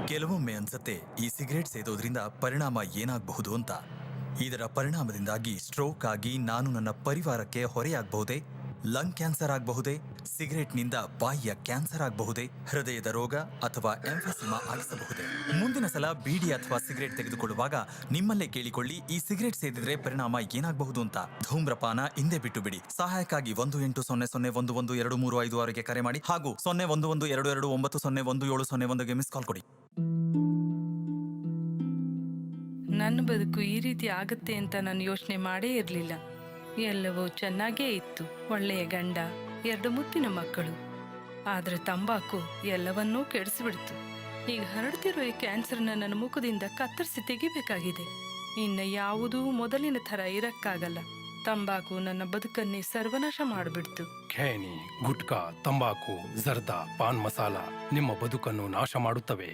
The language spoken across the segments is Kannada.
ಕೆಲವೊಮ್ಮೆ ಅನ್ಸತ್ತೆ ಈ ಸಿಗರೇಟ್ ಸೇದೋದ್ರಿಂದ ಪರಿಣಾಮ ಏನಾಗಬಹುದು ಅಂತ. ಇದರ ಪರಿಣಾಮದಿಂದಾಗಿ ಸ್ಟ್ರೋಕ್ ಆಗಿ ನಾನು ನನ್ನ ಪರಿವಾರಕ್ಕೆ ಹೊರೆಯಾಗಬಹುದೇ? ಲಂಗ್ ಕ್ಯಾನ್ಸರ್ ಆಗಬಹುದೇ? ಸಿಗರೇಟ್ನಿಂದ ಬಾಯಿಯ ಕ್ಯಾನ್ಸರ್ ಆಗಬಹುದೇ? ಹೃದಯದ ರೋಗ ಅಥವಾ ಎಂಫೆಸಿಮಾ ಆಗಿಸಬಹುದೇ? ಮುಂದಿನ ಸಲ ಬೀಡಿ ಅಥವಾ ಸಿಗರೇಟ್ ತೆಗೆದುಕೊಳ್ಳುವಾಗ ನಿಮ್ಮಲ್ಲೇ ಕೇಳಿಕೊಳ್ಳಿ, ಈ ಸಿಗರೇಟ್ ಸೇದಿದ್ರೆ ಪರಿಣಾಮ ಏನಾಗಬಹುದು ಅಂತ. ಧೂಮ್ರಪಾನ ಹಿಂದೆ ಬಿಟ್ಟು ಬಿಡಿ. ಸಹಾಯಕ್ಕಾಗಿ 1800112356ಗೆ ಕರೆ ಮಾಡಿ ಹಾಗೂ 0112290101ಗೆ ಮಿಸ್ ಕಾಲ್ ಕೊಡಿ. ನನ್ನ ಬದುಕು ಈ ರೀತಿ ಆಗುತ್ತೆ ಅಂತ ನಾನು ಯೋಚನೆ ಮಾಡೇ ಇರಲಿಲ್ಲ. ಎಲ್ಲವೂ ಚೆನ್ನಾಗೇ ಇತ್ತು. ಒಳ್ಳೆಯ ಗಂಡ, 2 ಮುತ್ತಿನ ಮಕ್ಕಳು. ಆದರೆ ತಂಬಾಕು ಎಲ್ಲವನ್ನೂ ಕೆಡಿಸಿಬಿಡ್ತು. ಈಗ ಹರಡ್ತಿರೋ ಈ ಕ್ಯಾನ್ಸರ್ನ ನನ್ನ ಮುಖದಿಂದ ಕತ್ತರಿಸಿ ತೆಗಿಬೇಕಾಗಿದೆ. ಇನ್ನು ಯಾವುದೂ ಮೊದಲಿನ ಥರ ಇರಕ್ಕಾಗಲ್ಲ. ತಂಬಾಕು ನನ್ನ ಬದುಕನ್ನೇ ಸರ್ವನಾಶ ಮಾಡಿಬಿಡ್ತು. ಖೇಣಿ, ಗುಟ್ಕಾ, ತಂಬಾಕು, ಜರ್ದಾ, ಪಾನ್ ಮಸಾಲ ನಿಮ್ಮ ಬದುಕನ್ನು ನಾಶ ಮಾಡುತ್ತವೆ.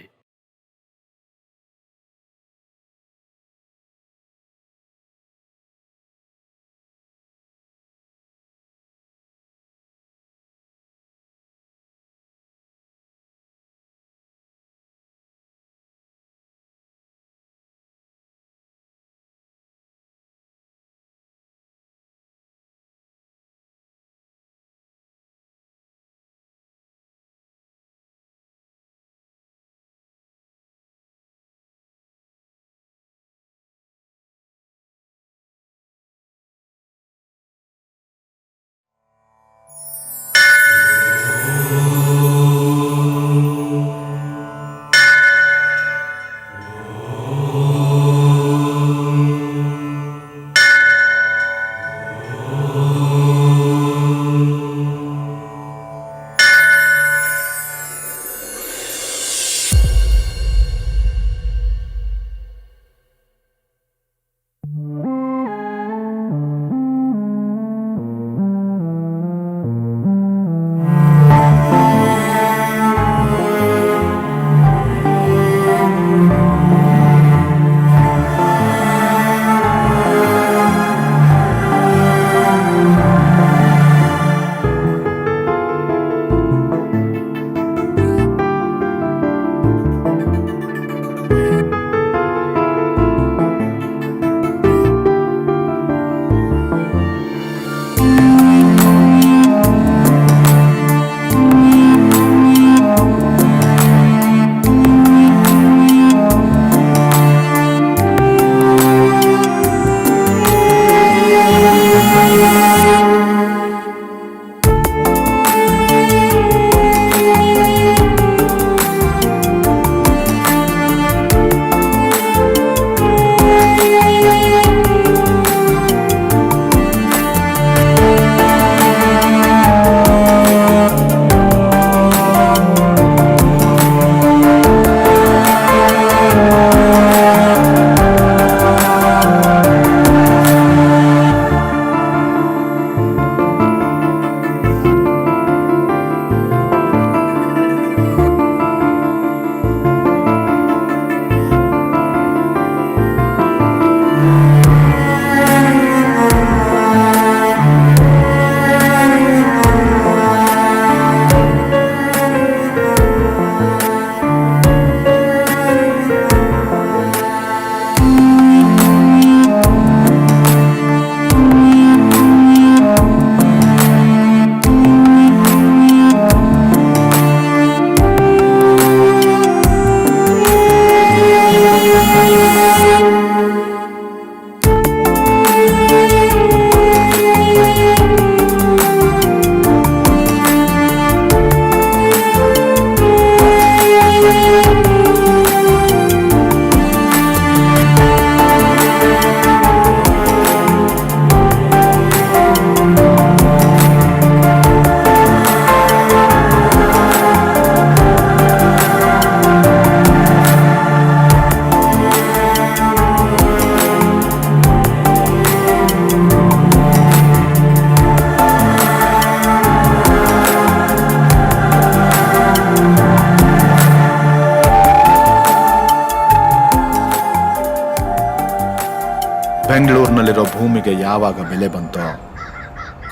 ಬೆಂಗಳೂರಿನಲ್ಲಿರೋ ಭೂಮಿಗೆ ಯಾವಾಗ ಬೆಲೆ ಬಂತೋ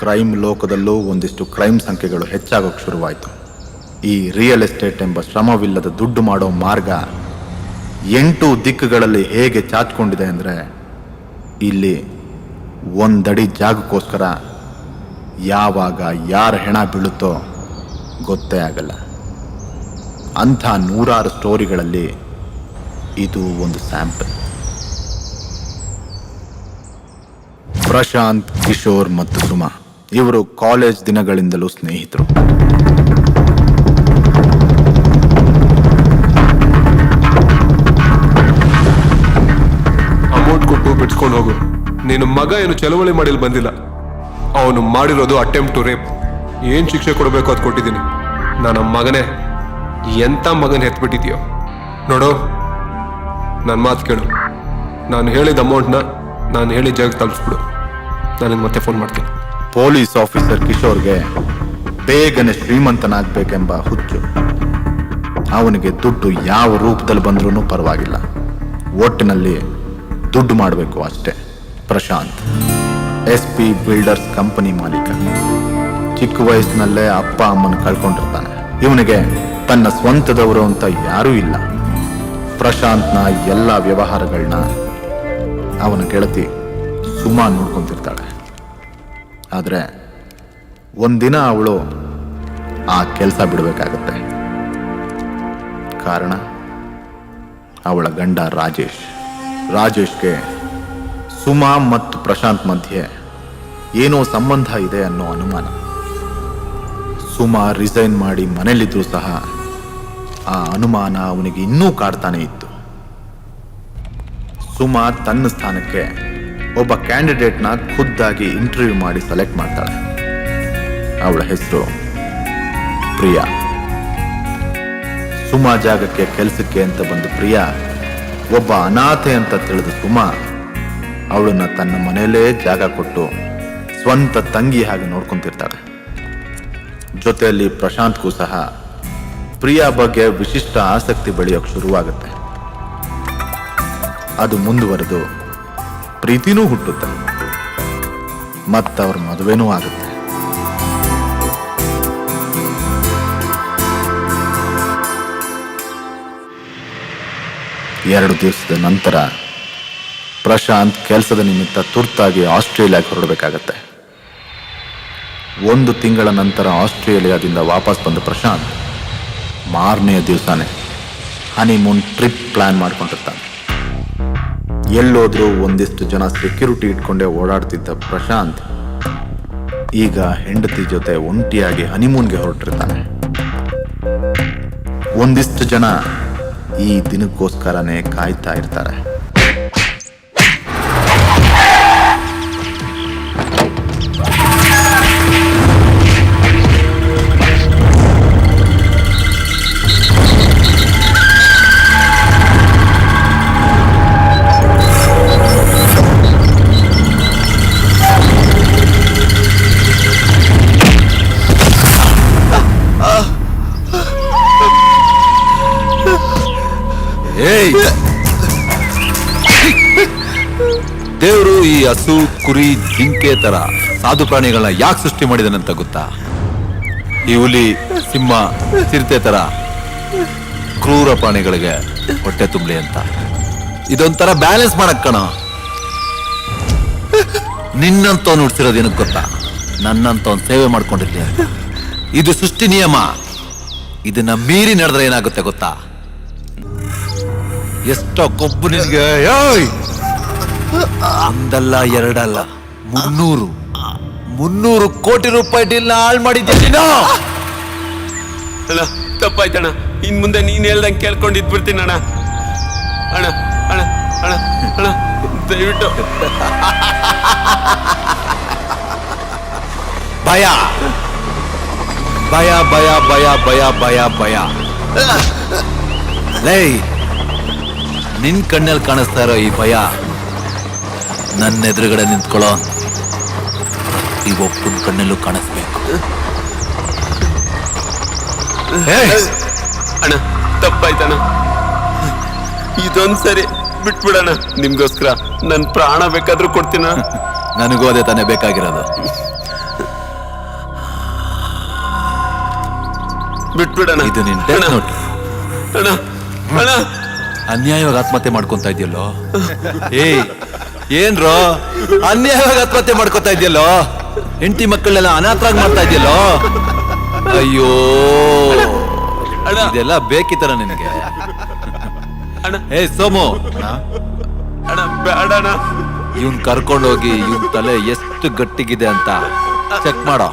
ಕ್ರೈಮ್ ಲೋಕದಲ್ಲೂ ಒಂದಿಷ್ಟು ಕ್ರೈಮ್ ಸಂಖ್ಯೆಗಳು ಹೆಚ್ಚಾಗೋಕ್ಕೆ ಶುರುವಾಯಿತು. ಈ ರಿಯಲ್ ಎಸ್ಟೇಟ್ ಎಂಬ ಶ್ರಮವಿಲ್ಲದ ದುಡ್ಡು ಮಾಡೋ ಮಾರ್ಗ 8 ದಿಕ್ಕುಗಳಲ್ಲಿ ಹೇಗೆ ಚಾಚ್ಕೊಂಡಿದೆ ಅಂದರೆ ಇಲ್ಲಿ ಒಂದಡಿ ಜಾಗಕ್ಕೋಸ್ಕರ ಯಾವಾಗ ಯಾರ ಹೆಣ ಬೀಳುತ್ತೋ ಗೊತ್ತೇ ಆಗಲ್ಲ. ಅಂಥ 100 ಸ್ಟೋರಿಗಳಲ್ಲಿ ಇದು ಒಂದು ಸ್ಯಾಂಪಲ್. ಪ್ರಶಾಂತ್, ಕಿಶೋರ್ ಮತ್ತು ಸುಮಾ ಇವರು ಕಾಲೇಜ್ ದಿನಗಳಿಂದಲೂ ಸ್ನೇಹಿತರು. ಅಮೌಂಟ್ ಕೊಟ್ಟು ಬಿಡ್ಸ್ಕೊಂಡು ಹೋಗು. ನೀನು ಮಗ ಏನು ಚಳವಳಿ ಮಾಡಿಲ್ ಬಂದಿಲ್ಲ. ಅವನು ಮಾಡಿರೋದು ಅಟೆಂಪ್ಟ್ ಟು ರೇಪ್. ಏನ್ ಶಿಕ್ಷೆ ಕೊಡಬೇಕು ಅದು ಕೊಟ್ಟಿದ್ದೀನಿ. ನನ್ನ ಮಗನೇ ಎಂತ ಮಗನ ಎತ್ಬಿಟ್ಟಿದ್ಯೋ ನೋಡು. ನನ್ನ ಮಾತು ಕೇಳು. ನಾನು ಹೇಳಿದ ಅಮೌಂಟ್ನ ನಾನು ಹೇಳಿದ ಜಾಗಕ್ಕೆ ತಲುಪಿಸ್ಬಿಡು. ನಾನು ಮತ್ತೆ ಫೋನ್ ಮಾಡ್ತೀನಿ. ಪೊಲೀಸ್ ಆಫೀಸರ್ ಕಿಶೋರ್ಗೆ ಬೇಗನೆ ಶ್ರೀಮಂತನಾಗಬೇಕೆಂಬ ಹುಚ್ಚು. ಅವನಿಗೆ ದುಡ್ಡು ಯಾವ ರೂಪದಲ್ಲಿ ಬಂದ್ರೂ ಪರವಾಗಿಲ್ಲ, ಒಟ್ಟಿನಲ್ಲಿ ದುಡ್ಡು ಮಾಡಬೇಕು ಅಷ್ಟೇ. ಪ್ರಶಾಂತ್ SP ಬಿಲ್ಡರ್ಸ್ ಕಂಪನಿ ಮಾಲೀಕ. ಚಿಕ್ಕ ವಯಸ್ಸಿನಲ್ಲೇ ಅಪ್ಪ ಅಮ್ಮನ ಕಳ್ಕೊಂಡಿರ್ತಾನೆ. ಇವನಿಗೆ ತನ್ನ ಸ್ವಂತದವರು ಅಂತ ಯಾರೂ ಇಲ್ಲ. ಪ್ರಶಾಂತ್ನ ಎಲ್ಲ ವ್ಯವಹಾರಗಳನ್ನ ಅವನ ಗೆಳತಿ ಸುಮಾ ನೋಡ್ಕೊಂತಿರ್ತಾಳೆ. ಆದರೆ ಒಂದಿನ ಅವಳು ಆ ಕೆಲಸ ಬಿಡಬೇಕಾಗತ್ತೆ. ಕಾರಣ ಅವಳ ಗಂಡ ರಾಜೇಶ್ಗೆ ಸುಮಾ ಮತ್ತು ಪ್ರಶಾಂತ್ ಮಧ್ಯೆ ಏನೋ ಸಂಬಂಧ ಇದೆ ಅನ್ನೋ ಅನುಮಾನ. ಸುಮಾ ರಿಸೈನ್ ಮಾಡಿ ಮನೇಲಿದ್ರೂ ಸಹ ಆ ಅನುಮಾನ ಅವನಿಗೆ ಇನ್ನೂ ಕಾಡ್ತಾನೆ ಇತ್ತು. ಸುಮಾ ತನ್ನ ಸ್ಥಾನಕ್ಕೆ ಒಬ್ಬ ಕ್ಯಾಂಡಿಡೇಟ್ನ ಖುದ್ದಾಗಿ ಇಂಟರ್ವ್ಯೂ ಮಾಡಿ ಸೆಲೆಕ್ಟ್ ಮಾಡ್ತಾಳೆ. ಅವಳ ಹೆಸರು ಪ್ರಿಯಾ. ಸುಮಾ ಜಾಗಕ್ಕೆ ಕೆಲಸಕ್ಕೆ ಅಂತ ಬಂದು ಪ್ರಿಯಾ ಒಬ್ಬ ಅನಾಥೆ ಅಂತ ತಿಳಿದ ಸುಮಾ ಅವಳನ್ನ ತನ್ನ ಮನೆಯಲ್ಲೇ ಜಾಗ ಕೊಟ್ಟು ಸ್ವಂತ ತಂಗಿ ಹಾಗೆ ನೋಡ್ಕೊಂತಿರ್ತಾಳೆ. ಜೊತೆಯಲ್ಲಿ ಪ್ರಶಾಂತ್ಗೂ ಸಹ ಪ್ರಿಯಾ ಬಗ್ಗೆ ವಿಶಿಷ್ಟ ಆಸಕ್ತಿ ಬೆಳೆಯೋಕೆ ಶುರುವಾಗುತ್ತೆ. ಅದು ಮುಂದುವರೆದು ಪ್ರೀತಿನೂ ಹುಟ್ಟುತ್ತೆ, ಮತ್ತವ್ರ ಮದುವೆನೂ ಆಗುತ್ತೆ. ಎರಡು ದಿವಸದ ನಂತರ ಪ್ರಶಾಂತ್ ಕೆಲಸದ ನಿಮಿತ್ತ ತುರ್ತಾಗಿ ಆಸ್ಟ್ರೇಲಿಯಾಗೆ ಹೊರಡಬೇಕಾಗತ್ತೆ. 1 ತಿಂಗಳ ನಂತರ ಆಸ್ಟ್ರೇಲಿಯಾದಿಂದ ವಾಪಸ್ ಬಂದ ಪ್ರಶಾಂತ್ ಮಾರನೆಯ ದಿವಸನೇ ಹನಿಮೂನ್ ಟ್ರಿಪ್ ಪ್ಲಾನ್ ಮಾಡ್ಕೊಂಡಿರ್ತಾನೆ. ಎಲ್ಲೋದ್ರೂ ಒಂದಿಷ್ಟು ಜನ ಸೆಕ್ಯೂರಿಟಿ ಇಟ್ಕೊಂಡೇ ಓಡಾಡ್ತಿದ್ದ ಪ್ರಶಾಂತ್ ಈಗ ಹೆಂಡತಿ ಜೊತೆ ಒಂಟಿಯಾಗಿ ಹನಿಮೂನ್ಗೆ ಹೊರಟಿರ್ತಾನೆ. ಒಂದಿಷ್ಟು ಜನ ಈ ದಿನಕ್ಕೋಸ್ಕರನೇ ಕಾಯ್ತಾ ಇರ್ತಾರೆ. ದೇವರು ಈ ಹಸು, ಕುರಿ, ಜಿಂಕೆ ತರ ಸಾಧು ಪ್ರಾಣಿಗಳನ್ನ ಯಾಕೆ ಸೃಷ್ಟಿ ಮಾಡಿದಾನಂತ ಗೊತ್ತಾ? ಈ ಹುಲಿ, ಸಿಂಹ, ಚಿರತೆ ತರ ಕ್ರೂರ ಪ್ರಾಣಿಗಳಿಗೆ ಹೊಟ್ಟೆ ತುಂಬಲಿ ಅಂತ. ಇದೊಂಥರ ಬ್ಯಾಲೆನ್ಸ್ ಮಾಡಕ್ ಕಣ. ನಿನ್ನಂತ ನುಡ್ಸಿರೋದೇನಕ್ಕೆ ಗೊತ್ತಾ? ನನ್ನಂತ ಸೇವೆ ಮಾಡ್ಕೊಂಡಿರ್ಲಿ ಅಂತ. ಇದು ಸೃಷ್ಟಿ ನಿಯಮ. ಇದನ್ನ ಮೀರಿ ನಡೆದ್ರೆ ಏನಾಗುತ್ತೆ ಗೊತ್ತಾ? ಎಷ್ಟೋ ಕೊಬ್ಬು ನಿನ್ಗೆ. ಒಂದಲ್ಲ ಎರಡಲ್ಲ 300 ಕೋಟಿ ರೂಪಾಯಿ ಡೀಲ್ ಹಾಳು ಮಾಡಿದ್ದೀನಿ. ಅಣ್ಣ ತಪ್ಪಾಯ್ತಣ್ಣ. ಇನ್ ಮುಂದೆ ನೀನ್ ಹೇಳ್ದಂಗೆ ಕೇಳ್ಕೊಂಡಿದ್ಬಿಡ್ತೀನಿ ಅಣ್ಣ. ಅಣ್ಣ ಅಣ್ಣ ಅಣ್ಣ ಅಣ್ಣ ದಯವಿಟ್ಟು. ಭಯ ಭಯ ಭಯ ಭಯ ಭಯ ಭಯ ಭಯ. ಲೇ, ನಿನ್ ಕಣ್ಣಲ್ಲಿ ಕಾಣಿಸ್ತಾ ಇರೋ ಈ ಭಯ ನನ್ನ ಎದುರುಗಡೆ ನಿಂತ್ಕೊಳ್ಳೋ ಈ ಒಪ್ಪನ ಕಣ್ಣಲ್ಲೂ ಕಾಣಿಸ್ಬೇಕು. ಅಣ್ಣ ತಪ್ಪಾಯ್ತಣ್ಣ. ಇದೊಂದ್ಸರಿ ಬಿಟ್ಬಿಡಣ. ನಿಮ್ಗೋಸ್ಕರ ನನ್ ಪ್ರಾಣ ಬೇಕಾದ್ರೂ ಕೊಡ್ತೀನ. ನನಗೂ ಅದೇ ತಾನೇ ಬೇಕಾಗಿರೋದು. ಬಿಟ್ಬಿಡಣ. ಇದು ನಿನ್ ಡೆತ್ ನೋಟ್. ಅಣ್ಣ ಅಣ್ಣ ಅನ್ಯಾಯವಾಗಿ ಆತ್ಮಹತ್ಯೆ ಮಾಡ್ಕೊಂತ ಇದೆಯಲ್ಲೋ ಏಯ್ ಏನ್ರೋ ಅನ್ಯಾಯವಾಗಿ ಆತ್ಮಹತ್ಯೆ ಮಾಡ್ಕೊತಾ ಇದೆಯಲ್ಲೋ ಹೆಂಡತಿ ಮಕ್ಕಳನ್ನೆಲ್ಲ ಅನಾಥರಾಗಿ ಮಾಡ್ತಾ ಇದೆಯಲ್ಲೋ ಅಯ್ಯೋ ಇದೆಲ್ಲ ಬೇಕಿತ್ತನ ನಿನಗೆ ಏ ಸೋಮು ಅಣ್ಣ ಬೇಡ ಅಣ್ಣ. ಇವನ್ ಕರ್ಕೊಂಡೋಗಿ ಇವನ್ ತಲೆ ಎಷ್ಟು ಗಟ್ಟಿಗಿದೆ ಅಂತ ಚೆಕ್ ಮಾಡೋ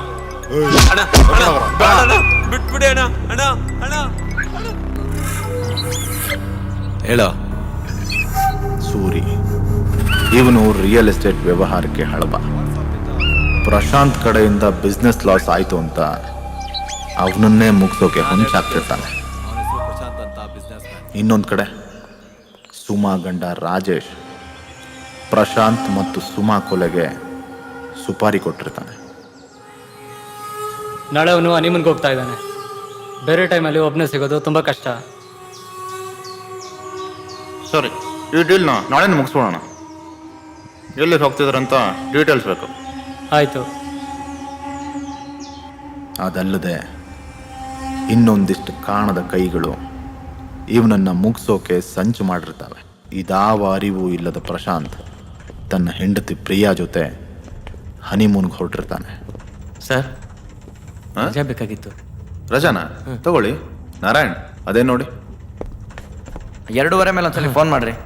ಅಣ್ಣ ಅಣ್ಣ ಬೇಡ ಅಣ್ಣ, ಬಿಟ್ಬಿಡಿ ಅಣ್ಣ. ಅಣ್ಣ ಅಣ್ಣ ಹೇಳೋ ಸೂರಿ ಇವನು ರಿಯಲ್ ಎಸ್ಟೇಟ್ ವ್ಯವಹಾರಕ್ಕೆ ಹಳಬ. ಪ್ರಶಾಂತ್ ಕಡೆಯಿಂದ ಬಿಸ್ನೆಸ್ ಲಾಸ್ ಆಯ್ತು ಅಂತ ಅವನನ್ನೇ ಮುಗಿಸೋಕೆ ಹೊಂಚಾಗ್ತಿರ್ತಾನೆ. ಇನ್ನೊಂದು ಕಡೆ ಸುಮಾ ಗಂಡ ರಾಜೇಶ್ ಪ್ರಶಾಂತ್ ಮತ್ತು ಸುಮಾ ಕೊಲೆಗೆ ಸುಪಾರಿ ಕೊಟ್ಟಿರ್ತಾನೆ. ನಾಳೆ ಅವನು ಹನಿಮನ್ಗೆ ಹೋಗ್ತಾ ಇದ್ದಾನೆ. ಬೇರೆ ಟೈಮಲ್ಲಿ ಒಬ್ಬನೇ ಸಿಗೋದು ತುಂಬ ಕಷ್ಟ. ಸರಿ, ಈ ಡೀಲ್ನ ನಾಳೆ ಮುಗಿಸ್ಬೋಣ. ಎಲ್ಲಿಗೆ ಹೋಗ್ತಿದ್ರಂತ ಡೀಟೇಲ್ಸ್ ಬೇಕು. ಆಯಿತು. ಅದಲ್ಲದೆ ಇನ್ನೊಂದಿಷ್ಟು ಕಾಣದ ಕೈಗಳು ಇವನನ್ನ ಮುಗಿಸೋಕೆ ಸಂಚು ಮಾಡಿರ್ತಾವೆ. ಇದಾವ ಅರಿವು ಇಲ್ಲದ ಪ್ರಶಾಂತ್ ತನ್ನ ಹೆಂಡತಿ ಪ್ರಿಯಾ ಜೊತೆ ಹನಿಮೂನ್ಗೆ ಹೊರಟಿರ್ತಾನೆ. ಸರ್ ಹಾ? ರಜಾ ಬೇಕಾಗಿತ್ತು. ರಜಾನ ತಗೊಳ್ಳಿ. ನಾರಾಯಣ್ ಅದೇ ನೋಡಿ. 2:30 ಮೇಲೆ ಒಂದ್ಸಲಿ ಫೋನ್ ಮಾಡ್ರಿ.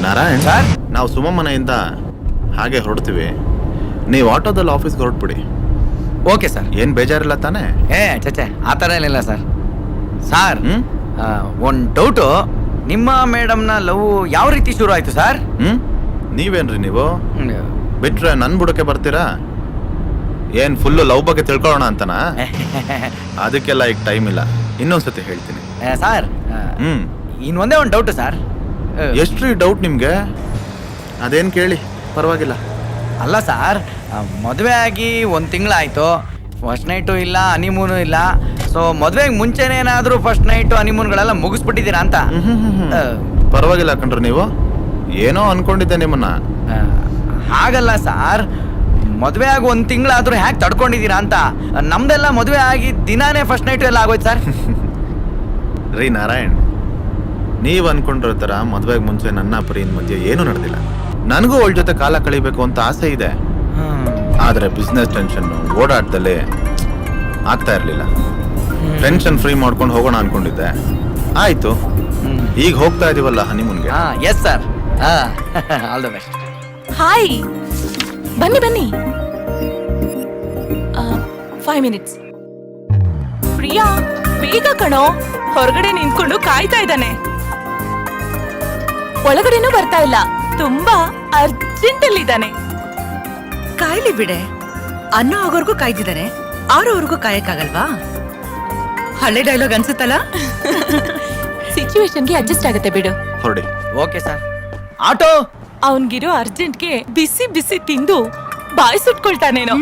ನಾರಾಯಣ್ ಸರ್, ನಾವು ಸುಮ ಮನೆಯಿಂದ ಹಾಗೆ ಹೊರಡ್ತೀವಿ. ನೀವು ಆಟೋದಲ್ಲಿ ಆಫೀಸ್ಗೆ ಹೊರಟ್ಬಿಡಿ. Okay sir. ಏನು ಬೇಜಾರಿಲ್ಲ ತಾನೇ? ಚಚೆ ಆ ಥರ ಏನಿಲ್ಲ ಸರ್. ಸರ್ ಹ್ಮ್? ಒಂದು ಡೌಟು, ನಿಮ್ಮ ಮೇಡಮ್ನ ಲವ್ ಯಾವ ರೀತಿ ಶುರು ಆಯಿತು ಸರ್? ನೀವೇನ್ರಿ ನೀವು ಬಿಟ್ರೆ ನನ್ನ ಬುಡಕ್ಕೆ ಬರ್ತೀರಾ? ಏನು ಫುಲ್ಲು ಲವ್ ಬಗ್ಗೆ ತಿಳ್ಕೊಳ್ಳೋಣ ಅಂತನಾ? ಅದಕ್ಕೆಲ್ಲ ಈಗ ಟೈಮ್ ಇಲ್ಲ, ಇನ್ನೊಂದ್ಸತಿ ಹೇಳ್ತೀನಿ. ಸರ್ ಇನ್ನೊಂದೇ ಒಂದು ಡೌಟು ಸರ್. ಎಷ್ಟ್ರಿ ಡೌಟ್ ನಿಮ್ಗೆ? ಅದೇನು ಕೇಳಿ, ಪರವಾಗಿಲ್ಲ. ಅಲ್ಲ ಸರ್, ಮದುವೆ ಆಗಿ 1 ತಿಂಗಳಾಯಿತು, ಫಸ್ಟ್ ನೈಟು ಇಲ್ಲ, ಹನಿಮೂನು ಇಲ್ಲ. ಸೊ ಮದುವೆಗೆ ಮುಂಚೆನೇ ಏನಾದರೂ ಫಸ್ಟ್ ನೈಟು ಹನಿಮೂನ್ಗಳೆಲ್ಲ ಮುಗಿಸ್ಬಿಟ್ಟಿದ್ದೀರಾ ಅಂತ. ಪರವಾಗಿಲ್ಲ ಕಣ್ರಿ, ನೀವು ಏನೋ ಅನ್ಕೊಂಡಿದ್ದೆ ನಿಮ್ಮನ್ನ. ಹಾಗಲ್ಲ ಸರ್, ಮದುವೆ ಆಗಿ 1 ತಿಂಗಳಾದ್ರೂ ಹ್ಯಾಕ್ ತಡ್ಕೊಂಡಿದ್ದೀರಾ ಅಂತ. ನಮ್ದೆಲ್ಲ ಮದುವೆ ಆಗಿ ದಿನಾನೇ ಫಸ್ಟ್ ನೈಟು ಎಲ್ಲ ಆಗೋಯ್ತು ಸರ್. ರೀ ನಾರಾಯಣ್, ನೀವು ಅನ್ಕೊಂಡಿರೋ ಥರ ಮದುವೆಗೆ ಮುಂಚೆ ನನ್ನ ಪ್ರಿಯನ ಮಧ್ಯೆ ಏನೂ ನಡೆದಿಲ್ಲ. ನನಗೂ ಅವಳ ಜೊತೆ ಕಾಲ ಕಳಿಬೇಕು ಅಂತ ಆಸೆ ಇದೆ. ಆದರೆ ಬಿಸ್ನೆಸ್ ಟೆನ್ಷನ್ನು ಓಡಾಟದಲ್ಲೇ ಆಗ್ತಾ ಇರಲಿಲ್ಲ. ಟೆನ್ಷನ್ ಫ್ರೀ ಮಾಡ್ಕೊಂಡು ಹೋಗೋಣ ಅನ್ಕೊಂಡಿದ್ದೆ. ಆಯಿತು, ಈಗ ಹೋಗ್ತಾ ಇದೀವಲ್ಲ ಹನಿಮೂನ್ಗೆ. Yes sir, all the best. Hi, ಬನ್ನಿ ಬನ್ನಿ. 5 ಮಿನಿಟ್ಸ್. ಪ್ರಿಯಾ ಬೇಗ ಕಣೋ, ಹೊರಗಡೆ ನಿಂತ್ಕೊಂಡು ಕಾಯ್ತಾ ಇದ್ದಾನೆ. ಒಳಗಡೆನೂ ಬರ್ತಾ ಇಲ್ಲ, ತುಂಬಾ ಅರ್ಜೆಂಟ್ ಅಲ್ಲಿ ಇದ್ದಾನೆ. ಕಾಯ್ಲಿ ಬಿಡೆ, ಅನ್ನ ಆಗೋರ್ಗೂ ಕಾಯ್ದಿದ್ದಾನೆ, ಆರೋವರೆಗೂ ಕಾಯಕ್ಕಾಗಲ್ವಾ? ಹಳೆ ಡೈಲಾಗ್ ಅನ್ಸುತ್ತಲ್ಲ. ಸಿಚುವೇಶನ್ಗೆ ಅಡ್ಜಸ್ಟ್ ಆಗತ್ತೆ ಬಿಡು. ಹೊರಡಿ. Okay sir. ಆಟೋ ಅವನ್ಗಿರೋ ಅರ್ಜೆಂಟ್ಗೆ ಬಿಸಿ ಬಿಸಿ ತಿಂದು ಬಾಯಿ ಸುಟ್ಕೊಳ್ತಾನೇನೋ.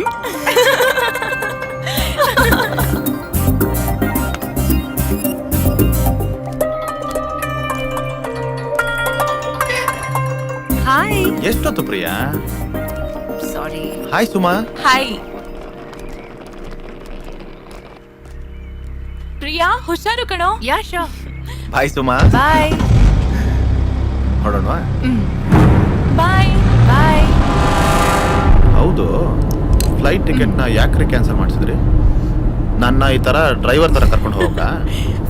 ಹಾಯ್. ಎಷ್ಟೊತ್ತು ಪ್ರಿಯಾ? ಸಾರಿ. ಹಾಯ್ ಸುಮಾ. ಹಾಯ್ ಪ್ರಿಯಾ, ಹುಷಾರು ಕಣೋ. ಯಾ ಶೋ. ಬಾಯ್ ಸುಮಾ. ಬಾಯ್. ಹೊರಡೋಣವಾ? ಬಾಯ್ ಬಾಯ್. ಹೌದು, ಫ್ಲೈಟ್ ಟಿಕೆಟ್ನ ಯಾಕ್ರಿ ಕ್ಯಾನ್ಸಲ್ ಮಾಡಿಸಿದ್ರಿ? ನನ್ನ ಈ ಥರ ಡ್ರೈವರ್ ಥರ ಕರ್ಕೊಂಡು ಹೋಗ.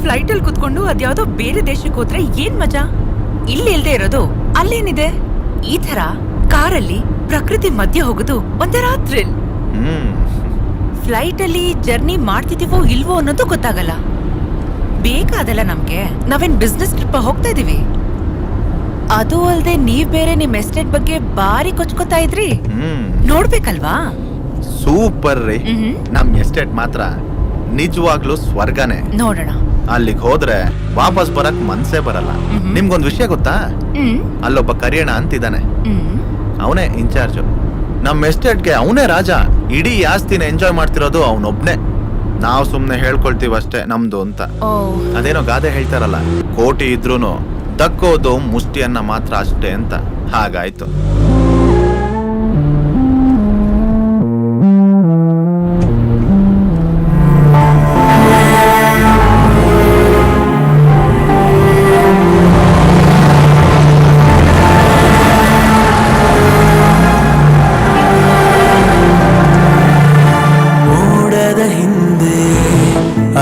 ಫ್ಲೈಟಲ್ಲಿ ಕುತ್ಕೊಂಡು ಅದ್ಯಾವುದೋ ಬೇರೆ ದೇಶಕ್ಕೆ ಹೋದ್ರೆ ಏನ್ ಮಜಾ? ಇಲ್ಲಿ ಇಲ್ದೇ ಇರೋದು ಅಲ್ಲೇನಿದೆ? ಈ ತರ ಕಾರಲ್ಲಿ ಪ್ರಕೃತಿ ಮಧ್ಯೆ ಹೋಗೋದು ಒಂಥರ ಥ್ರಿಲ್. ಫ್ಲೈಟ್ ಅಲ್ಲಿ ಜರ್ನಿ ಮಾಡ್ತಿದೀವೋ ಇಲ್ವೋ ಅನ್ನೋದು ಗೊತ್ತಾಗಲ್ಲ. ಬೇಕಾದಲ್ಲ ನಮ್ಗೆ. ನಾವೇನ್ ಬಿಸ್ನೆಸ್ ಟ್ರಿಪ್ ಹೋಗ್ತಾ ಇದೀವಿ. ಅದು ಅಲ್ದೆ ನೀವ್ ಬೇರೆ ನಿಮ್ ಎಸ್ಟೇಟ್ ಬಗ್ಗೆ ಬಾರಿ ಕೊಚ್ಕೋತಾ ಇದ್ರಿ. ನೋಡ್ಬೇಕಲ್ವಾ? ಸೂಪರ್ ರೀ. ನಮ್ ಎಸ್ಟೇಟ್ ಮಾತ್ರ ನಿಜವಾಗ್ಲೂ ಸ್ವರ್ಗನೇ. ನೋಡೋಣ. ಅಲ್ಲಿಗೆ ಹೋದ್ರೆ ವಾಪಸ್ ಬರಕ್ ಮನ್ಸೇ ಬರಲ್ಲ. ನಿಮ್ಗೊಂದ್ ವಿಷಯ ಗೊತ್ತಾ? ಅಲ್ಲೊಬ್ಬ ಕರಿಯಣ ಅಂತಿದ್ದಾನೆ, ಅವನೇ ಇನ್ಚಾರ್ಜ್. ನಮ್ಮ ಎಸ್ಟೇಟ್ಗೆ ಅವನೇ ರಾಜ. ಇಡೀ ಆಸ್ತಿನ ಎಂಜಾಯ್ ಮಾಡ್ತಿರೋದು ಅವನೊಬ್ನೇ. ನಾವು ಸುಮ್ನೆ ಹೇಳ್ಕೊಳ್ತೀವಿ ಅಷ್ಟೇ ನಮ್ದು ಅಂತ. ಅದೇನೋ ಗಾದೆ ಹೇಳ್ತಾರಲ್ಲ, ಕೋಟಿ ಇದ್ರೂನು ದಕ್ಕೋದು ಮುಷ್ಟಿಯನ್ನ ಮಾತ್ರ ಅಷ್ಟೇ ಅಂತ. ಹಾಗಾಯ್ತು.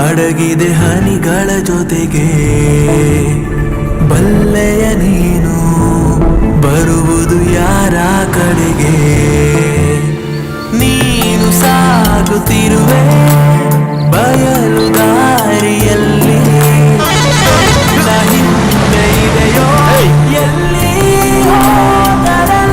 ಅಡಗಿದೆ ಹನಿಗಳ ಜೊತೆಗೆ ಬಲ್ಲೆಯ ನೀನು ಬರುವುದು ಯಾರ ಕಡೆಗೆ. ನೀನು ಸಾಗುತ್ತಿರುವೆ ಬಯಲು ದಾರಿಯಲ್ಲಿ, ಹಿಂದೆ ಇದೆಯೋ ಎಲ್ಲಿ ಹೋದರಲ್ಲಿ.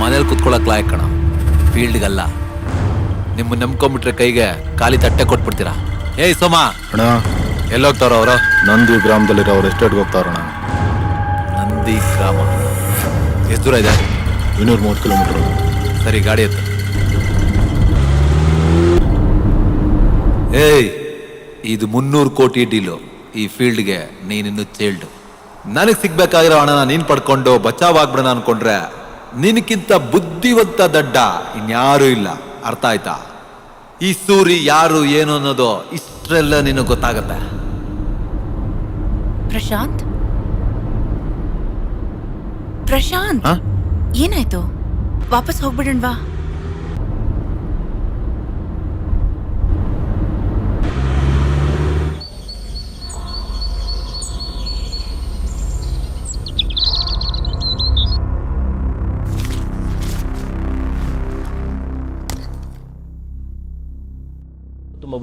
ಮನೇಲಿ ಕುತ್ಕೊಳಕ್ ಲಾಯಕ್ ಕಣ, ಫೀಲ್ಡ್ಗಲ್ಲ. ನಿಮ್ಮ ನಂಬ್ಕೊಂಡ್ಬಿಟ್ರೆ ಕೈಗೆ ಖಾಲಿ ತಟ್ಟೆ ಕೊಟ್ಬಿಡ್ತೀರಾ. ಏಯ್ ಸೋಮ ಅಣ್ಣ, ಎಲ್ಲೋಗ್ತಾರ ಅವರು? ನಂದಿ ಗ್ರಾಮದಲ್ಲಿರೋ ಅವ್ರ ಎಸ್ಟೇಟ್ಗೆ ಹೋಗ್ತಾರಣ. ನಂದಿ ಗ್ರಾಮ ಎಷ್ಟು ದೂರ ಇದೆ? 230 ಕಿಲೋಮೀಟರ್. ಸರಿ, ಗಾಡಿ ಎತ್ತು. ಏಯ್, ಇದು 300 ಕೋಟಿ ಡೀಲು. ಈ ಫೀಲ್ಡ್ಗೆ ನೀನಿನ್ನು ಚೇಲ್ಡು. ನನಗೆ ಸಿಗ್ಬೇಕಾಗಿರೋ ಹಣನ ನೀನ್ ಪಡ್ಕೊಂಡು ಬಚಾವಾಗ್ಬಿಡೋಣ ಅನ್ಕೊಂಡ್ರೆ ನಿನಕ್ಕಿಂತ ಬುದ್ಧಿವಂತ ದಡ್ಡ ಇನ್ಯಾರೂ ಇಲ್ಲ. ಅರ್ಥ ಆಯ್ತಾ? ಈ ಸೂರಿ ಯಾರು ಏನು ಅನ್ನೋದು ಇಷ್ಟರೆಲ್ಲ ನಿನಗೆ ಗೊತ್ತಾಗತ್ತೆ. ಪ್ರಶಾಂತ್, ಪ್ರಶಾಂತ್, ಏನಾಯ್ತು? ವಾಪಸ್ ಹೋಗ್ಬಿಡಣ್ವಾ?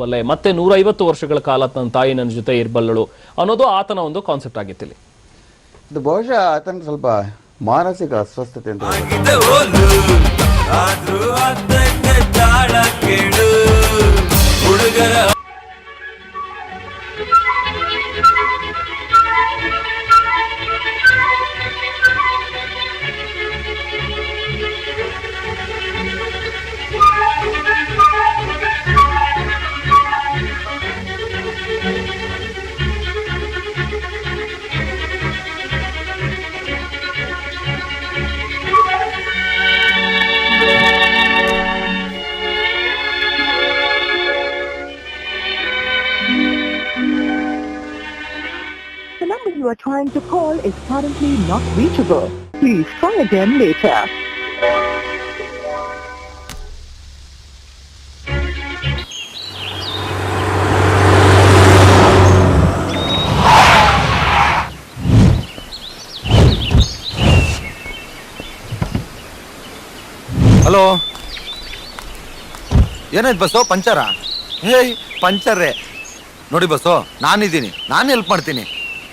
ಮಾಡಬಲ್ಲೆ, ಮತ್ತೆ 150 ವರ್ಷಗಳ ಕಾಲ ನನ್ನ ತಾಯಿ ನನ್ನ ಜೊತೆ ಇರಬಲ್ಲಳು ಅನ್ನೋದು ಆತನ ಒಂದು ಕಾನ್ಸೆಪ್ಟ್ ಆಗಿತ್ತು ಇಲ್ಲಿ. ಇದು ಬಹುಶಃ ಆತನ ಸ್ವಲ್ಪ ಮಾನಸಿಕ ಅಸ್ವಸ್ಥತೆ ಅಂತ ಹುಡುಗರ The number you are trying to call is currently not reachable. Please try again later. Hello, ಏನಾಯ್ತು ಬಸ್ಸು? ಪಂಚರಾ? ಹೇಯ್, ಪಂಚರೇ ನೋಡಿ ಬಸ್ಸು, ನಾನಿದ್ದೀನಿ, ನಾನು ಹೆಲ್ಪ್ ಮಾಡ್ತೀನಿ.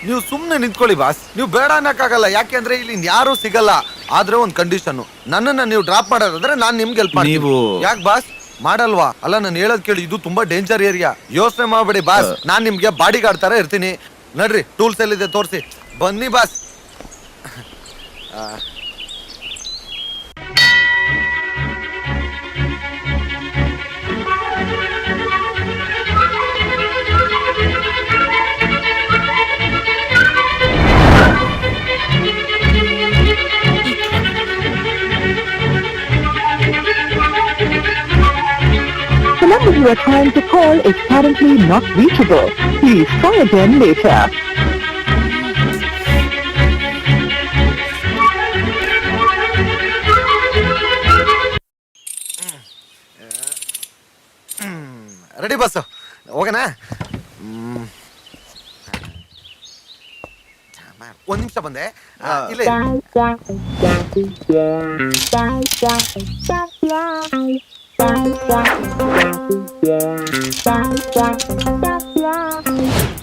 ನೀವು ಸುಮ್ಮನೆ ನಿಂತ್ಕೊಳ್ಳಿ ಬಾಸ್. ನೀವು ಬೇಡ ಅನ್ನಕ್ಕಾಗಲ್ಲ, ಯಾಕೆಂದ್ರೆ ಇಲ್ಲಿ ಯಾರು ಸಿಗಲ್ಲ. ಆದ್ರೆ ಒಂದು ಕಂಡೀಷನ್, ನನ್ನನ್ನ ನೀವು ಡ್ರಾಪ್ ಮಾಡೋದಾದ್ರೆ ನಾನು ನಿಮ್ಗೆ ಹೆಲ್ಪ್ ಮಾಡ್ತೀನಿ. ನೀವು ಯಾಕೆ ಬಾಸ್ ಮಾಡಲ್ವಾ? ಅಲ್ಲ, ನಾನು ಹೇಳೋದ್ ಕೇಳಿ, ಇದು ತುಂಬಾ ಡೇಂಜರ್ ಏರಿಯಾ. ಯೋಚನೆ ಮಾಡ್ಬೇಡಿ ಬಾಸ್, ನಾನ್ ನಿಮ್ಗೆ ಬಾಡಿ ಗಾರ್ಡ್ ತರ ಇರ್ತೀನಿ. ನಡ್ರಿ, ಟೂಲ್ಸ್ ಎಲ್ಲಿದೆ ತೋರಿಸಿ. ಬನ್ನಿ boss. The number you are trying to call is currently not reachable. Please try again later. Ready bus, ಹೋಗೋಣ? ಒಂದ್ ನಿಮಿಷ ಬಂದೆ. ಇಲ್ಲ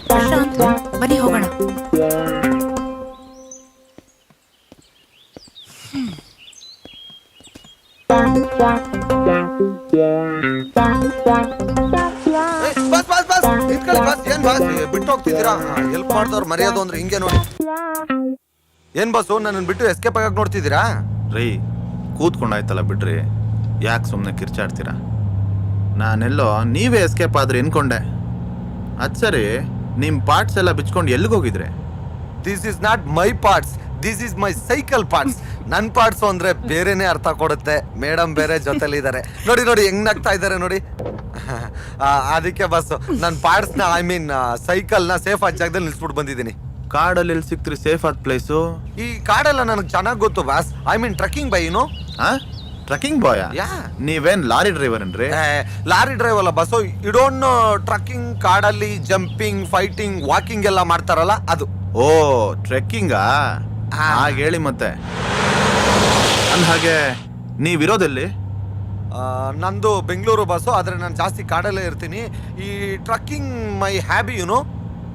ಪ್ರಶಾಂತ್, ಬನ್ನಿ ಹೋಗೋಣ. ಬಸ್ ಬಸ್ ಬಸ್ ನಿಂತ್ಕೊಳ್ಳಿ ಬಸ್. ಏನ್ ಬಸ್ ಬಿಟ್ಟು ಹೋಗ್ತಿದ್ದೀರಾ? ಹೆಲ್ಪ್ ಮಾಡಿದವ್ರು ಮರ್ಯಾದ ಅಂದ್ರೆ ಹಿಂಗೆ ನೋಡಿ. ಏನ್ ಬಸ್ಸು, ನನ್ನ ಬಿಟ್ಟು ಎಸ್ಕೇಪ್ ಆಗಕ್ ನೋಡ್ತಿದ್ದೀರಾ? ರೀ, ಕೂತ್ಕೊಂಡಾಯ್ತಲ್ಲ ಬಿಡ್ರಿ, ಯಾಕೆ ಸುಮ್ಮನೆ ಕಿರ್ಚಾಡ್ತೀರಾ? ನಾನೆಲ್ಲೋ ನೀವೇ ಎಸ್ಕೇಪ್ ಆದ್ರೆ ಅನ್ಕೊಂಡೆ. ಅದ್ ಸರಿ, ನಿಮ್ ಪಾರ್ಟ್ಸ್ ಎಲ್ಲ ಬಿಚ್ಕೊಂಡು ಎಲ್ಲಿಗೆ ಹೋಗಿದ್ರೆ? This is not my parts, this is my cycle parts. ನನ್ ಪಾರ್ಟ್ಸ್ ಅಂದ್ರೆ ಬೇರೆನೆ ಅರ್ಥ ಕೊಡುತ್ತೆ. ಮೇಡಮ್ ಬೇರೆ ಜೊತೆಲಿ ಇದಾರೆ, ನೋಡಿ ನೋಡಿ ಹೆಂಗ್ ನಗ್ತಾ ಇದಾರೆ ನೋಡಿ. ಅದಕ್ಕೆ ಬಸ್ ನನ್ ಪಾರ್ಟ್ಸ್ ನ, ಐ ಮೀನ್ ಸೈಕಲ್ ನ ಸೇಫ್ ಆದ ಜಾಗದಲ್ಲಿ ನಿಲ್ಸ್ಬಿಟ್ಟು ಬಂದಿದ್ದೀನಿ. ಕಾಡಲ್ಲಿ ಎಲ್ಲಿ ಸಿಕ್ತ್ರಿ ಸೇಫ್ ಆದ ಪ್ಲೇಸು? ಈ ಕಾಡೆಲ್ಲ ನನಗೆ ಚೆನ್ನಾಗಿ ಗೊತ್ತು boss. I mean trekking by, ಏನು ಟ್ರಕ್ಕಿಂಗ್ ಬಾಯ್? ನೀವೇನ್ ಲಾರಿ ಡ್ರೈವರ್ ಏನ್ರಿ? ಲಾರಿ ಡ್ರೈವರ್ ಅಲ್ಲ ಬಸ್ಸು. ಇಡೋನ್ ಟ್ರಕ್ಕಿಂಗ್, ಕಾಡಲ್ಲಿ ಜಂಪಿಂಗ್, ಫೈಟಿಂಗ್, ವಾಕಿಂಗ್ ಎಲ್ಲ ಮಾಡ್ತಾರಲ್ಲ ಅದು. ಓ, ಟ್ರೆಕ್ಕಿಂಗಾ? ಹಾಗೆ ಹೇಳಿ ಮತ್ತೆ. ಹಾಗೆ ನೀವಿರೋದೆಲ್ಲಿ? ನಂದು ಬೆಂಗಳೂರು ಬಸ್ಸು, ಆದ್ರೆ ನಾನು ಜಾಸ್ತಿ ಕಾಡಲ್ಲೇ ಇರ್ತೀನಿ. ಈ ಟ್ರಕ್ಕಿಂಗ್ ಮೈ ಹ್ಯಾಬಿ, ಯುನೋ.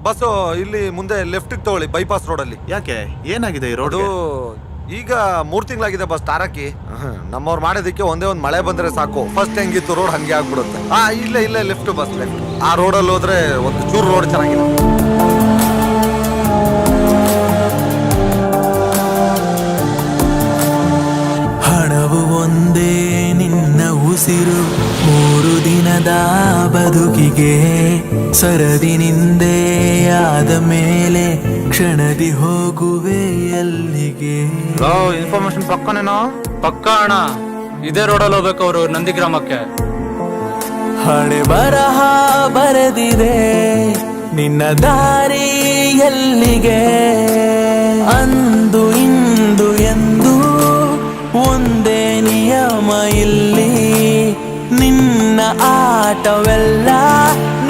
ಬಸ್ಸು ಇಲ್ಲಿ ಮುಂದೆ ಲೆಫ್ಟ್ ತಗೊಳ್ಳಿ, ಬೈಪಾಸ್ ರೋಡಲ್ಲಿ. ಯಾಕೆ, ಏನಾಗಿದೆ ಈ ರೋಡ್? ಈಗ 3 ತಿಂಗಳಾಗಿದೆ ಬಸ್ ತಾರಕಿ. ನಮ್ಮವ್ರು ಮಾಡೋದಕ್ಕೆ ಒಂದೇ ಒಂದು ಮಳೆ ಬಂದ್ರೆ ಸಾಕು, ಫಸ್ಟ್ ಹೆಂಗಿತ್ತು ರೋಡ್ ಹಂಗೆ ಆಗ್ಬಿಡುತ್ತೆ. ಇಲ್ಲೇ ಲೆಫ್ಟ್ ಬಸ್, ಲೆಫ್ಟ್. ಆ ರೋಡಲ್ಲಿ ಹೋದ್ರೆ ಒಂದು ಚೂರು ರೋಡ್ ಚೆನ್ನಾಗಿದೆ. ಹಣವು ಒಂದೇ ನಿನ್ನ ಉಸಿರು, 3 ದಿನದ ಬದುಕಿಗೆ ಸರದಿನಿಂದೇ ಆದ ಮೇಲೆ ಕ್ಷಣದಿ ಹೋಗುವೆ ಎಲ್ಲಿಗೆ? ಇನ್ಫಾರ್ಮೇಶನ್ ಪಕ್ಕನೇನೋ? ಪಕ್ಕ ಅಣ್ಣ, ಇದೇ ರೋಡಲ್ಲಿ ಹೋಗ್ಬೇಕು ಅವರು ನಂದಿಗ್ರಾಮಕ್ಕೆ. ಹಣೆ ಬರಹ ಬರೆದಿದೆ ನಿನ್ನ ದಾರಿ ಎಲ್ಲಿಗೆ, ಅಂದು ಇಂದು ಎಂದು ಒಂದೇ ನಿಯಮ ಇಲ್ಲಿ, ನಿನ್ನ ಆಟವೆಲ್ಲ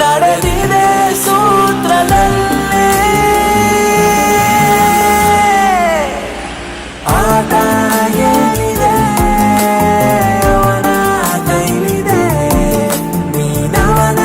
ನಡೆದಿದೆ ಸೂತ್ರದಲ್ಲಿ. ಆಟ ಏನಿದೆ ಅವನ ಕೈಲಿದೆ, ನೀನವನ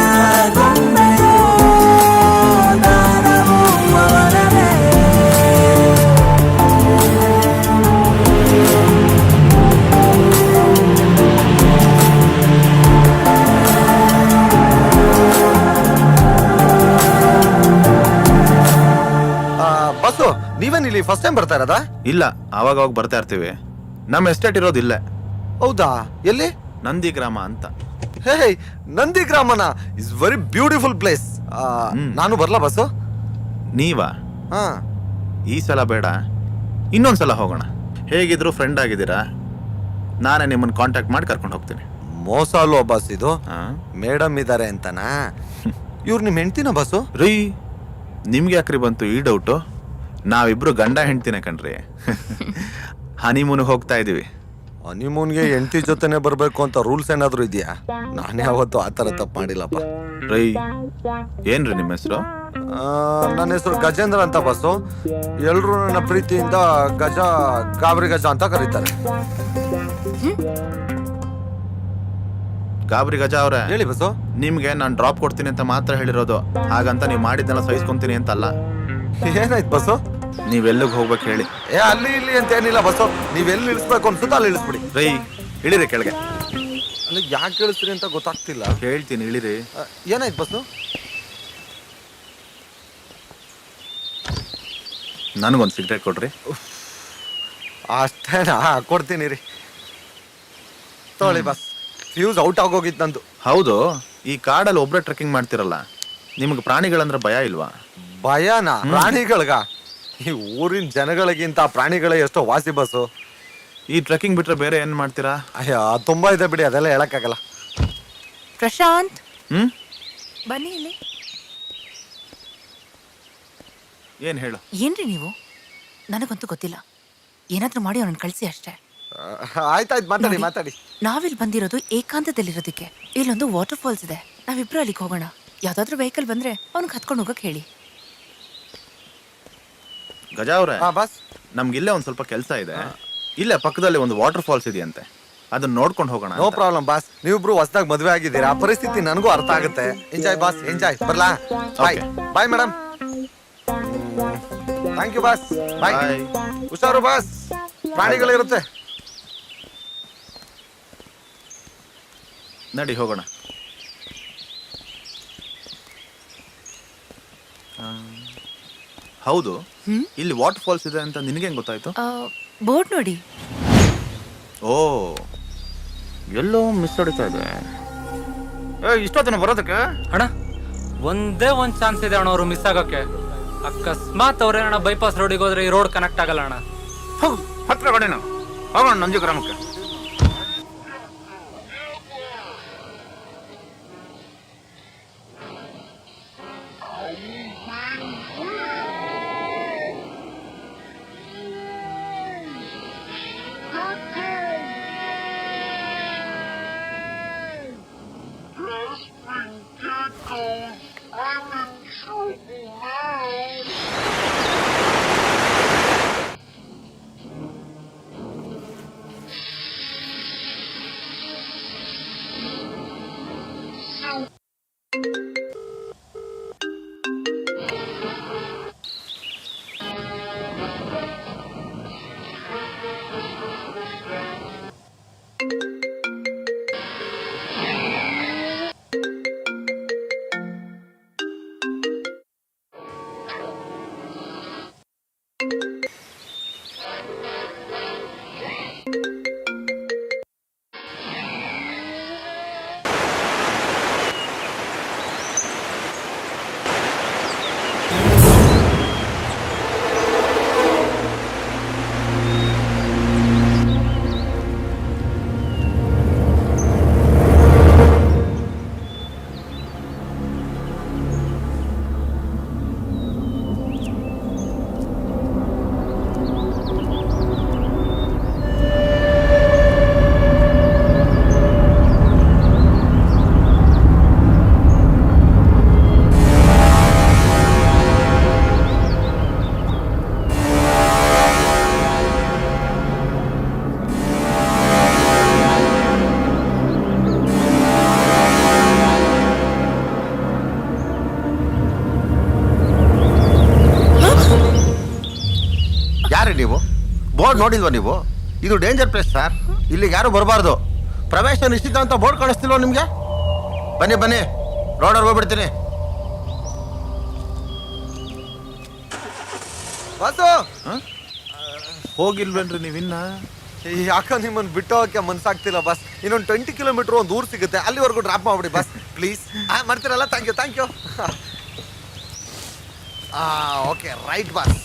ಬಸ್ಸು ನೀವೇನ್ ಇಲ್ಲಿ ಫಸ್ಟ್ ಟೈಮ್ ಬರ್ತಾ ಇರೋದಾ? ಇಲ್ಲ, ಅವಾಗ ಅವಾಗ ಬರ್ತಾ ಇರ್ತೀವಿ. ನಮ್ಮ ಎಸ್ಟೇಟ್ ಇರೋದಿಲ್ಲ. ಹೌದಾ? ಎಲ್ಲಿ? ನಂದಿ ಗ್ರಾಮ ಅಂತ. ಹೇ, ನಂದಿ ಗ್ರಾಮನ ಇಸ್ ವೆರಿ ಬ್ಯೂಟಿಫುಲ್ ಪ್ಲೇಸ್. ನಾನು ಬರ್ಲಾ ಬಸ್ಸು? ನೀವಾ? ಹಾ, ಈ ಸಲ ಬೇಡ, ಇನ್ನೊಂದ್ಸಲ ಹೋಗೋಣ. ಹೇಗಿದ್ರು ಫ್ರೆಂಡ್ ಆಗಿದ್ದೀರಾ, ನಾನೇ ನಿಮ್ಮನ್ನ ಕಾಂಟ್ಯಾಕ್ಟ್ ಮಾಡಿ ಕರ್ಕೊಂಡು ಹೋಗ್ತೀನಿ. ಮೋಸ ಅಲ್ವಾ ಬಸ್ ಇದು? ಮೇಡಮ್ ಇದಾರೆ ಅಂತನಾ? ಇವ್ರು ನಿಮ್ ಹೆಂಡ್ತಿನ ಬಸ್ಸು? ರೀ, ನಿಮ್ಗೆ ಯಾಕ್ರಿ ಬಂತು ಈ ಡೌಟು? ನಾವಿಬ್ರು ಗಂಡ ಹೆಂಡ್ತಿನ ಕಣ್ರಿ. ಹನಿಮೂನ್ ಹೋಗ್ತಾ ಇದೀವಿ. ಹನಿಮೂನ್ಗೆ ಹೆಂಡ್ತಿ ಜೊತೆನೆ ಬರ್ಬೇಕು ಅಂತ ರೂಲ್ಸ್ ಏನಾದ್ರು ಇದೆಯಾ? ನಾನೇ ಯಾವತ್ತು ಆ ಥರ ತಪ್ಪು ಮಾಡಿಲ್ಲಪ್ಪ. ರೈ, ಏನ್ರಿ ನಿಮ್ಮ ಹೆಸರು? ನನ್ನ ಹೆಸರು ಗಜೇಂದ್ರ ಅಂತ ಬಸ್ಸು. ಎಲ್ರು ನನ್ನ ಪ್ರೀತಿಯಿಂದ ಗಜ, ಗಾಬರಿ ಗಜ ಅಂತ ಕರೀತಾರೆ. ಗಾಬರಿ ಗಜ ಅವ್ರೆ, ಹೇಳಿ ಬಸ್ಸು. ನಿಮ್ಗೆ ನಾನು ಡ್ರಾಪ್ ಕೊಡ್ತೀನಿ ಅಂತ ಮಾತ್ರ ಹೇಳಿರೋದು, ಹಾಗಂತ ನೀವು ಮಾಡಿದ್ದೆಲ್ಲ ಸಹಿಸ್ಕೊಂತೀನಿ ಅಂತಲ್ಲ. ಏನಾಯ್ತು ಬಸ್ಸು? ನೀವೆಲ್ಲಿಗೆ ಹೋಗ್ಬೇಕು ಹೇಳಿ. ಅಲ್ಲಿ ಇಲ್ಲಿ ಅಂತ ಏನಿಲ್ಲ ಬಸ್ಸು, ನೀವೆಲ್ಲಿ ಇಳಿಸ್ಬೇಕು ಅನ್ಸುತ್ತೋ ಅಲ್ಲಿ ಇಳಿಸ್ಬಿಡಿ. ರೈ, ಇಳಿರಿ ಕೆಳಗೆ. ಅಲ್ಲಿ ಯಾಕೆ ಇಳಿಸ್ತೀರಿ ಅಂತ ಗೊತ್ತಾಗ್ತಿಲ್ಲ. ಹೇಳ್ತೀನಿ, ಇಳಿರಿ. ಏನಾಯ್ತು ಬಸ್ಸು? ನನಗೊಂದು ಸಿಗರೇಟ್ ಕೊಡ್ರಿ. ಅಷ್ಟೇನಾ? ಕೊಡ್ತೀನಿ ರೀ, ತೊಗೊಳ್ಳಿ ಬಸ್. ಫ್ಯೂಸ್ ಔಟ್ ಆಗೋಗಿತ್ತು ನಂದು. ಹೌದು, ಈ ಕಾಡಲ್ಲಿ ಒಬ್ರೇ ಟ್ರೆಕ್ಕಿಂಗ್ ಮಾಡ್ತಿರಲ್ಲ, ನಿಮ್ಗೆ ಪ್ರಾಣಿಗಳಂದ್ರೆ ಭಯ ಇಲ್ವಾ? ಭಯನಾ? ಪ್ರಾಣಿಗಳ್ಗ? ಈ ಊರಿನ ಜನಗಳಿಗಿಂತ ಪ್ರಾಣಿಗಳೇ ಎಷ್ಟೋ ವಾಸಿ ಬಸ್ಸು. ಈ ಟ್ರೆಕ್ಕಿಂಗ್ ಬಿಟ್ರೆ ಬೇರೆ ಏನ್ ಮಾಡ್ತೀರಾ? ಅಯ್ಯ, ತುಂಬಾ ಇದೆ ಬಿಡಿ, ಅದೆಲ್ಲ ಹೇಳಕ್ಕಾಗಲ್ಲ. ಪ್ರಶಾಂತ್, ಬನ್ನಿ ಇಲ್ಲಿ. ಏನ್ ಹೇಳು? ಏನ್ರಿ ನೀವು? ನನಗಂತೂ ಗೊತ್ತಿಲ್ಲ. ಏನಾದ್ರೂ ಮಾಡಿ ಅವನನ್ನ ಕಳಿಸಿ ಅಷ್ಟೇ. ಆಯ್ತಾಯ್ತು, ಮಾತಾಡಿ ಮಾತಾಡಿ. ನಾವಿಲ್ಲಿ ಬಂದಿರೋದು ಏಕಾಂತದಲ್ಲಿರೋದಕ್ಕೆ. ಇಲ್ಲೊಂದು ವಾಟರ್ ಫಾಲ್ಸ್ ಇದೆ, ನಾವಿಬ್ರು ಅಲ್ಲಿಗೆ ಹೋಗೋಣ. ಯಾವ್ದಾದ್ರು ವೆಹಿಕಲ್ ಬಂದ್ರೆ ಅವ್ನಿಗೆ ಹತ್ಕೊಂಡು ಹೋಗಕ್ ಹೇಳಿ. ಗಜ ಅವ್ರೆ, ಬಸ್ ನಮ್ಗಿಲ್ಲೇ ಒಂದ್ ಸ್ವಲ್ಪ ಕೆಲಸ ಇದೆ. ಇಲ್ಲೇ ಪಕ್ಕದಲ್ಲಿ ಒಂದು ವಾಟರ್ ಫಾಲ್ಸ್ ಇದೆಯಂತೆ, ಅದನ್ನ ನೋಡ್ಕೊಂಡು ಹೋಗೋಣ. No problem boss. ನೀವಿಬ್ರು ಹೊಸದಾಗಿ ಮದುವೆ ಆಗಿದ್ದೀರಾ, ಆ ಪರಿಸ್ಥಿತಿ ನನಗೂ ಅರ್ಥ ಆಗುತ್ತೆ. Enjoy boss, enjoy. ಬರ್ಲಾ? Bye. Bye madam. Thank you boss. Bye. ಹುಷಾರು ಬಾಸ್, ಪ್ರಾಣಿಗಳಿರುತ್ತೆ. ನಡಿ ಹೋಗೋಣ. ಹೌದು, ಇಲ್ಲಿ ವಾಟರ್ ಫಾಲ್ಸ್ ಇದೆ ಅಂತ ನಿನಗೆ ಹೆಂಗ್ ಗೊತ್ತಾಯ್ತು? ಬೋರ್ಡ್ ನೋಡಿ. ಓ, ಎಲ್ಲೋ ಮಿಸ್ ಹೊಡಿತಾ ಇದೆ. ಇಷ್ಟೊತ್ತನ ಬರೋದಕ್ಕೆ ಅಣ್ಣ ಒಂದೇ ಒಂದ್ ಚಾನ್ಸ್ ಇದೆ ಅಣ್ಣ ಅವರು ಮಿಸ್ ಆಗೋಕೆ. ಅಕಸ್ಮಾತ್ ಅವ್ರೇನಣ್ಣ ಬೈಪಾಸ್ ರೋಡಿಗೆ ಹೋದ್ರೆ ಈ ರೋಡ್ ಕನೆಕ್ಟ್ ಆಗಲ್ಲ ಅಣ್ಣ. ಹತ್ರ ಕಡೆನ ಹೋಗೋಣ ನಂಜು ಗ್ರಾಮಕ್ಕೆ. ನೀವು ಬೋರ್ಡ್ ನೋಡಿಲ್ವಾ ನೀವು? ಇದು ಡೇಂಜರ್ ಪ್ಲೇಸ್ ಸರ್, ಇಲ್ಲಿಗೆ ಯಾರು ಬರಬಾರ್ದು. ಪ್ರವೇಶ ನಿಶ್ಚಿತ ಅಂತ ಬೋರ್ಡ್ ಕಾಣಿಸ್ತಿಲ್ವ ನಿಮ್ಗೆ? ಬನ್ನಿ ಬನ್ನಿ, ರೋಡಲ್ಲಿ ಹೋಗ್ಬಿಡ್ತೀನಿ. ಬಾಸು ಹೋಗಿಲ್ವೇನ್ರಿ ನೀವಿನ್ನ? ಯಾಕ ನಿಮ್ಮನ್ನು ಬಿಟ್ಟು ಹೋಗಕ್ಕೆ ಮನ್ಸಾಗ್ತಿಲ್ಲ ಬಸ್. ಇನ್ನೊಂದು 20 ಕಿಲೋಮೀಟರ್ ಒಂದು ಊರು ಸಿಗುತ್ತೆ, ಅಲ್ಲಿವರೆಗೂ ಡ್ರಾಪ್ ಮಾಡ್ಬಿಡಿ ಬಸ್ ಪ್ಲೀಸ್. ಮಾಡ್ತೀರಲ್ಲ? Thank you. Okay right bus.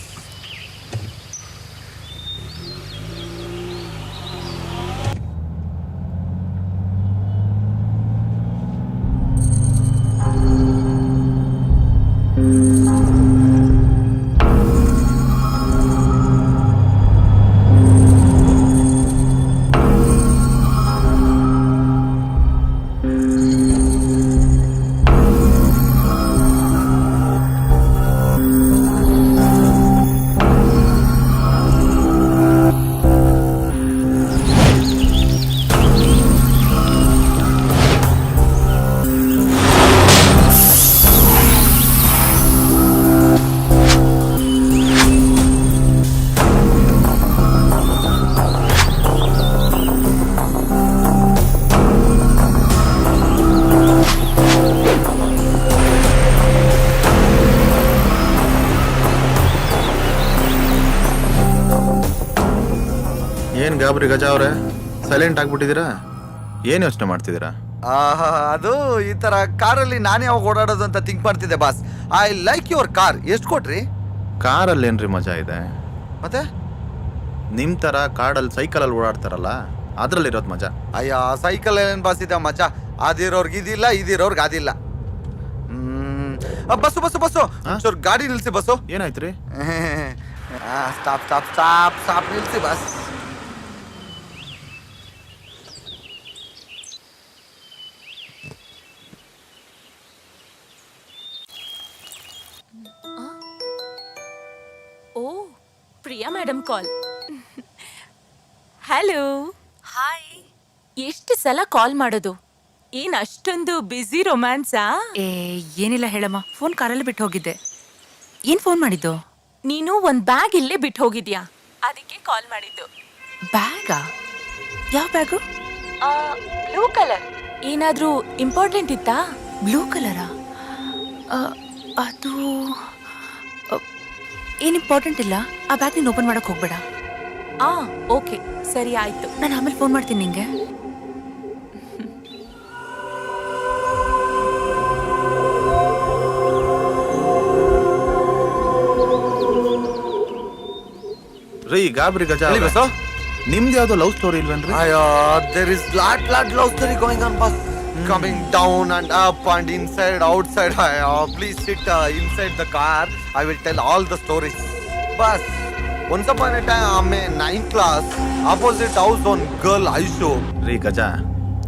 ಏನ್ ಗಾಬರಿ ಗಜ ಅವ್ರೆ, ಸೈಲೆಂಟ್ ಆಗ್ಬಿಟ್ಟಿದ್ದೀರಾ? ಏನ್ ಯೋಚನೆ ಮಾಡ್ತಿದ್ದೀರಾ? ಅದು ಈ ತರ ಕಾರಲ್ಲಿ ನಾನೇ ಯಾವಾಗ ಓಡಾಡೋದು ಅಂತ ಥಿಂಕ್ ಮಾಡ್ತಿದ್ದೆ boss. I like your car. ಎಷ್ಟು ಕೊಟ್ರಿ? ಕಾರಲ್ಲಿ ಏನ್ರಿ ಮಜಾ ಇದೆ? ಮತ್ತೆ ನಿಮ್ ತರ ಕಾಡಲ್ಲಿ ಸೈಕಲಲ್ಲಿ ಓಡಾಡ್ತಾರಲ್ಲ, ಅದ್ರಲ್ಲಿರೋದು ಮಜಾ. ಅಯ್ಯ ಸೈಕಲ್ ಏನ್ ಬಾಸ್ ಇದೆ ಮಜಾ? ಅದಿರೋರ್ಗೆ ಇದಿಲ್ಲ, ಇದಿರೋರ್ಗೆ ಅದಿಲ್ಲ. ಬಸ್ಸು ಚೂರು ಗಾಡಿ ನಿಲ್ಸಿ ಬಸ್ಸು. ಏನಾಯ್ತ್ರಿ? ಸ್ಟಾಪ್ ನಿಲ್ಸಿ ಬಸ್. ಓ Priya madam call. Hello. Hi. ಎಷ್ಟು ಸಲ ಕಾಲ್ ಮಾಡೋದು? ಏನ್ ಅಷ್ಟೊಂದು ಬ್ಯುಸಿ ರೊಮ್ಯಾನ್ಸಾ? ಏನಿಲ್ಲ ಹೇಳಮ್ಮ, ಫೋನ್ ಕಾರಲ್ಲಿ ಬಿಟ್ಟು ಹೋಗಿದ್ದೆ. ಏನ್ ಫೋನ್ ಮಾಡಿದ್ದು? ನೀನು ಒಂದ್ ಬ್ಯಾಗ್ ಇಲ್ಲೇ ಬಿಟ್ಟು ಹೋಗಿದ್ಯಾ, ಅದಕ್ಕೆ ಕಾಲ್ ಮಾಡಿದ್ದು. ಬ್ಯಾಗಾ? ಯಾವ ಬ್ಯಾಗು? Blue colour. ಏನಾದ್ರೂ ಇಂಪಾರ್ಟೆಂಟ್ ಇತ್ತಾ? ಬ್ಲೂ ಕಲರಾ? ಅದು ಏನ್ ಇಂಪಾರ್ಟೆಂಟ್ ಇಲ್ಲ. ಆ ಬ್ಯಾಗ್ ನೀನು ಓಪನ್ ಮಾಡಕ್ ಹೋಗ್ಬೇಡ. ಓಕೆ ಸರಿ ಆಯ್ತು. ನಾನು ಆಮೇಲೆ ಫೋನ್ ಮಾಡ್ತೀನಿ ನಿಂಗೆ. ರೀ ಗಾಬರಿ ಗಜ ಅವ್ರೆ, ನಿಮ್ದು ಯಾವ್ದೋ ಲವ್ ಸ್ಟೋರಿ ಇಲ್ವೇನ್ರಿ? There is lot love story going on boss. Coming down and up and inside outside. Please sit inside the car. I will tell all the stories. Boss, once upon a time I'm in 9th class. Opposite house one girl Aishu. ರೀ ಗಜ,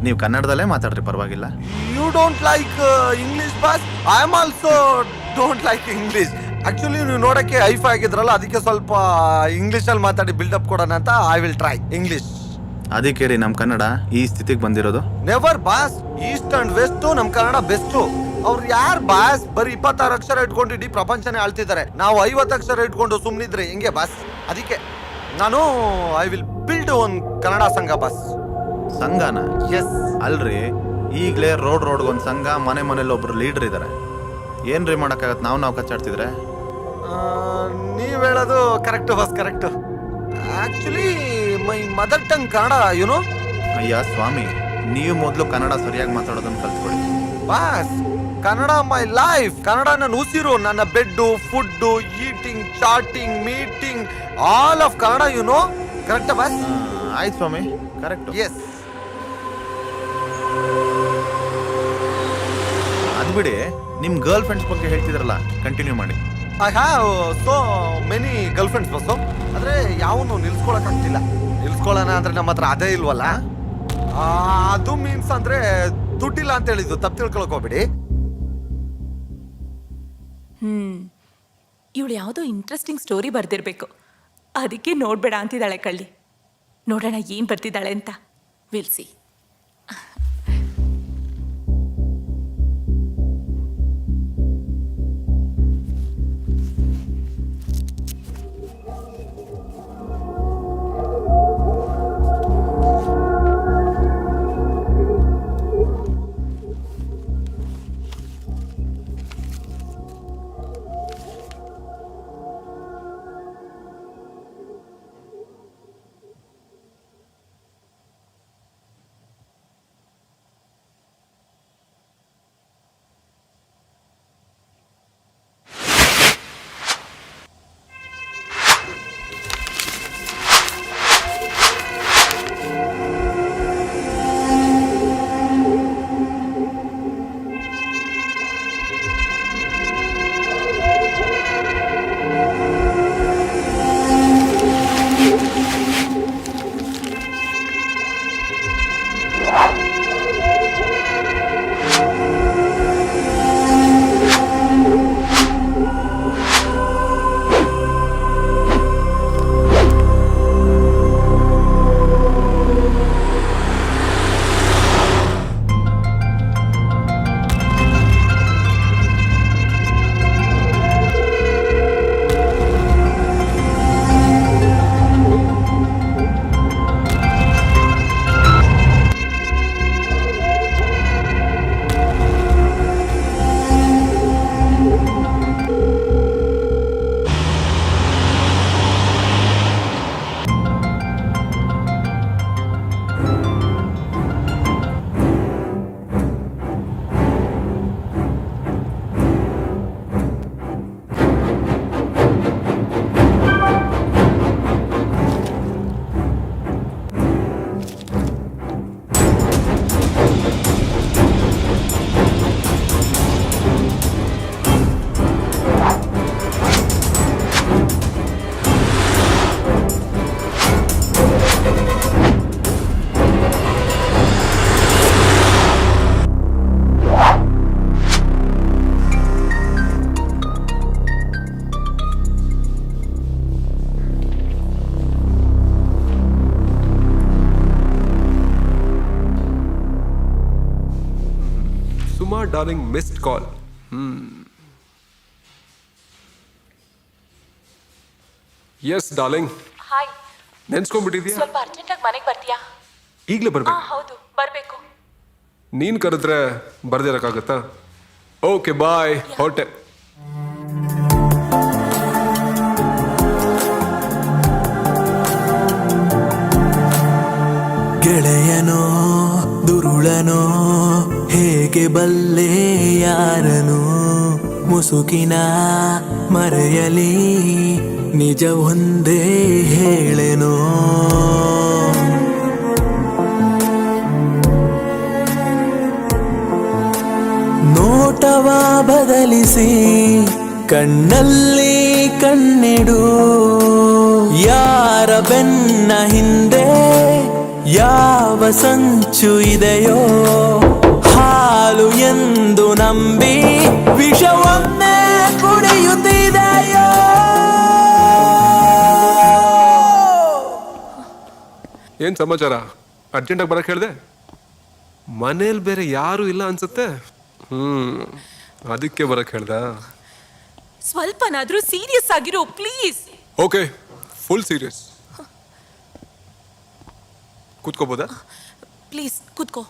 ನೀವು ಕನ್ನಡದಲ್ಲೇ ಮಾತಾಡ್ರಿ, ಪರವಾಗಿಲ್ಲ. You don't like English boss? I am also don't like English. Actually ನೀವು ನೋಡಕ್ಕೆ ಐಫೈ ಆಗಿದ್ರಲ್ಲ, ಅದಕ್ಕೆ ಸ್ವಲ್ಪ ಇಂಗ್ಲಿಷಲ್ಲಿ ಮಾತಾಡಿ ಬಿಲ್ಡಪ್ ಕೊಡೋಣ ಅಂತ ಐ ವಿಲ್ ಟ್ರೈ ಇಂಗ್ಲಿಷ್. ಅದಕ್ಕೆ ರೀ ನಮ್ಮ ಕನ್ನಡ ಈ ಸ್ಥಿತಿಗೆ ಬಂದಿರೋದು. Never boss. East and west ನಮ್ ಕನ್ನಡ ಬೆಸ್ಟ್. ಅವ್ರು ಯಾರು ಬಾಸ್ ಬರೀ 26 ಅಕ್ಷರ ಇಟ್ಕೊಂಡು ಇಡೀ ಪ್ರಪಂಚನೇ ಆಳ್ತಿದ್ದಾರೆ. ನಾವು 50 ಅಕ್ಷರ ಇಟ್ಕೊಂಡು ಸುಮ್ಮನಿದ್ರೆ ಹೆಂಗೆ ಬಾಸ್? ಅದಕ್ಕೆ ನಾನು I will build one Kannada ಸಂಘ ಬಾಸ್. ಸಂಘನ? ಎಸ್. ಅಲ್ರಿ, ಈಗಲೇ ರೋಡ್ಗೆ ಒಂದು ಸಂಘ, ಮನೇಲಿ ಒಬ್ರು ಲೀಡರ್ ಇದ್ದಾರೆ. ಏನ್ರಿ ಮಾಡಕ್ಕಾಗತ್ತೆ ನಾವು ಕಚ್ಚಾಡ್ತಿದ್ರೆ? ನೀವ್ ಹೇಳೋದು correct boss, correct. Actually my mother tongue Kannada, you know. ಅಯ್ಯ ಸ್ವಾಮಿ, ನೀವು ಮೊದಲು ಕನ್ನಡ ಸರಿಯಾಗಿ ಮಾತಾಡೋದನ್ನ ಕಲ್ತ್ಕೊಳ್ಳಿ boss. Kannada my life. Kannada ನನ್ನ ಉಸಿರು, ನನ್ನ bed, food, eating, chatting, meeting, all of Kannada, you know. Correct boss? ಆಯ್ತು ಸ್ವಾಮಿ, ಕರೆಕ್ಟ್. ಎಸ್. ಅದು ಬಿಡಿ, ನಿಮ್ ಗರ್ಲ್ ಫ್ರೆಂಡ್ಸ್ ಬಗ್ಗೆ ಹೇಳ್ತಿದ್ರಲ್ಲ, ಕಂಟಿನ್ಯೂ ಮಾಡಿ. I have so many girl friends bus. ಆದರೆ ಯಾವನು ನಿಲ್ಸ್ಕೊಳಕ್ ಆಗ್ತಿಲ್ಲ. ನಿಲ್ಸ್ಕೊಳ್ಳೋಣ ಅಂದ್ರೆ ನಮ್ಮ ಹತ್ರ ಅದೇ ಇಲ್ವಲ್ಲ. ಅದು ಮೀನ್ಸ್ ಅಂದ್ರೆ ದುಡ್ಡಿಲ್ಲ ಅಂತ ಹೇಳಿದ್ದು, ತಪ್ಪು ತಿಳ್ಕೊಳಕ್ ಹೋಗ್ಬಿಡಿ. ಇವಳು ಯಾವುದೋ ಇಂಟ್ರೆಸ್ಟಿಂಗ್ ಸ್ಟೋರಿ ಬರ್ದಿರ್ಬೇಕು, ಅದಕ್ಕೆ ನೋಡ್ಬೇಡ ಅಂತಿದ್ದಾಳೆ ಕಳ್ಳಿ. ನೋಡೋಣ ಏನ್ ಬರ್ತಿದ್ದಾಳೆ ಅಂತ. ವಿಲ್ಸಿ. Darling missed call. Yes darling. Hi. ನೆನ್ಸ್ಕೊಂಡ್ಬಿಟ್ಟಿದ್ಯಾ? ಸ್ವಲ್ಪ ಅರ್ಜೆಂಟಾಗಿ ಮನೆಗೆ ಬರ್ತೀಯಾ? ಈಗಲೇ ಬರ್ಬೇಕು. ಹೌದು, ಬರಬೇಕು. ನೀನ್ ಕರೆದ್ರೆ ಬರ್ದಿರಕ್ಕಾಗತ್ತಾ? ಓಕೆ ಬಾಯ್, ಹೊರಟೆ. ಗೆಳೆಯನೋ ದುರುಳನೋ ಹೇಗೆ ಬಲ್ಲೆ ಯಾರನು, ಮುಸುಕಿನ ಮರೆಯಲಿ ನಿಜ ಒಂದೇ ಹೇಳೆನೋ. ನೋಟವ ಬದಲಿಸಿ ಕಣ್ಣಲ್ಲಿ ಕಣ್ಣಿಡು, ಯಾರ ಬೆನ್ನ ಹಿಂದೆ ಯಾವ ಸಂಚು ಇದೆಯೋ, ಹಾಲು ಎಂದು ನಂಬಿ ವಿಷವನ್ನೇ ಕುಡಿಯುತ್ತಿದೆಯೋ. ಏನ್ ಸಮಾಚಾರ? ಅರ್ಜೆಂಟಾಗಿ ಬರಕ್ ಹೇಳ್ದೆ? ಮನೇಲಿ ಬೇರೆ ಯಾರು ಇಲ್ಲ ಅನ್ಸುತ್ತೆ. ಅದಕ್ಕೆ ಬರಕ್ ಹೇಳ್ದ. ಸ್ವಲ್ಪನಾದ್ರೂ ಸೀರಿಯಸ್ ಆಗಿರೋ ಪ್ಲೀಸ್. Okay, full serious. ಕೂತ್ಕೋಬೋದಾ? ಪ್ಲೀಸ್ ಕೂತ್ಕೋ.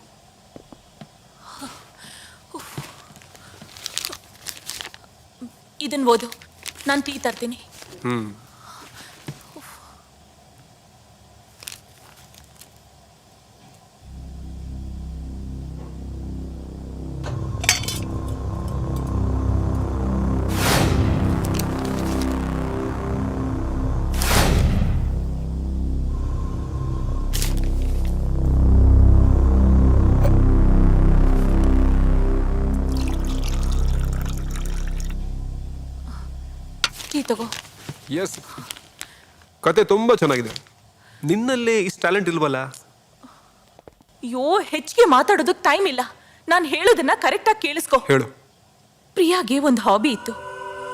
ಇದನ್ನ ಓದು, ನಾನು ಟೀ ತರ್ತೀನಿ. ತಗೋ. ಎಸ್, ಕತೆ ತುಂಬಾ ಚೆನ್ನಾಗಿದೆ. ನಿನ್ನಲ್ಲೇ ಇಷ್ಟು ಟ್ಯಾಲೆಂಟ್ ಇಲ್ವಲ್ಲ? ಅಯ್ಯೋ, ಹೆಚ್ಚಿಗೆ ಮಾತಾಡೋದಕ್ಕೆ ಟೈಮ್ ಇಲ್ಲ. ನಾನು ಹೇಳೋದನ್ನ ಕರೆಕ್ಟಾಗಿ ಕೇಳಿಸ್ಕೊ. ಹೇಳು. ಪ್ರಿಯಾಗೆ ಒಂದು ಹಾಬಿ ಇತ್ತು,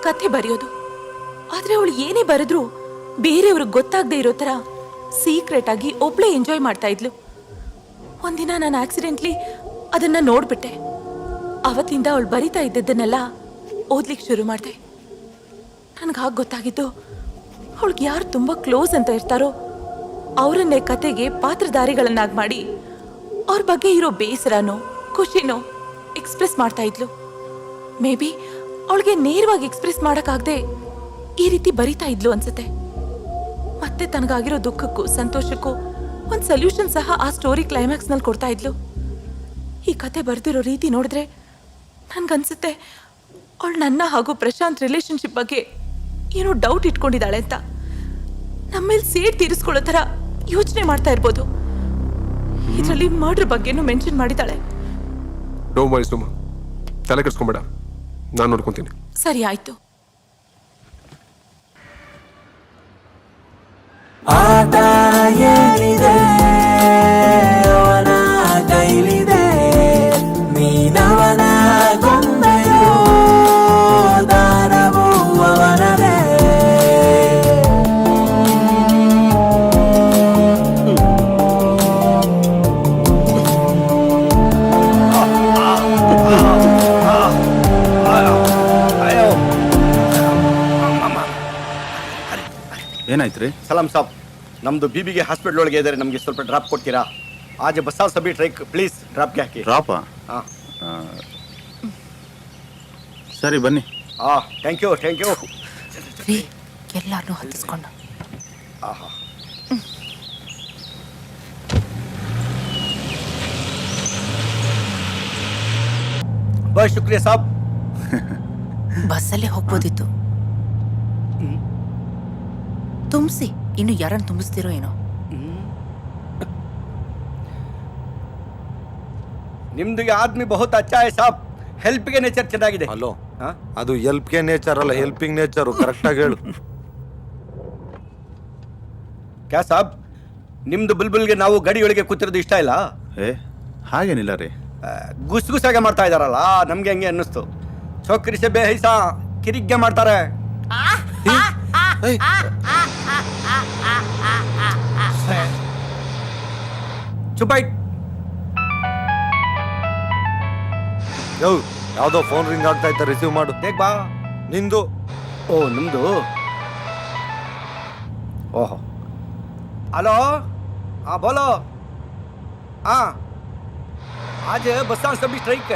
ಕಥೆ ಬರೆಯೋದು. ಆದ್ರೆ ಅವಳು ಏನೇ ಬರೆದ್ರು ಬೇರೆಯವ್ರಿಗೆ ಗೊತ್ತಾಗದೆ ಇರೋ ಥರ ಸೀಕ್ರೆಟ್ ಆಗಿ ಒಬ್ಳೇ ಎಂಜಾಯ್ ಮಾಡ್ತಾ ಇದ್ಲು. ಒಂದಿನ ನಾನು ಆಕ್ಸಿಡೆಂಟ್ಲಿ ಅದನ್ನ ನೋಡ್ಬಿಟ್ಟೆ. ಅವತ್ತಿಂದ ಅವಳು ಬರಿತಾ ಇದ್ದದ್ದನ್ನೆಲ್ಲ ಓದ್ಲಿಕ್ಕೆ ಶುರು ಮಾಡಿದೆ. ನನಗೆ ಗೊತ್ತಾಗಿದ್ದು, ಅವಳಿಗೆ ಯಾರು ತುಂಬ ಕ್ಲೋಸ್ ಅಂತ ಇರ್ತಾರೋ ಅವರನ್ನೇ ಕತೆಗೆ ಪಾತ್ರಧಾರಿಗಳನ್ನಾಗಿ ಮಾಡಿ ಅವ್ರ ಬಗ್ಗೆ ಇರೋ ಬೇಸರನೋ ಖುಷಿನೋ ಎಕ್ಸ್ಪ್ರೆಸ್ ಮಾಡ್ತಾ ಇದ್ಲು. ಮೇ ಬಿ ಅವಳಿಗೆ ನೇರವಾಗಿ ಎಕ್ಸ್ಪ್ರೆಸ್ ಮಾಡೋಕ್ಕಾಗದೆ ಈ ರೀತಿ ಬರಿತಾ ಇದ್ಲು ಅನ್ಸುತ್ತೆ. ಮತ್ತೆ ತನಗಾಗಿರೋ ದುಃಖಕ್ಕೂ ಸಂತೋಷಕ್ಕೂ ಒಂದು ಸೊಲ್ಯೂಷನ್ ಸಹ ಆ ಸ್ಟೋರಿ ಕ್ಲೈಮ್ಯಾಕ್ಸ್ನಲ್ಲಿ ಕೊಡ್ತಾ ಇದ್ಲು. ಈ ಕತೆ ಬರೆದಿರೋ ರೀತಿ ನೋಡಿದ್ರೆ ನನ್ಗನ್ಸುತ್ತೆ ಅವಳು ನನ್ನ ಹಾಗೂ ಪ್ರಶಾಂತ್ ರಿಲೇಶನ್ಶಿಪ್ ಬಗ್ಗೆ ಏನೋ ಡೌಟ್ ಇಟ್ಕೊಂಡಿದ್ದಾಳೆ ಅಂತ. ನಮ್ಮೇಲೆ ಸೇಡ್ ತೀರಿಸ್ಕೊಳ್ಳೋ ಥರ ಯೋಚನೆ ಮಾಡ್ತಾ ಇರ್ಬೋದು. ಇದರಲ್ಲಿ ಮರ್ಡರ್ ಬಗ್ಗೆನೂ ಮೆನ್ಷನ್ ಮಾಡಿದ್ದಾಳೆ. ಡೋಂಟ್ ವರಿ ಸುಮ, ತಲೆ ಕೆಡಿಸ್ಕೊಂಬೇಡ, ನಾನು ನೋಡ್ಕೊಂತೀನಿ. ಸರಿ ಆಯ್ತು. ಆಟ ಏನಿದೆ ಅವನ ಕೈಲಿದೆ, ನೀನವನ ಗೊಂಬೆಯೋ ದಾನವೂ ಅವನದೇ. ಏನಾಯ್ತು ರೀ? ಸಲಾಂ ಸಾಬ್, ನಮ್ದು ಬಿಬಿಗೆ ಹಾಸ್ಪಿಟಲ್ ಒಳಗೆ ಇದ್ದಾರೆ, ನಮಗೆ ಸ್ವಲ್ಪ ಡ್ರಾಪ್ ಕೊಡ್ತೀರಾ? ಆಜ್ ಬಸ್ಸಾ ಸಬಿ ಟ್ರೈಕ್ ಪ್ಲೀಸ್ ಡ್ರಾಪ್ಗೆ ಹಾಕಿ. ಡ್ರಾಪಾ? ಸರಿ ಬನ್ನಿ. Thank you thank you. ಎಲ್ಲಾರನ್ನೂ ಹತ್ತಿಸ್ಕೊಂಡು ಬಸ್ ಶುಕ್ರಿಯಾ ಸಾಬ್. ಬಸ್ಸಲ್ಲೇ ಹೋಗ್ಬೋದಿತ್ತು. ತುಂಬಿಸಿ, ಇನ್ನು ಯಾರನ್ನು ತುಂಬಿಸ್ತಿರೋ ಏನೋ. ನಿಮ್ದು ಆದ್ಮಿ ಬಹುತ್ ಅಚ್ಚಾ ಹೈ ಸಾಬ್, ಹೆಲ್ಪ್ಗೆ ನೇಚರ್ ಚೆನ್ನಾಗಿದೆ. ಹಲೋ, ಅದು ಹೆಲ್ಪ್ಗೆ ನೇಚರ್ ಅಲ್ಲ, ಹೆಲ್ಪಿಂಗ್ ನೇಚರು. ಕರೆಕ್ಟಾಗಿ ಹೇಳು. ಕ್ಯಾ ಸಾಬ್, ನಿಮ್ದು ಬುಲ್ಬುಲ್ಗೆ ನಾವು ಗಡಿಯೊಳಗೆ ಕೂತಿರೋದು ಇಷ್ಟ ಇಲ್ಲ? ಹಾಗೇನಿಲ್ಲ ರೀ. ಗುಸ್ಗುಸಾಗೆ ಮಾಡ್ತಾ ಇದಾರಲ್ಲ, ನಮ್ಗೆ ಹಂಗೆ ಅನ್ನಿಸ್ತು. ಚೋಕ್ರಿ ಸೆ ಬೇಹೈಸಾ ಕಿರಿಗ್ಗೆ ಮಾಡ್ತಾರೆ. ಚುಪಾಯ್. ಯೋ ಯಾವುದೋ ಫೋನ್ ರಿಂಗ್ ಆಗ್ತಾ ಇತ್ತು, ರಿಸೀವ್ ಮಾಡು. ಬೇಗ ಬಾ. ನಿಂದು. ಓ ನಮ್ದು. ಓಹೋ ಹಲೋ. हाँ बोलो. हाँ आज बसा सभी स्ट्राइक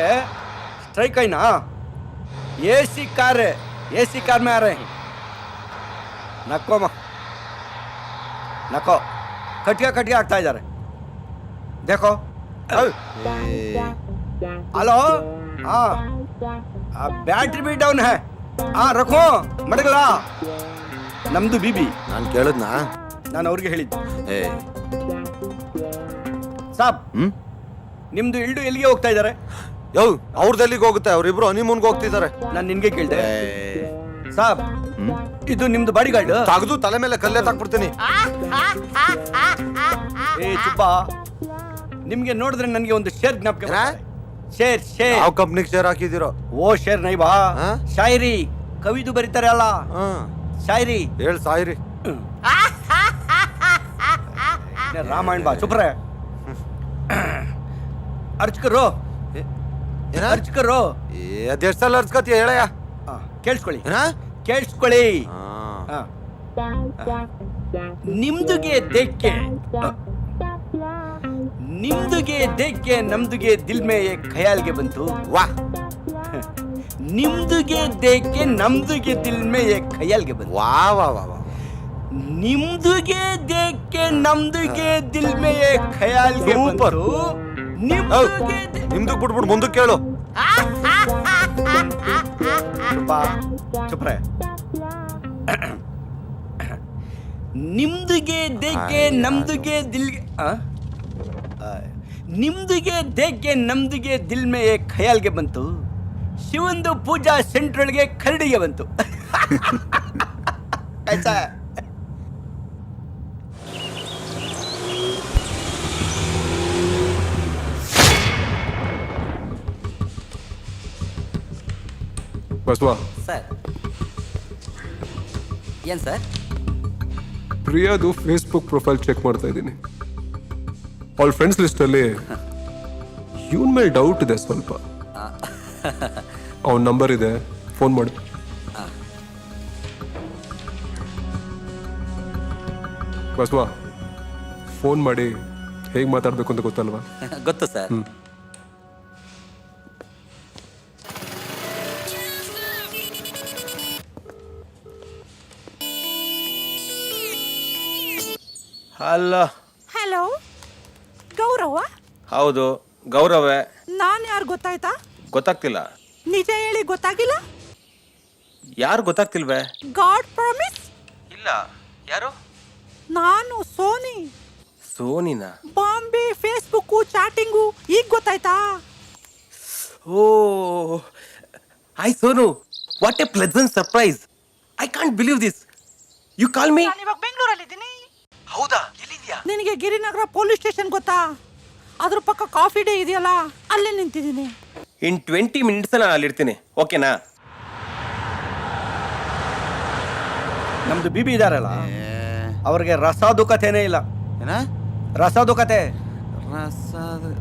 है ना. एसी कार में आ रहे हैं. नको कटिया ಆಗ್ತಾ ಇದ್ದಾರೆ. देखो. हेलो. हाँ बैटरी भी डाउन है. हाँ रखो मडगला. ನಮ್ದು ಬಿಬಿ. ನಾನು ಕೇಳಿದ್ನಾ? ನಾನು ಅವ್ರಿಗೆ ಹೇಳಿದ್ದು. ಏ ಸಾಬ್ ನಿಮ್ದು ಇಲ್ಡು ಎಲ್ಲಿಗೆ ಹೋಗ್ತಾ ಇದ್ದಾರೆ? ಯೋ ಅವ್ರದೆಲ್ಲಿಗೆ ಹೋಗುತ್ತೆ, ಅವ್ರಿಬ್ರು ಹನಿಮೂನ್ಗೆ ಹೋಗ್ತಿದ್ದಾರೆ. ನಾನು ನಿನ್ಗೆ ಕೇಳ್ದೆ. ಸಾಬ್ ಇದು ನಿಮ್ದು ಬಾಡಿ ಗಾರ್ಡ್. ತೆಗೆದು ತಲೆ ಮೇಲೆ ಕಲ್ಲೇ ತಾಕ್ಬಿಡ್ತೀನಿ. ಏ ಚುಪ್ಪ, ನಿಮ್ಗೆ ನೋಡಿದ್ರೆ ನನಗೆ ಒಂದು ಶೇರ್ ಜ್ಞಾಪಕ. ಶೇರ್ ಯಾವ ಕಂಪ್ನಿಗೆ ಶೇರ್ ಹಾಕಿದಿರೋ? ಓ ಶೇರ್ ನೈ ಬಾ, ಶಾಯರಿ ಕವಿದು ಬರೀತಾರೆ ಅಲ್ಲ, ಶಾಯರಿ. ಹೇಳ್ ಸಾಯಿರಿ. ರಾಮಾಯಣ ಬಾ ಚುಪ್ರೆ. ಅರ್ಚ್ ಕರೋ ಅದೆಷ್ಟು ಸಲ ಅರ್ಚ್ಕತ್ತೀಯ ಹೇಳಯ್ಯ? ಕೇಳಿಸ್ಕೊಳ್ಳಿ. ನಿಮ್ದುಗೆ ದೇಖ್ಕೆ ನಮ್ದುಗೆ ದಿಲ್ ಮೇ ಏಕ್ ಖಯಾಲ್ಗೆ ಬಂತು. ವಾಹ್. ನಿಮ್ದುಗೆ ದೇಖ್ಕೆ ನಮ್ದುಗೆ ದಿಲ್ ಮೇ ಏಕ್ ಖಯಾಲ್ಗೆ ಬಂತು. ವಾಹ್ ವಾಹ್ ವಾಹ್. ನಿಮ್ದುಗೆ ದೇಖ್ಕೆ ನಮ್ದುಗೆ ದಿಲ್ ಮೇ ಏಕ್ ಖಯಾಲ್ಗೆ ಬಂತು. ನಿಮ್ದು ಬಿಟ್ಬಿಟ್ಟು ಮುಂದಕ್ಕೆ ಕೇಳು. ಚುಪ್ರೆ. ನಿಮ್ದುಗೆ ದೇಖ್ಕೆ ನಮ್ದುಗೆ ದಿಲ್ಗೆ ನಿಮ್ದುಗೆ ದೇಖ್ಕೆ ನಮ್ದುಗೆ ದಿಲ್ ಮೇ ಏಕ್ ಖಯಾಲ್ಗೆ ಬಂತು. ಶಿವಂದು ಪೂಜಾ ಸೆಂಟರ್ ಒಳಗೆ ಕರಡಿಗೆ ಬಂತು. ಆಯ್ತಾ? ಬಸವ ಸರ್. ಏನ್ ಸರ್? ಪ್ರಿಯಾದು ಫೇಸ್ಬುಕ್ ಪ್ರೊಫೈಲ್ ಚೆಕ್ ಮಾಡ್ತಾ ಇದ್ದೀನಿ. ಅವಳ ಫ್ರೆಂಡ್ಸ್ ಲಿಸ್ಟಲ್ಲಿ ಇವನ್ ಮೇಲೆ ಡೌಟ್ ಇದೆ ಸ್ವಲ್ಪ. ಅವನ ನಂಬರ್ ಇದೆ, ಫೋನ್ ಮಾಡಿ. ಬಸವ ಫೋನ್ ಮಾಡಿ ಹೇಗೆ ಮಾತಾಡ್ಬೇಕು ಅಂತ ಗೊತ್ತಲ್ವಾ? ಗೊತ್ತು ಸರ್. ಹಲೋ ಗೌರವ? ಹೌದು ಗೌರವೇ. ನಾನು ಯಾರು ಗೊತ್ತಾಯ್ತಾ? ಗೊತ್ತಾಗ್ತಿಲ್ಲ. ನಿಜ ಹೇಳಿ ಗೊತ್ತಾಗಿಲ್ಲ? ಯಾರು ಗೊತ್ತಾಗ್ತಿಲ್ವೇ? God promise. ಇಲ್ಲ, ಯಾರು? ನಾನು ಸೋನಿ. ಸೋನಿನಾ? ಬಾಂಬೆ ಫೇಸ್ಬುಕ್ ಚಾಟಿಂಗು ಈಗ ಗೊತ್ತಾಯ್ತಾ? ಓ hi Sonu, what a pleasant surprise. I can't believe this. You call me? ನಾನು ಇವಾಗ ಬೆಂಗಳೂರಲ್ಲಿದ್ದೀನಿ. ಹೌದಾ? ಎಲ್ಲಿದ್ಯಾ? ನಿನಗೆ ಗಿರಿನಗರ ಪೊಲೀಸ್ ಸ್ಟೇಷನ್ ಗೊತ್ತಾ? ಅದ್ರ ಪಕ್ಕ ಕಾಫಿ ಡೇ ಇದೆಯಲ್ಲ, ಅಲ್ಲೇ ನಿಂತಿದ್ದೀನಿ. ಇನ್ 20 ಮಿನಿಟ್ಸ್ ನಾನು ಅಲ್ಲಿರ್ತೀನಿ, ಓಕೆನಾ? ನಮ್ದು ಬಿಬಿ ಇದಾರಲ್ಲ, ಅವ್ರಿಗೆ ರಸಾದು ಕಥೆನೇ ಇಲ್ಲ. ರಸಾದು ಕತೆ.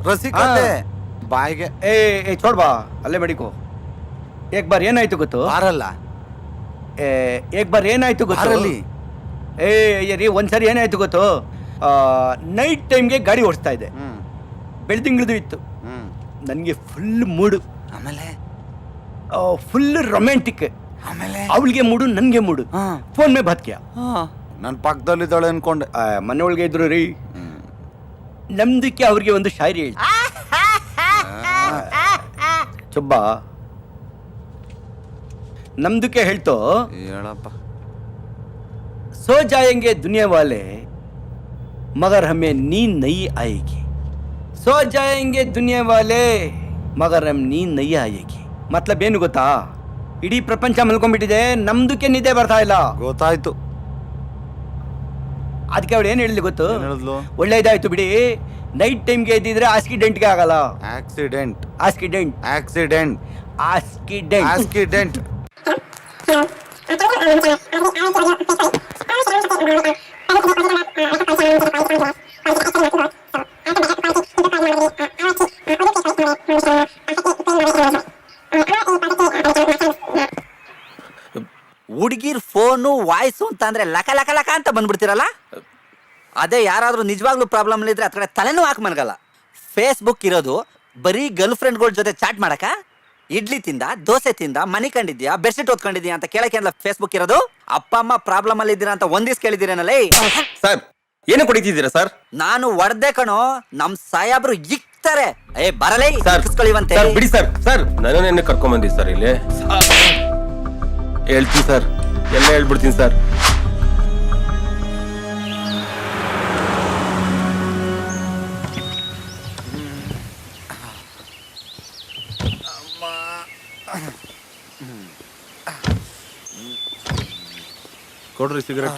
ರಸಿಕತೆ ಬಾಯಿಗೆ. ಏ छोड़ ಬಾ, ಅಲ್ಲೇ ಮಡಿಕೋ. ಏಕ್ ಬಾರ್ ಏನಾಯ್ತು ಗೊತ್ತು? ಬಾರಲ್ಲ. ಏಕ್ ಬಾರ್ ಏನಾಯ್ತು ಗೊತ್ತು? ರೀ ಒಂದ್ಸರಿ ಏನಾಯ್ತು ಗೊತ್ತು? ನೈಟ್ ಟೈಮ್ಗೆ ಗಾಡಿ ಓಡಿಸ್ತಾ ಇದೆ, ಬೆಳ್ದಿಂಗ್ಳದು ಇತ್ತು. ನನಗೆ ಫುಲ್ ಮೂಡು, ಆಮೇಲೆ ಫುಲ್ ರೊಮ್ಯಾಂಟಿಕ್. ಆಮೇಲೆ ಅವಳಿಗೆ ಮೂಡು, ನನಗೆ ಮೂಡು. ಫೋನ್ ಮೇ ಬಾತ್ ಕಿಯಾ. ನನ್ನ ಪಕ್ಕದಲ್ಲಿದ್ದಾಳೆ ಅನ್ಕೊಂಡೆ. ಮನೆ ಒಳಗೆ ಇದ್ರು ರೀ. ನಮ್ದಕ್ಕೆ ಅವ್ರಿಗೆ ಒಂದು ಶಾಯರಿ ಹೇಳಿ. ಚುಬ್ಬ ನಮ್ದಕ್ಕೆ ಹೇಳ್ತೋ, ಹೇಳಪ್ಪ. सो जाएंगे दुनिया वाले मगर हमें नींद नहीं आएगी. सो जाएंगे दुनिया वाले मगर हम नींद नहीं आएगी. मतलब ಏನು ಗೊತ್ತಾ? ಇಡೀ ಪ್ರಪಂಚ ಮಲ್ಕೊಂಡ್ಬಿಟ್ಟಿದೆ, ನಮ್ದಕ್ಕೆ ನಿದ್ದೆ ಬರ್ತಾ ಇಲ್ಲ. ಗೊತ್ತಾಯ್ತು. ಅದಕ್ಕೆ ಅವಳು ಏನು ಹೇಳಿದ್ಲು ಗೊತ್ತು? ಒಳ್ಳೇದಾಯ್ತು ಬಿಡಿ, ನೈಟ್ ಟೈಮ್ಗೆ ಎದ್ದಿದ್ರೆ ಆಕ್ಸಿಡೆಂಟ್ಗೆ ಆಗಲ್ಲ. ಆಕ್ಸಿಡೆಂಟ್. ಫೋನು ವಾಯ್ಸು ಅಂತ ಅಂದ್ರೆ ಲಕ ಲಕ ಲಕ ಅಂತ ಬಂದ್ಬಿಡ್ತೀರಲ್ಲ. ಅದೇ ಯಾರಾದ್ರೂ ನಿಜವಾಗ್ಲೂ ಪ್ರಾಬ್ಲಮ್ ಇದ್ರೆ ಅದ್ ಕಡೆ ತಲೆನೂ ಹಾಕಿ ಮನ್ಗಲ್ಲ. ಫೇಸ್ಬುಕ್ ಇರೋದು ಬರೀ ಗರ್ಲ್ ಫ್ರೆಂಡ್ಗಳ ಜೊತೆ ಚಾಟ್ ಮಾಡಕ? ಇಡ್ಲಿ ತಿಂದ, ದೋಸೆ ತಿಂದ, ಮನಿ ಕಂಡಿದ್ಯಾ, ಬೆಡ್ಶೀಟ್ ಓದ್ಕೊಂಡಿದ್ಯಾ ಅಂತ ಕೇಳಕ್ಕೆ ಅಲ್ಲ ಫೇಸ್ಬುಕ್ ಇರೋದು. ಅಪ್ಪ ಅಮ್ಮ ಪ್ರಾಬ್ಲಮ್ ಅಲ್ಲಿ ಇದ್ದೀರಾ ಅಂತ ಒಂದಿವ್ಸ ಕೇಳಿದಿರೇನಲ್ಲ. ಸರ್ ಏನು ಕುಡಿತಿದ್ದೀರಾ ಸರ್? ನಾನು ಒಡ್ದೆ ಕಣೋ, ನಮ್ ಸಾಯಾಬ್ರು ಇಕ್ತಾರೆ. ಬರಲೇ ಸರ್ ಬಿಡಿ ಸರ್. ಸರ್ ನನ್ನೇನು ಕರ್ಕೊಂಡ್ ಬಂದಿ ಸರ್ ಇಲ್ಲಿ? ಹೇಳ್ತೀನಿ ಸರ್, ಎಲ್ಲ ಹೇಳ್ಬಿಡ್ತೀನಿ ಸರ್. ಕೊಡ್ರಿ ಸಿಗರೇಟ್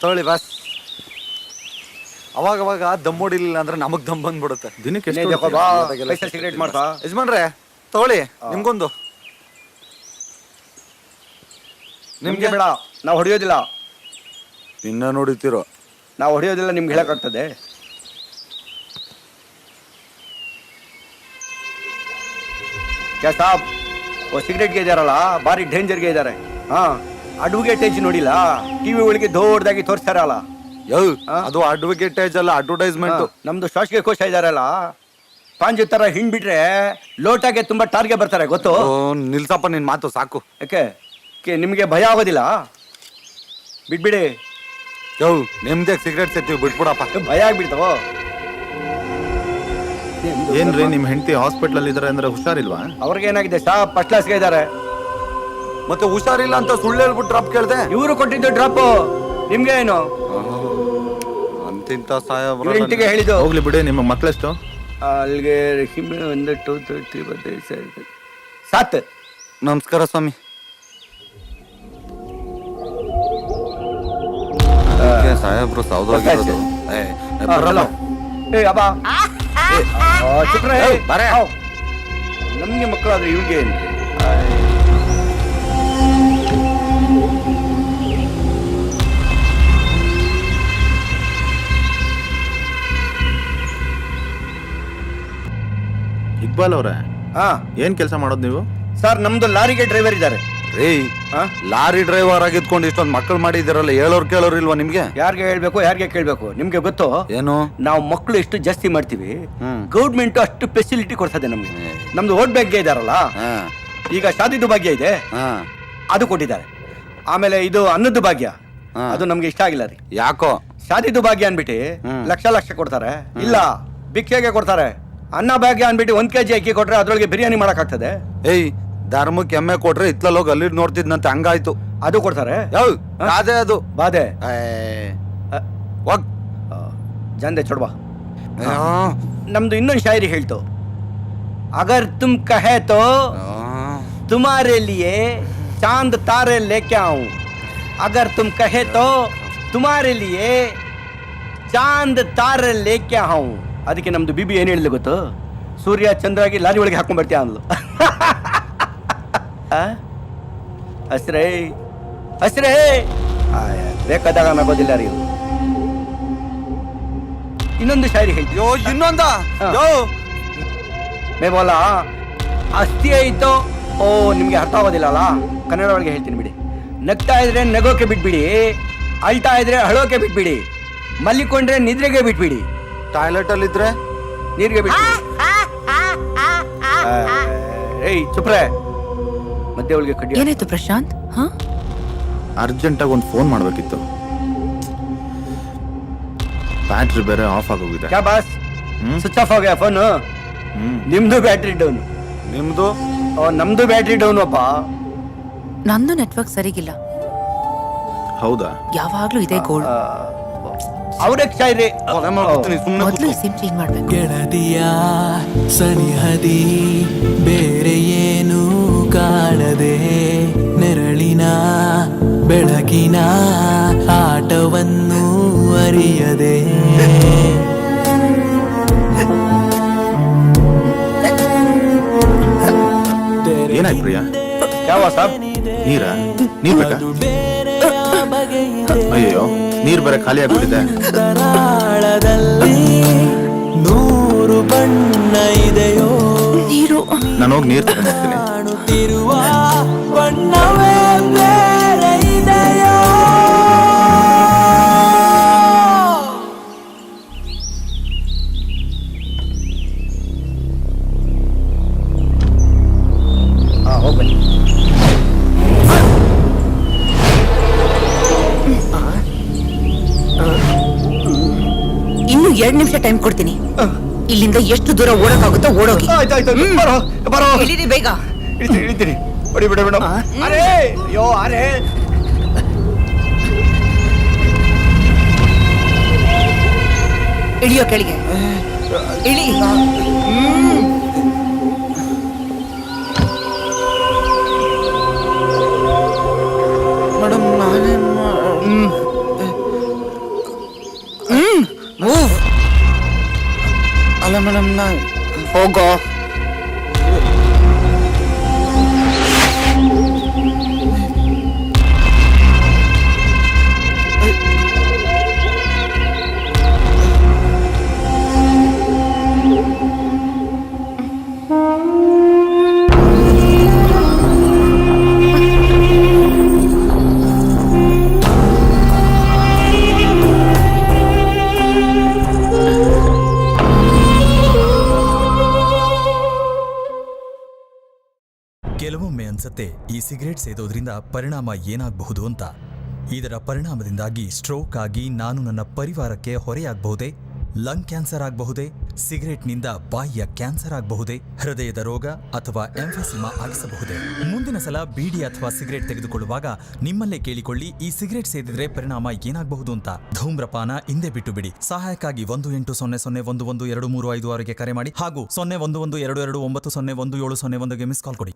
ತಗೊಳ್ಳಿ ಬಾಸ್. ಅವಾಗ ದಮ್ ಹೊಡಿಲಿಲ್ಲ ಅಂದ್ರೆ ನಮಗ್ ದಮ್ ಬಂದ್ಬಿಡುತ್ತೆ. ದಿನಕ್ಕೆ ಸಿಗರೇಟ್ ಮಾಡ್ತಾ ಯಜಮಾನ್ರೆ ತಗೊಳ್ಳಿ, ನಿಮ್ಗೊಂದು. ನಿಮ್ಗೆ ಬೇಡ, ನಾವು ಹೊಡೆಯೋದಿಲ್ಲ. ಇನ್ನ ನೋಡಿತಿರೋ ನಾವು ಹೊಡೆಯೋದಿಲ್ಲ, ನಿಮ್ಗೆ ಹೇಳಕ್ಕಾಗ್ತದೆ? ಕ್ಯಾ ಸಾಬ್, ಸಿಗರೇಟ್ಗೆ ಇದಾರಲ್ಲ ಭಾರಿ ಡೇಂಜರ್ಗೆ ಇದ್ದಾರೆ. ಹಾ, ಅಡ್ವೊಕೇಟೇಜ್ ನೋಡಿಲ್ಲ, ಟಿವಿ ಒಳಗೆ ದೊಡ್ಡದಾಗಿ ತೋರಿಸ್ತಾರಲ್ಲ. ಅದು ಅಡ್ವೊಕೇಟೇಜ್ ಅಲ್ಲ, ಅಡ್ವರ್ಟೈಸ್ಮೆಂಟ್. ನಮ್ದು ಶ್ವಾಸಗೆ ಕೋಶ ಇದಾರಲ್ಲ, ಪಾಂಜು ತರ ಹಿಂಡ್ಬಿಟ್ರೆ ಲೋಟಾಗೆ ತುಂಬಾ ಟಾರ್ಗೆ ಬರ್ತಾರೆ ಗೊತ್ತು. ನಿಲ್ಸಪ್ಪ ನಿನ್ ಮಾತು ಸಾಕು. ಯಾಕೆ ನಿಮ್ಗೆ ಭಯ ಆಗೋದಿಲ್ಲ? ಬಿಟ್ಬಿಡಿ. ನಿಮ್ದೇ ಸಿಗರೇಟ್ ಸೇರ್ತೀವಿ, ಬಿಟ್ಬಿಡಪ್ಪ. ಭಯ ಆಗ್ಬಿಡ್ತಾವ. ಏನ್ರಿ ನಿಮ್ ಹೆಂಡತಿ ಹಾಸ್ಪಿಟಲ್ ಇದಾರೆ ಅಂದ್ರೆ ಹುಷಾರಿಲ್ವಾ? ಅವ್ರಿಗೆ ಏನಾಗಿದೆ ಸಾಬ್? ಫಸ್ಟ್ ಕ್ಲಾಸ್ಗೆ ಇದಾರೆ. ಮತ್ತೆ ಹುಷಾರಿಲ್ಲ ಅಂತ ಸುಳ್ಳು ಹೇಳ್ಬಿಟ್ಟು ಡ್ರಾಪ್ ಕೇಳ್ದೆ. ಇವರು ಕೊಟ್ಟಿದ್ದು ಡ್ರಾಪ್, ನಿಮ್ಗೆ ಏನು ಅಂತಿಂತ ಸಾಯಬ್ರ ಇಂಟಿಗೆ ಹೇಳಿದ್ದು. ಹೋಗ್ಲಿ ಬಿಡಿ. ನಿಮ್ಮ ಮಕ್ಳೆಷ್ಟು? ಅಲ್ಲಿಗೆ 1 2 3 4 7. ನಮಸ್ಕಾರ ಸ್ವಾಮಿ. ಸಾಹೇಬ್ರು ಸೌದೋಗಿರೋದು. ನಮ್ಗೆ ಮಕ್ಕಳಾದ್ರೆ ಇವ್ರಿಗೆ ಏನು? ಇಕ್ಬಾಲ್ ಅವ್ರೆ, ಏನ್ ಕೆಲಸ ಮಾಡೋದು ನೀವು? ಸರ್ ನಮ್ದು ಲಾರಿಗೆ ಡ್ರೈವರ್ ಇದ್ದಾರೆ. ರೀ, ಲಾರಿ ಡ್ರೈವರ್ ಆಗಿದ್ಕೊಂಡು ಇಷ್ಟೊಂದು ಮಕ್ಕಳು ಮಾಡಿದಿರಲ್ಲ, ಹೇಳೋರ್ ಕೇಳೋರ್ ಇಲ್ವಾ ನಿಮ್ಗೆ? ಯಾರಿಗೆ ಹೇಳ್ಬೇಕು, ಯಾರಿಗೆ ಕೇಳ್ಬೇಕು? ನಿಮ್ಗೆ ಗೊತ್ತು ಏನು? ನಾವು ಮಕ್ಕಳು ಎಷ್ಟು ಜಾಸ್ತಿ ಮಾಡ್ತೀವಿ, ಗೌರ್ಮೆಂಟ್ ಅಷ್ಟು ಫೆಸಿಲಿಟಿ ಕೊಡ್ತದೆ ನಮ್ಗೆ. ನಮ್ದು ವೋಟ್ ಭಾಗ್ಯ ಇದಾರಲ್ಲ, ಈಗ ಶಾದಿದು ಭಾಗ್ಯ ಇದೆ, ಅದು ಕೊಟ್ಟಿದ್ದಾರೆ. ಆಮೇಲೆ ಇದು ಅನ್ನದ್ದು ಭಾಗ್ಯ, ಅದು ನಮ್ಗೆ ಇಷ್ಟ ಆಗಿಲ್ಲ ರೀ. ಯಾಕೋ? ಶಾದಿದು ಭಾಗ್ಯ ಅನ್ಬಿಟ್ಟು ಲಕ್ಷ ಕೊಡ್ತಾರೆ, ಇಲ್ಲ ಭಿಕ್ಷೆಗೆ ಕೊಡ್ತಾರೆ. ಅನ್ನ ಭಾಗ್ಯ ಅನ್ಬಿಟ್ಟು 1 kg ಅಕ್ಕಿ ಕೊಟ್ರೆ ಅದ್ರೊಳಗೆ ಬಿರಿಯಾನಿ ಮಾಡಕ್ ಆಗ್ತದೆ. ಧರ್ಮಕ್ಕೆ ಎಮ್ಮೆ ಕೊಟ್ರೆ ಇತ್ಲೋಗಿ ಅಲ್ಲಿ ನೋಡ್ತಿದ್ನಂತೆ, ಹಂಗಾಯ್ತು. ಅದು ಕೊಡ್ತಾರೆ. ಅದೇ ಅದು ಬಾಧೆ ಜಂದೆ ಚೊಡ್ವಾ. ನಮ್ದು ಇನ್ನೊಂದು ಶಾಯರಿ ಹೇಳ್ತು, ಅಗರ್ ತುಮ್ ಕಹೆ ತೋ ತುಮಾರೆ ಲಿಯೇ ಚಾಂದ್ ತಾರೆ ಲೇಕೆ ಆऊं, ಅಗರ್ ತುಮ್ ಕಹೆ ತೋ ತುಮಾರೆ ಲಿಯೇ ಚಾಂದ್ ತಾರೆ ಲೇಕೆ ಆऊं. ಅದಕ್ಕೆ ನಮ್ದು ಬಿಬಿ ಏನ್ ಹೇಳಿದ್ಲು ಗೊತ್ತು? ಸೂರ್ಯ ಚಂದ್ರಾಗಿ ಲಾರಿ ಒಳಗೆ ಹಾಕೊಂಡ್ ಬರ್ತೀಯ ಅಂದ್ಲು. ಹಸ್ರೇ ಹಸ್ರೇ ಬೇಕಾದಾಗ ನಗೋದಿಲ್ಲ ರೀ. ಇನ್ನೊಂದು ಶಾಯರಿ ಹೇಳ್ತೀವಿ. ಇನ್ನೊಂದ ಮೇ ಬೋಲ ಅಸ್ಥಿ ಆಯ್ತು. ಓ ನಿಮ್ಗೆ ಅರ್ಥ ಆಗೋದಿಲ್ಲ ಅಲ್ಲ, ಕನ್ನಡ ಒಳಗೆ ಹೇಳ್ತೀನಿ ಬಿಡಿ. ನಗ್ತಾ ಇದ್ರೆ ನಗೋಕೆ ಬಿಟ್ಬಿಡಿ, ಅಳ್ತಾ ಇದ್ರೆ ಅಳೋಕೆ ಬಿಟ್ಬಿಡಿ, ಮಲ್ಲಿಕೊಂಡ್ರೆ ನಿದ್ರೆಗೆ ಬಿಟ್ಬಿಡಿ, ಟಾಯ್ಲೆಟ್ ಅಲ್ಲಿ ಇದ್ರೆ ನೀರಿಗೆ ಬಿಟ್ಬಿಡಿ. ಏಯ್ ಚುಪ್ರೆ, ಮಧ್ಯೆ ಒಳಗೆ ಕಡ್ಡಿ. ಏನಾಯ್ತು ಪ್ರಶಾಂತ್? ಅರ್ಜೆಂಟ್ ಆಗಿ ಒಂದು ಫೋನ್ ಮಾಡ್ಬೇಕಿತ್ತು, ಬ್ಯಾಟ್ರಿ ಬೇರೆ ಆಫ್ ಆಗೋಗಿದೆ. ಕ್ಯಾ ಬಾಸ್, ಸ್ವಿಚ್ ಆಫ್ ಹೋಗ್ಯಾ ಫೋನ್? ನಿಮ್ದು ಬ್ಯಾಟ್ರಿ ಡೌನ್. ನಿಮ್ದು? ನಮ್ದು ಬ್ಯಾಟ್ರಿ ಡೌನ್ ಅಪ್ಪ. ನಂದು ನೆಟ್ವರ್ಕ್ ಸರಿಗಿಲ್ಲ. ಹೌದಾ? ಯಾವಾಗ್ಲೂ ಇದೇ ಗೋಳು. ಅವ್ರಕ್ಕೆ ಶಾಯರಿ ಮೊದಲು ಸಿಮ್ ಚೇಂಜ್ ಮಾಡ್ಬೇಕು. ಗೆಳತಿಯ ಸನಿಹದಿ ಬೇರೆ ಏನು ಕಾಣದೆ, ನೆರಳಿನ ಬೆಳಕಿನ ಆಟವನ್ನು ಅರಿಯದೆ, ಏನಾಯ್ತು ಪ್ರಿಯಾ? ಯಾವ ಸಾಬ್? ನೀರಾ? ನೀರ್ ಬೇಕಾ? ಅಯ್ಯೋ, ನೀರ್ ಬೇರೆ ಖಾಲಿ ಆಗ್ಬಿಟ್ಟಿದೆ. ತರಾಳದಲ್ಲಿ 100 ಬಣ್ಣ ಇದೆಯೋ, ನೀರು. ನಾನು ಹೋಗಿ ನೀರ್ ತಗೊಂಡ್ಬರ್ತೀನಿ. ಕಾಣುತ್ತಿರುವ ಬಣ್ಣವೇ ಬೇರೆ ಇದೆಯೋ. 2 ನಿಮಿಷ ಟೈಮ್ ಕೊಡ್ತೀನಿ. ಇಲ್ಲಿಂದ ಎಷ್ಟು ದೂರ ಓಡಕ್ಕಾಗುತ್ತೋ ಓಡೋಗಿ. ಇಳಿರಿ ಬೇಗ. ಇಳಿತೀನಿ. ಹೊಡಿ ಬಿಡ ಮೇಡಮ್. ಅರೇ ಅಯ್ಯೋ ಅರೇ. ಇಳಿಯೋ ಕೆಳಗೆ ಇಳಿ. ಮೇಡಮ್ ನಾನೇನ್ ಅಲ್ಲ ಮೇಡಮ್ ನಾ ಹೋಗೋ. ಕೆಲವೊಮ್ಮೆ ಅನ್ಸತ್ತೆ ಈ ಸಿಗರೇಟ್ ಸೇದೋದ್ರಿಂದ ಪರಿಣಾಮ ಏನಾಗಬಹುದು ಅಂತ. ಇದರ ಪರಿಣಾಮದಿಂದಾಗಿ ಸ್ಟ್ರೋಕ್ ಆಗಿ ನಾನು ನನ್ನ ಪರಿವಾರಕ್ಕೆ ಹೊರೆಯಾಗಬಹುದೇ? ಲಂಗ್ ಕ್ಯಾನ್ಸರ್ ಆಗಬಹುದೇ? ಸಿಗರೇಟ್ನಿಂದ ಬಾಯಿಯ ಕ್ಯಾನ್ಸರ್ ಆಗಬಹುದೇ? ಹೃದಯದ ರೋಗ ಅಥವಾ ಎಂಫೆಸಿಮಾ ಆಗಿಸಬಹುದೇ? ಮುಂದಿನ ಸಲ ಬೀಡಿ ಅಥವಾ ಸಿಗರೇಟ್ ತೆಗೆದುಕೊಳ್ಳುವಾಗ ನಿಮ್ಮಲ್ಲೇ ಕೇಳಿಕೊಳ್ಳಿ, ಈ ಸಿಗರೇಟ್ ಸೇದಿದ್ರೆ ಪರಿಣಾಮ ಏನಾಗಬಹುದು ಅಂತ. ಧೂಮ್ರಪಾನ ಹಿಂದೆ ಬಿಟ್ಟು ಬಿಡಿ. ಸಹಾಯಕ್ಕಾಗಿ 1800112356ಗೆ ಕರೆ ಮಾಡಿ ಹಾಗೂ 0112290101ಗೆ ಮಿಸ್ ಕಾಲ್ ಕೊಡಿ.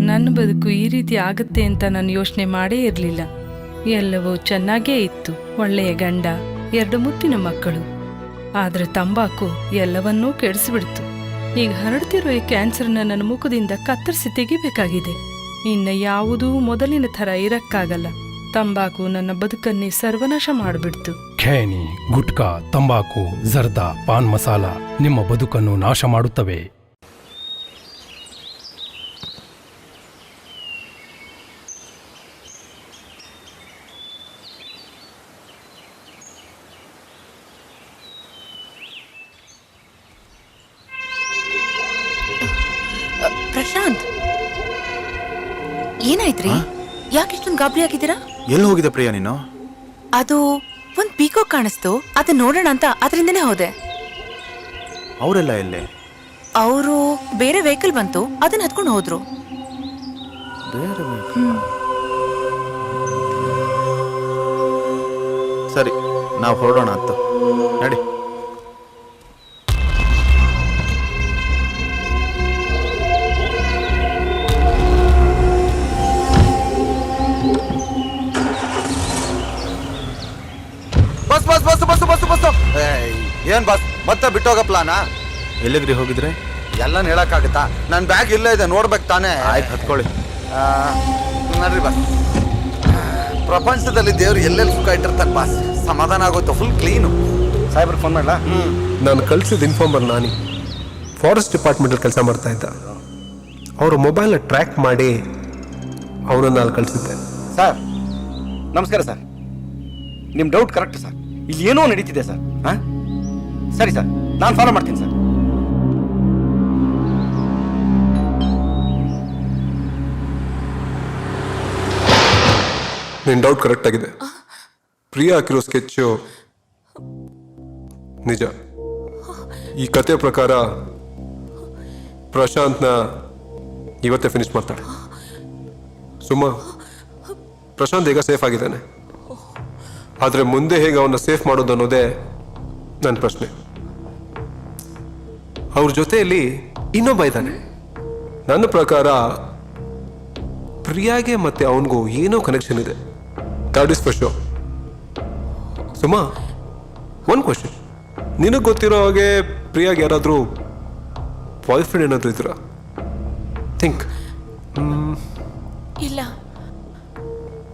ನನ್ನ ಬದುಕು ಈ ರೀತಿ ಆಗತ್ತೆ ಅಂತ ನಾನು ಯೋಚನೆ ಮಾಡೇ ಇರಲಿಲ್ಲ. ಎಲ್ಲವೂ ಚೆನ್ನಾಗೇ ಇತ್ತು. ಒಳ್ಳೆಯ ಗಂಡ, 2 ಮುತ್ತಿನ ಮಕ್ಕಳು. ಆದ್ರೆ ತಂಬಾಕು ಎಲ್ಲವನ್ನೂ ಕೆಡಿಸಿಬಿಡ್ತು. ಈಗ ಹರಡ್ತಿರೋ ಈ ಕ್ಯಾನ್ಸರ್ನ ನನ್ನ ಮುಖದಿಂದ ಕತ್ತರಿಸಿ ತೆಗಿಬೇಕಾಗಿದೆ. ಇನ್ನು ಯಾವುದೂ ಮೊದಲಿನ ಥರ ಇರಕ್ಕಾಗಲ್ಲ. ತಂಬಾಕು ನನ್ನ ಬದುಕನ್ನೇ ಸರ್ವನಾಶ ಮಾಡಿಬಿಡ್ತು. ಖೇಣಿ, ಗುಟ್ಕಾ, ತಂಬಾಕು, ಜರ್ದಾ, ಪಾನ್ ಮಸಾಲ ನಿಮ್ಮ ಬದುಕನ್ನು ನಾಶ ಮಾಡುತ್ತವೆ. ಪ್ರಶಾಂತ್, ಏನಾಯ್ತ್ರಿ? ಯಾಕೆ ಇಷ್ಟೊಂದು ಗಾಬರಿ ಆಗಿದ್ದೀರಾ? ಎಲ್ಲಿ ಹೋಗಿದೆ ಪ್ರಿಯಾ ನೀನು? ಅದು ಒಂದ್ ಪೀಕಾಕ್ ಕಾಣಿಸ್ತು, ಅದನ್ನ ನೋಡೋಣ ಅಂತ ಅದರಿಂದನೇ ಹೋದೆ. ಅವರೆಲ್ಲ ಎಲ್ಲೇ? ಅವರು ಬೇರೆ ವೆಹಿಕಲ್ ಬಂತು, ಅದನ್ನ ಹತ್ಕೊಂಡು ಹೋದ್ರು. ಸರಿ, ನಾವು ಹೊರಡೋಣ ಅಂತ ನಡಿ. Bus bus bus bus bus bus. ಏನ್ ಬಸ್ ಮತ್ತೆ ಬಿಟ್ಟೋಗ ಪ್ಲಾನಾ? ಎಲ್ಲಿಗ್ರಿ ಹೋಗಿದ್ರೆ? ಎಲ್ಲ ಹೇಳಕ್ಕಾಗತ್ತಾ? ನನ್ನ ಬ್ಯಾಗ್ ಇಲ್ಲೇ ಇದೆ, ನೋಡ್ಬೇಕು ತಾನೇ. ಆಯ್ತು, ಹತ್ಕೊಳ್ಳಿ. ನೋಡ್ರಿ ಬಸ್, ಪ್ರಪಂಚದಲ್ಲಿ ದೇವ್ರು ಎಲ್ಲೆಲ್ಲಿ ಸುಖ ಇಟ್ಟಿರ್ತಾನೆ ಬಾಸ್. ಸಮಾಧಾನ ಆಗೋಯ್ತು, ಫುಲ್ ಕ್ಲೀನು. ಸಾಹೇಬ್ರಿಗೆ ಫೋನ್ ಮಾಡ್ಲಾ? ನಾನು ಕಳ್ಸಿದ ಇನ್ಫಾರ್ಮರ್ ನಾನಿ ಫಾರೆಸ್ಟ್ ಡಿಪಾರ್ಟ್ಮೆಂಟಲ್ಲಿ ಕೆಲಸ ಮಾಡ್ತಾ ಇದ್ದ. ಅವರ ಮೊಬೈಲ್ನ ಟ್ರ್ಯಾಕ್ ಮಾಡಿ ಅವನನ್ನು ಅಲ್ಲಿ ಕಳಿಸಿದ್ದೆ. ಸರ್ ನಮಸ್ಕಾರ ಸರ್. ನಿಮ್ಮ ಡೌಟ್ ಕರೆಕ್ಟ್ ಸರ್. ಇಲ್ಲಿ ಏನೋ ನಡೀತಿದೆ ಸರ್. ಹಾಂ ಸರಿ ಸರ್, ನಾನು ಫಾಲೋ ಮಾಡ್ತೀನಿ ಸರ್. ನಿನ್ನ ಡೌಟ್ ಕರೆಕ್ಟ್ ಆಗಿದೆ. ಪ್ರಿಯಾ ಹಾಕಿರೋ ಸ್ಕೆಚ್ಚು ನಿಜ. ಈ ಕತೆ ಪ್ರಕಾರ ಪ್ರಶಾಂತ್ನ ಇವತ್ತೇ ಫಿನಿಶ್ ಮಾಡ್ತಾಳೆ. ಸುಮ್ಮ, ಪ್ರಶಾಂತ್ ಈಗ ಸೇಫ್ ಆಗಿದ್ದಾನೆ, ಆದರೆ ಮುಂದೆ ಹೇಗೆ ಅವನ್ನ ಸೇಫ್ ಮಾಡೋದು ಅನ್ನೋದೇ ನನ್ನ ಪ್ರಶ್ನೆ. ಅವ್ರ ಜೊತೆಯಲ್ಲಿ ಇನ್ನೊಬ್ಬ ಇದ್ದಾನೆ. ನನ್ನ ಪ್ರಕಾರ ಪ್ರಿಯಾಗೆ ಮತ್ತೆ ಅವನಿಗೂ ಏನೋ ಕನೆಕ್ಷನ್ ಇದೆ. That is for sure. Suma, one question. ನಿನಗೆ ಗೊತ್ತಿರೋ ಹಾಗೆ ಪ್ರಿಯಾಗೆ ಯಾರಾದರೂ ಬಾಯ್ ಫ್ರೆಂಡ್ ಏನಾದರೂ ಇದ್ರ? ಥಿಂಕ್. ಇಲ್ಲ,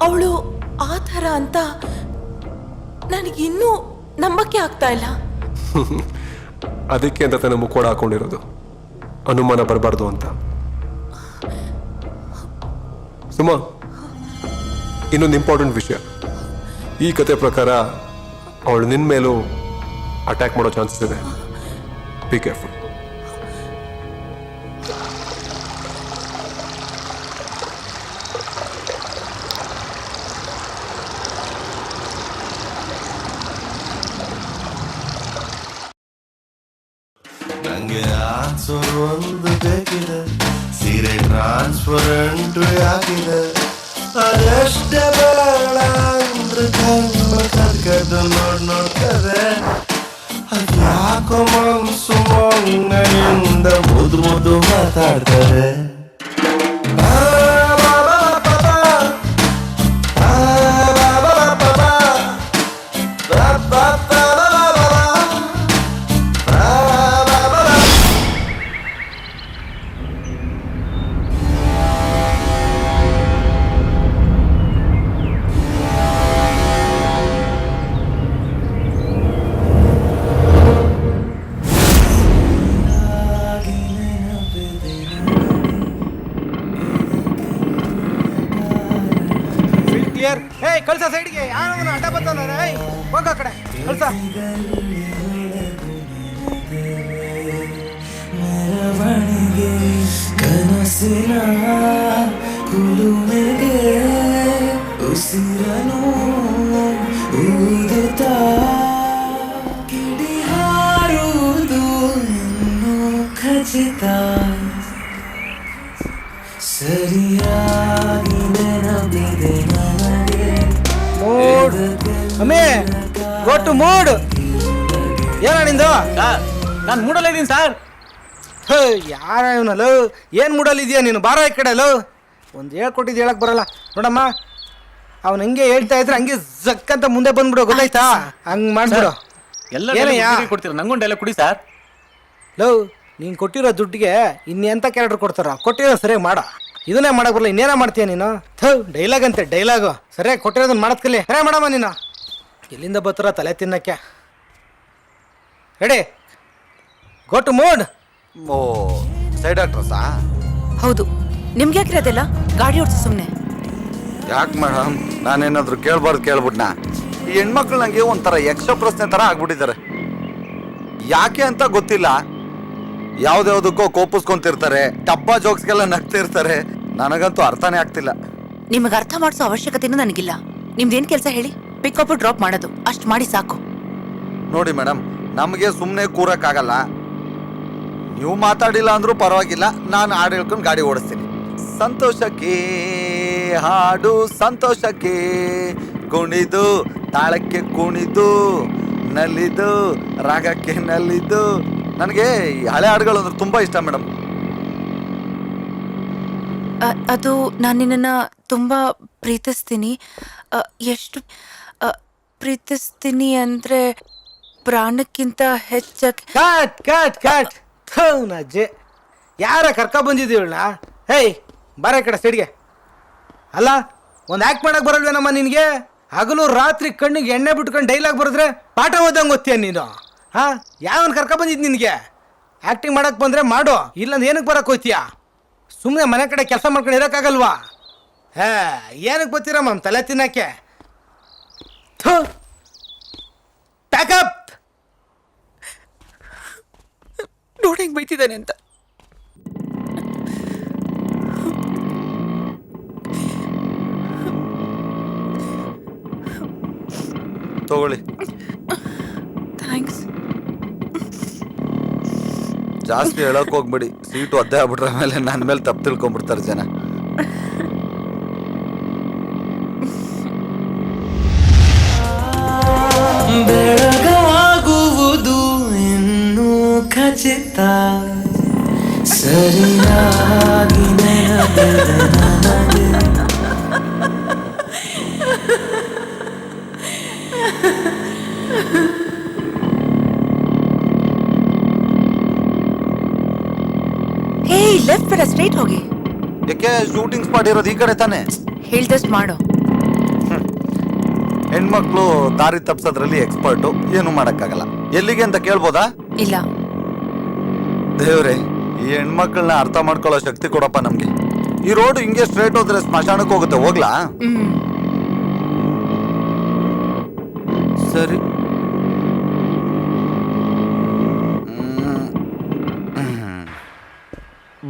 ಅವಳು ಆ ಥರ ಅಂತ ನನಗಿನ್ನೂ ನಂಬಕ್ಕೆ ಆಗ್ತಾ ಇಲ್ಲ. ಅದಕ್ಕೆ ಅಂತ ತನ್ನ ಮುಖವಾಡ ಹಾಕೊಂಡಿರೋದು, ಅನುಮಾನ ಬರಬಾರ್ದು ಅಂತ. ಸುಮಾ, ಇನ್ನೊಂದು ಇಂಪಾರ್ಟೆಂಟ್ ವಿಷಯ. ಈ ಕತೆ ಪ್ರಕಾರ ಅವಳು ನಿನ್ನ ಮೇಲೂ ಅಟ್ಯಾಕ್ ಮಾಡೋ ಚಾನ್ಸಸ್ ಇದೆ. Be careful. ಟ್ರಾನ್ಸ್ಫರ್ ಒಂದು ಬೇಕಿದೆ, ಸೀರೆ ಟ್ರಾನ್ಸ್ಪರೆಂಟ್ ಆಗಿದೆ, ಅದೆಷ್ಟೇ ಬೇಡ ಅಂದ್ರೆ ಕದ್ದು ನೋಡ್ತದೆ. ಅದ್ಯಾಕೋ ಮನ್ಸು ಮೊನ್ನೆಯಿಂದ ಮುದ್ದು ಮಾತಾಡ್ತಾರೆ. ಕಳ್ಸ ಸೈಡ್ಗೆ, ಯಾರು ಅಡ್ಡ ಬರ್ತಾನ, ಹೋಗ ಆ ಕಡೆ ಕಳ್ಸ. ಮೆರವಣಿಗೆ ಕನಸಿನ ಕುಲುಮೆಗೆ ಉಸಿರನು ಊದುತ್ತಾ ಕಿಡಿ ಹಾರುವುದು ಇನ್ನೂ ಖಚಿತ, ಸರಿಯಾಗಿ ನೆನಪಿದೆ ನನಗೆ. ಮೂಡ್ ಅಮ್ಮೇ ಗೊಟ್ಟು ಮೂಡ್ ಏನ ನಿಂದು? ನಾನು ಮೂಡಲ್ಲ ಇದ್ದೀನಿ ಸರ್. ಯಾರ ಇವನಲ್ಲ, ಏನು ಮೂಡಲ್ಲಿ ಇದೆಯಾ ನೀನು? ಬಾರ ಈ ಕಡೆ ಅಲ್ಲ, ಒಂದು ಹೇಳ್ಕೊಟ್ಟಿದ್ದು ಹೇಳಕ್ ಬರಲ್ಲ ನೋಡಮ್ಮ. ಅವ್ನು ಹಂಗೆ ಹೇಳ್ತಾ ಇದ್ರೆ ಹಂಗೆ ಜಕ್ಕಂತ ಮುಂದೆ ಬಂದ್ಬಿಡು, ಗೊತ್ತಾಯ್ತಾ? ಹಂಗ್ ಮಾಡ್ಬಿಡು. ಏನಯ್ಯ ಕೊಡ್ತೀರ? ನಂಗೊಂದು ಡೈಲಾಗ್ ಕೊಡಿ ಸರ್. ಲವ್, ನೀನು ಕೊಟ್ಟಿರೋ ದುಡ್ಡಿಗೆ ಇನ್ನೆಂಥ ಕ್ಯಾರೆಕ್ಟರ್ ಕೊಡ್ತಾರ? ಕೊಟ್ಟಿರೋ ಸರಿಯಾಗಿ ಮಾಡ. ಇದನ್ನೇ ಮಾಡಕ್ ಬರಲ್ಲ, ಇನ್ನೇನ ಮಾಡ್ತೀಯ ನೀನು? ಡೈಲಾಗ್ ಅಂತೆ ಡೈಲಾಗು. ಸರಿಯಾಗಿ ಕೊಟ್ಟಿರೋದನ್ನ ಮಾಡದ್ ಕಲಿ. ಸರಿಯಾಗಿ ಮಾಡಮ್ಮ ನೀನು. ಎಲ್ಲಿಂದ ಬರ್ತಾರ ತಲೆ ತಿನ್ನಕ್ಕೆ? Ready, go to mood. ಓ, ಸೈಡ್ ಆಕ್ಟ್ರಸಾ? ಹೌದು. ನಿಮ್ಗೆ ಯಾಕ್ರಿ ಅದೆಲ್ಲ? ಗಾಡಿ ಓಡಿಸಿ ಸುಮ್ಮನೆ. ಯಾಕೆ ಮೇಡಮ್, ನಾನೇನಾದ್ರು ಕೇಳ್ಬಿಟ್ನಾ? ಈ ಹೆಣ್ಮಕ್ಳು ನಂಗೆ ಒಂಥರ ಯಕ್ಷ ಪ್ರಶ್ನೆ ತರ ಆಗ್ಬಿಟ್ಟಿದ್ದಾರೆ. ಯಾಕೆ ಅಂತ ಗೊತ್ತಿಲ್ಲ, ಯಾವ್ದ್ಯಾವ್ದಕ್ಕೋ ಕೋಪಿಸ್ಕೊಂತಿರ್ತಾರೆ, ಟಬ್ಬಾ ಜೋಕ್ಸ್ಗೆಲ್ಲ ನಗ್ತಿರ್ತಾರೆ. ನನಗಂತೂ ಅರ್ಥನೇ ಆಗ್ತಿಲ್ಲ. ನಿಮಗೆ ಅರ್ಥ ಮಾಡಿಸೋ ಅವಶ್ಯಕತೆನೂ ನನಗಿಲ್ಲ. ನಿಮ್ದೇನ್ ಕೆಲಸ ಹೇಳಿ? ಪಿಕಪ್ ಡ್ರಾಪ್ ಮಾಡೋದು ಅಷ್ಟು ಮಾಡಿ ಸಾಕು. ನೋಡಿ ಮೇಡಮ್, ನಮಗೆ ಸುಮ್ಮನೆ ಕೂರಕ್ಕಾಗಲ್ಲ. ನೀವು ಮಾತಾಡಿಲ್ಲ ಅಂದ್ರೂ ಪರವಾಗಿಲ್ಲ, ನಾನು ಹಾಡು ಹೇಳ್ಕೊಂಡು ಗಾಡಿ ಓಡಿಸ್ತೀನಿ. ಸಂತೋಷಕ್ಕೆ ಹಾಡು, ಸಂತೋಷಕ್ಕೆ ಕುಣಿದು, ತಾಳಕ್ಕೆ ಕುಣಿದು, ನಲಿದು, ರಾಗಕ್ಕೆ ನಲಿದು. ನನಗೆ ಈ ಹಳೆ ಹಾಡುಗಳು ಅಂದ್ರೆ ತುಂಬಾ ಇಷ್ಟ ಮೇಡಮ್. ಅದು ನಾನು ನಿನ್ನನ್ನ ತುಂಬಾ ಪ್ರೀತಿಸ್ತೀನಿ. ಎಷ್ಟು ಪ್ರೀತಿಸ್ತೀನಿ ಅಂದ್ರೆ ಪ್ರಾಣಕ್ಕಿಂತ ಹೆಚ್ಚಾಗಿ. Cut cut cut. ನಜ್ಜೆ, ಯಾರ ಕರ್ಕ ಬಂದಿದ್ದೀವಣ್ಣ? ಹೇಯ್, ಬಾರ ಕಡೆ ಸೈಡ್ಗೆ. ಅಲ್ಲ, ಒಂದು ಆ್ಯಕ್ಟ್ ಮಾಡಕ್ ಬರಲ್ವೇನಮ್ಮ ನಿನಗೆ? ಹಗಲು ರಾತ್ರಿ ಕಣ್ಣಿಗೆ ಎಣ್ಣೆ ಬಿಟ್ಕೊಂಡು ಡೈಲಾಗ್ ಬರೆದ್ರೆ ಪಾಠ ಓದಂಗೆ ಓದ್ತೀಯ ನೀನು? ಹಾ, ಯಾವನ್ ಕರ್ಕ ಬಂದಿದ್ದು ನಿನಗೆ? ಆ್ಯಕ್ಟಿಂಗ್ ಮಾಡಕ್ ಬಂದ್ರೆ ಮಾಡು, ಇಲ್ಲಂದ್ರೆ ಏನಕ್ಕೆ ಬರಕ್ ಹೋಯ್ತೀಯ? ಸುಮ್ಮನೆ ಮನೆ ಕಡೆ ಕೆಲಸ ಮಾಡ್ಕೊಂಡು ಇರೋಕ್ಕಾಗಲ್ವಾ? ಏನಕ್ಕೆ ಬರ್ತೀರಮ್ಮ ತಲೆ ತಿನ್ನಕ್ಕೆ? ಪ್ಯಾಕಪ್. ನೋಡಿ ಹೆಂಗ್ ಬೈತಿದ್ದಾನೆ ಅಂತ. ತಗೊಳ್ಳಿ. ಥ್ಯಾಂಕ್ಸ್. ಜಾಸ್ತಿ ಹೇಳಕ್ ಹೋಗ್ಬೇಡಿ, ಸೀಟು ಅದ್ದೇ ಆಗ್ಬಿಟ್ರೆ ಆಮೇಲೆ ನನ್ನ ಮೇಲೆ ತಪ್ಪು ತಿಳ್ಕೊಂಡ್ಬಿಡ್ತಾರೆ ಜನ. ಬೆಳಗಾಗುವುದು ಇನ್ನೂ ಖಚಿತ, ಸರಿಯಾಗಿ ನೆನಪಿದೆ ನನಗೆ. ಹೇ, ಲೆಫ್ಟ್ ಬೇಡ, ಸ್ಟ್ರೈಟ್ ಹೋಗಿ. ಯಾಕೆ? ಶೂಟಿಂಗ್ ಸ್ಪಾಟ್ ಇರೋದು ಈ ಕಡೆ ತಾನೆ. ಹೇಳ್ದಷ್ಟು ಮಾಡು. ಹೆಣ್ಮಕ್ಳು ದಾರಿ ತಪ್ಸೋದ್ರಲ್ಲಿ ಎಕ್ಸ್ಪರ್ಟು, ಏನು ಮಾಡಕ್ಕಾಗಲ್ಲ. ಎಲ್ಲಿಗೆ ಅಂತ ಕೇಳ್ಬೋದಾ? ಇಲ್ಲ. ದೇವ್ರೆ, ಈ ಹೆಣ್ಮಕ್ಳನ್ನ ಅರ್ಥ ಮಾಡ್ಕೊಳ್ಳೋ ಶಕ್ತಿ ಕೊಡಪ್ಪ ನಮ್ಗೆ. ಈ ರೋಡ್ ಹಿಂಗೆ ಸ್ಟ್ರೈಟ್ ಹೋದ್ರೆ ಸ್ಮಶಾನಕ್ಕೆ ಹೋಗುತ್ತೆ, ಹೋಗ್ಲಾ? ಸರಿ.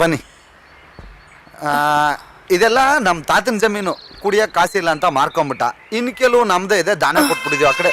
ಬನ್ನಿ. ಇದೆಲ್ಲ ನಮ್ಮ ತಾತನ ಜಮೀನು, ಕುಡಿಯಕ್ಕೆ ಕಾಸಿಲ್ಲ ಅಂತ ಮಾರ್ಕೊಂಬಿಟ್ಟ. ಇನ್ನು ಕೆಲವು ನಮ್ದೇ ಇದೆ, ದಾನ ಕೊಟ್ಬಿಟ್ಟಿದೀವಿ ಆ ಕಡೆ.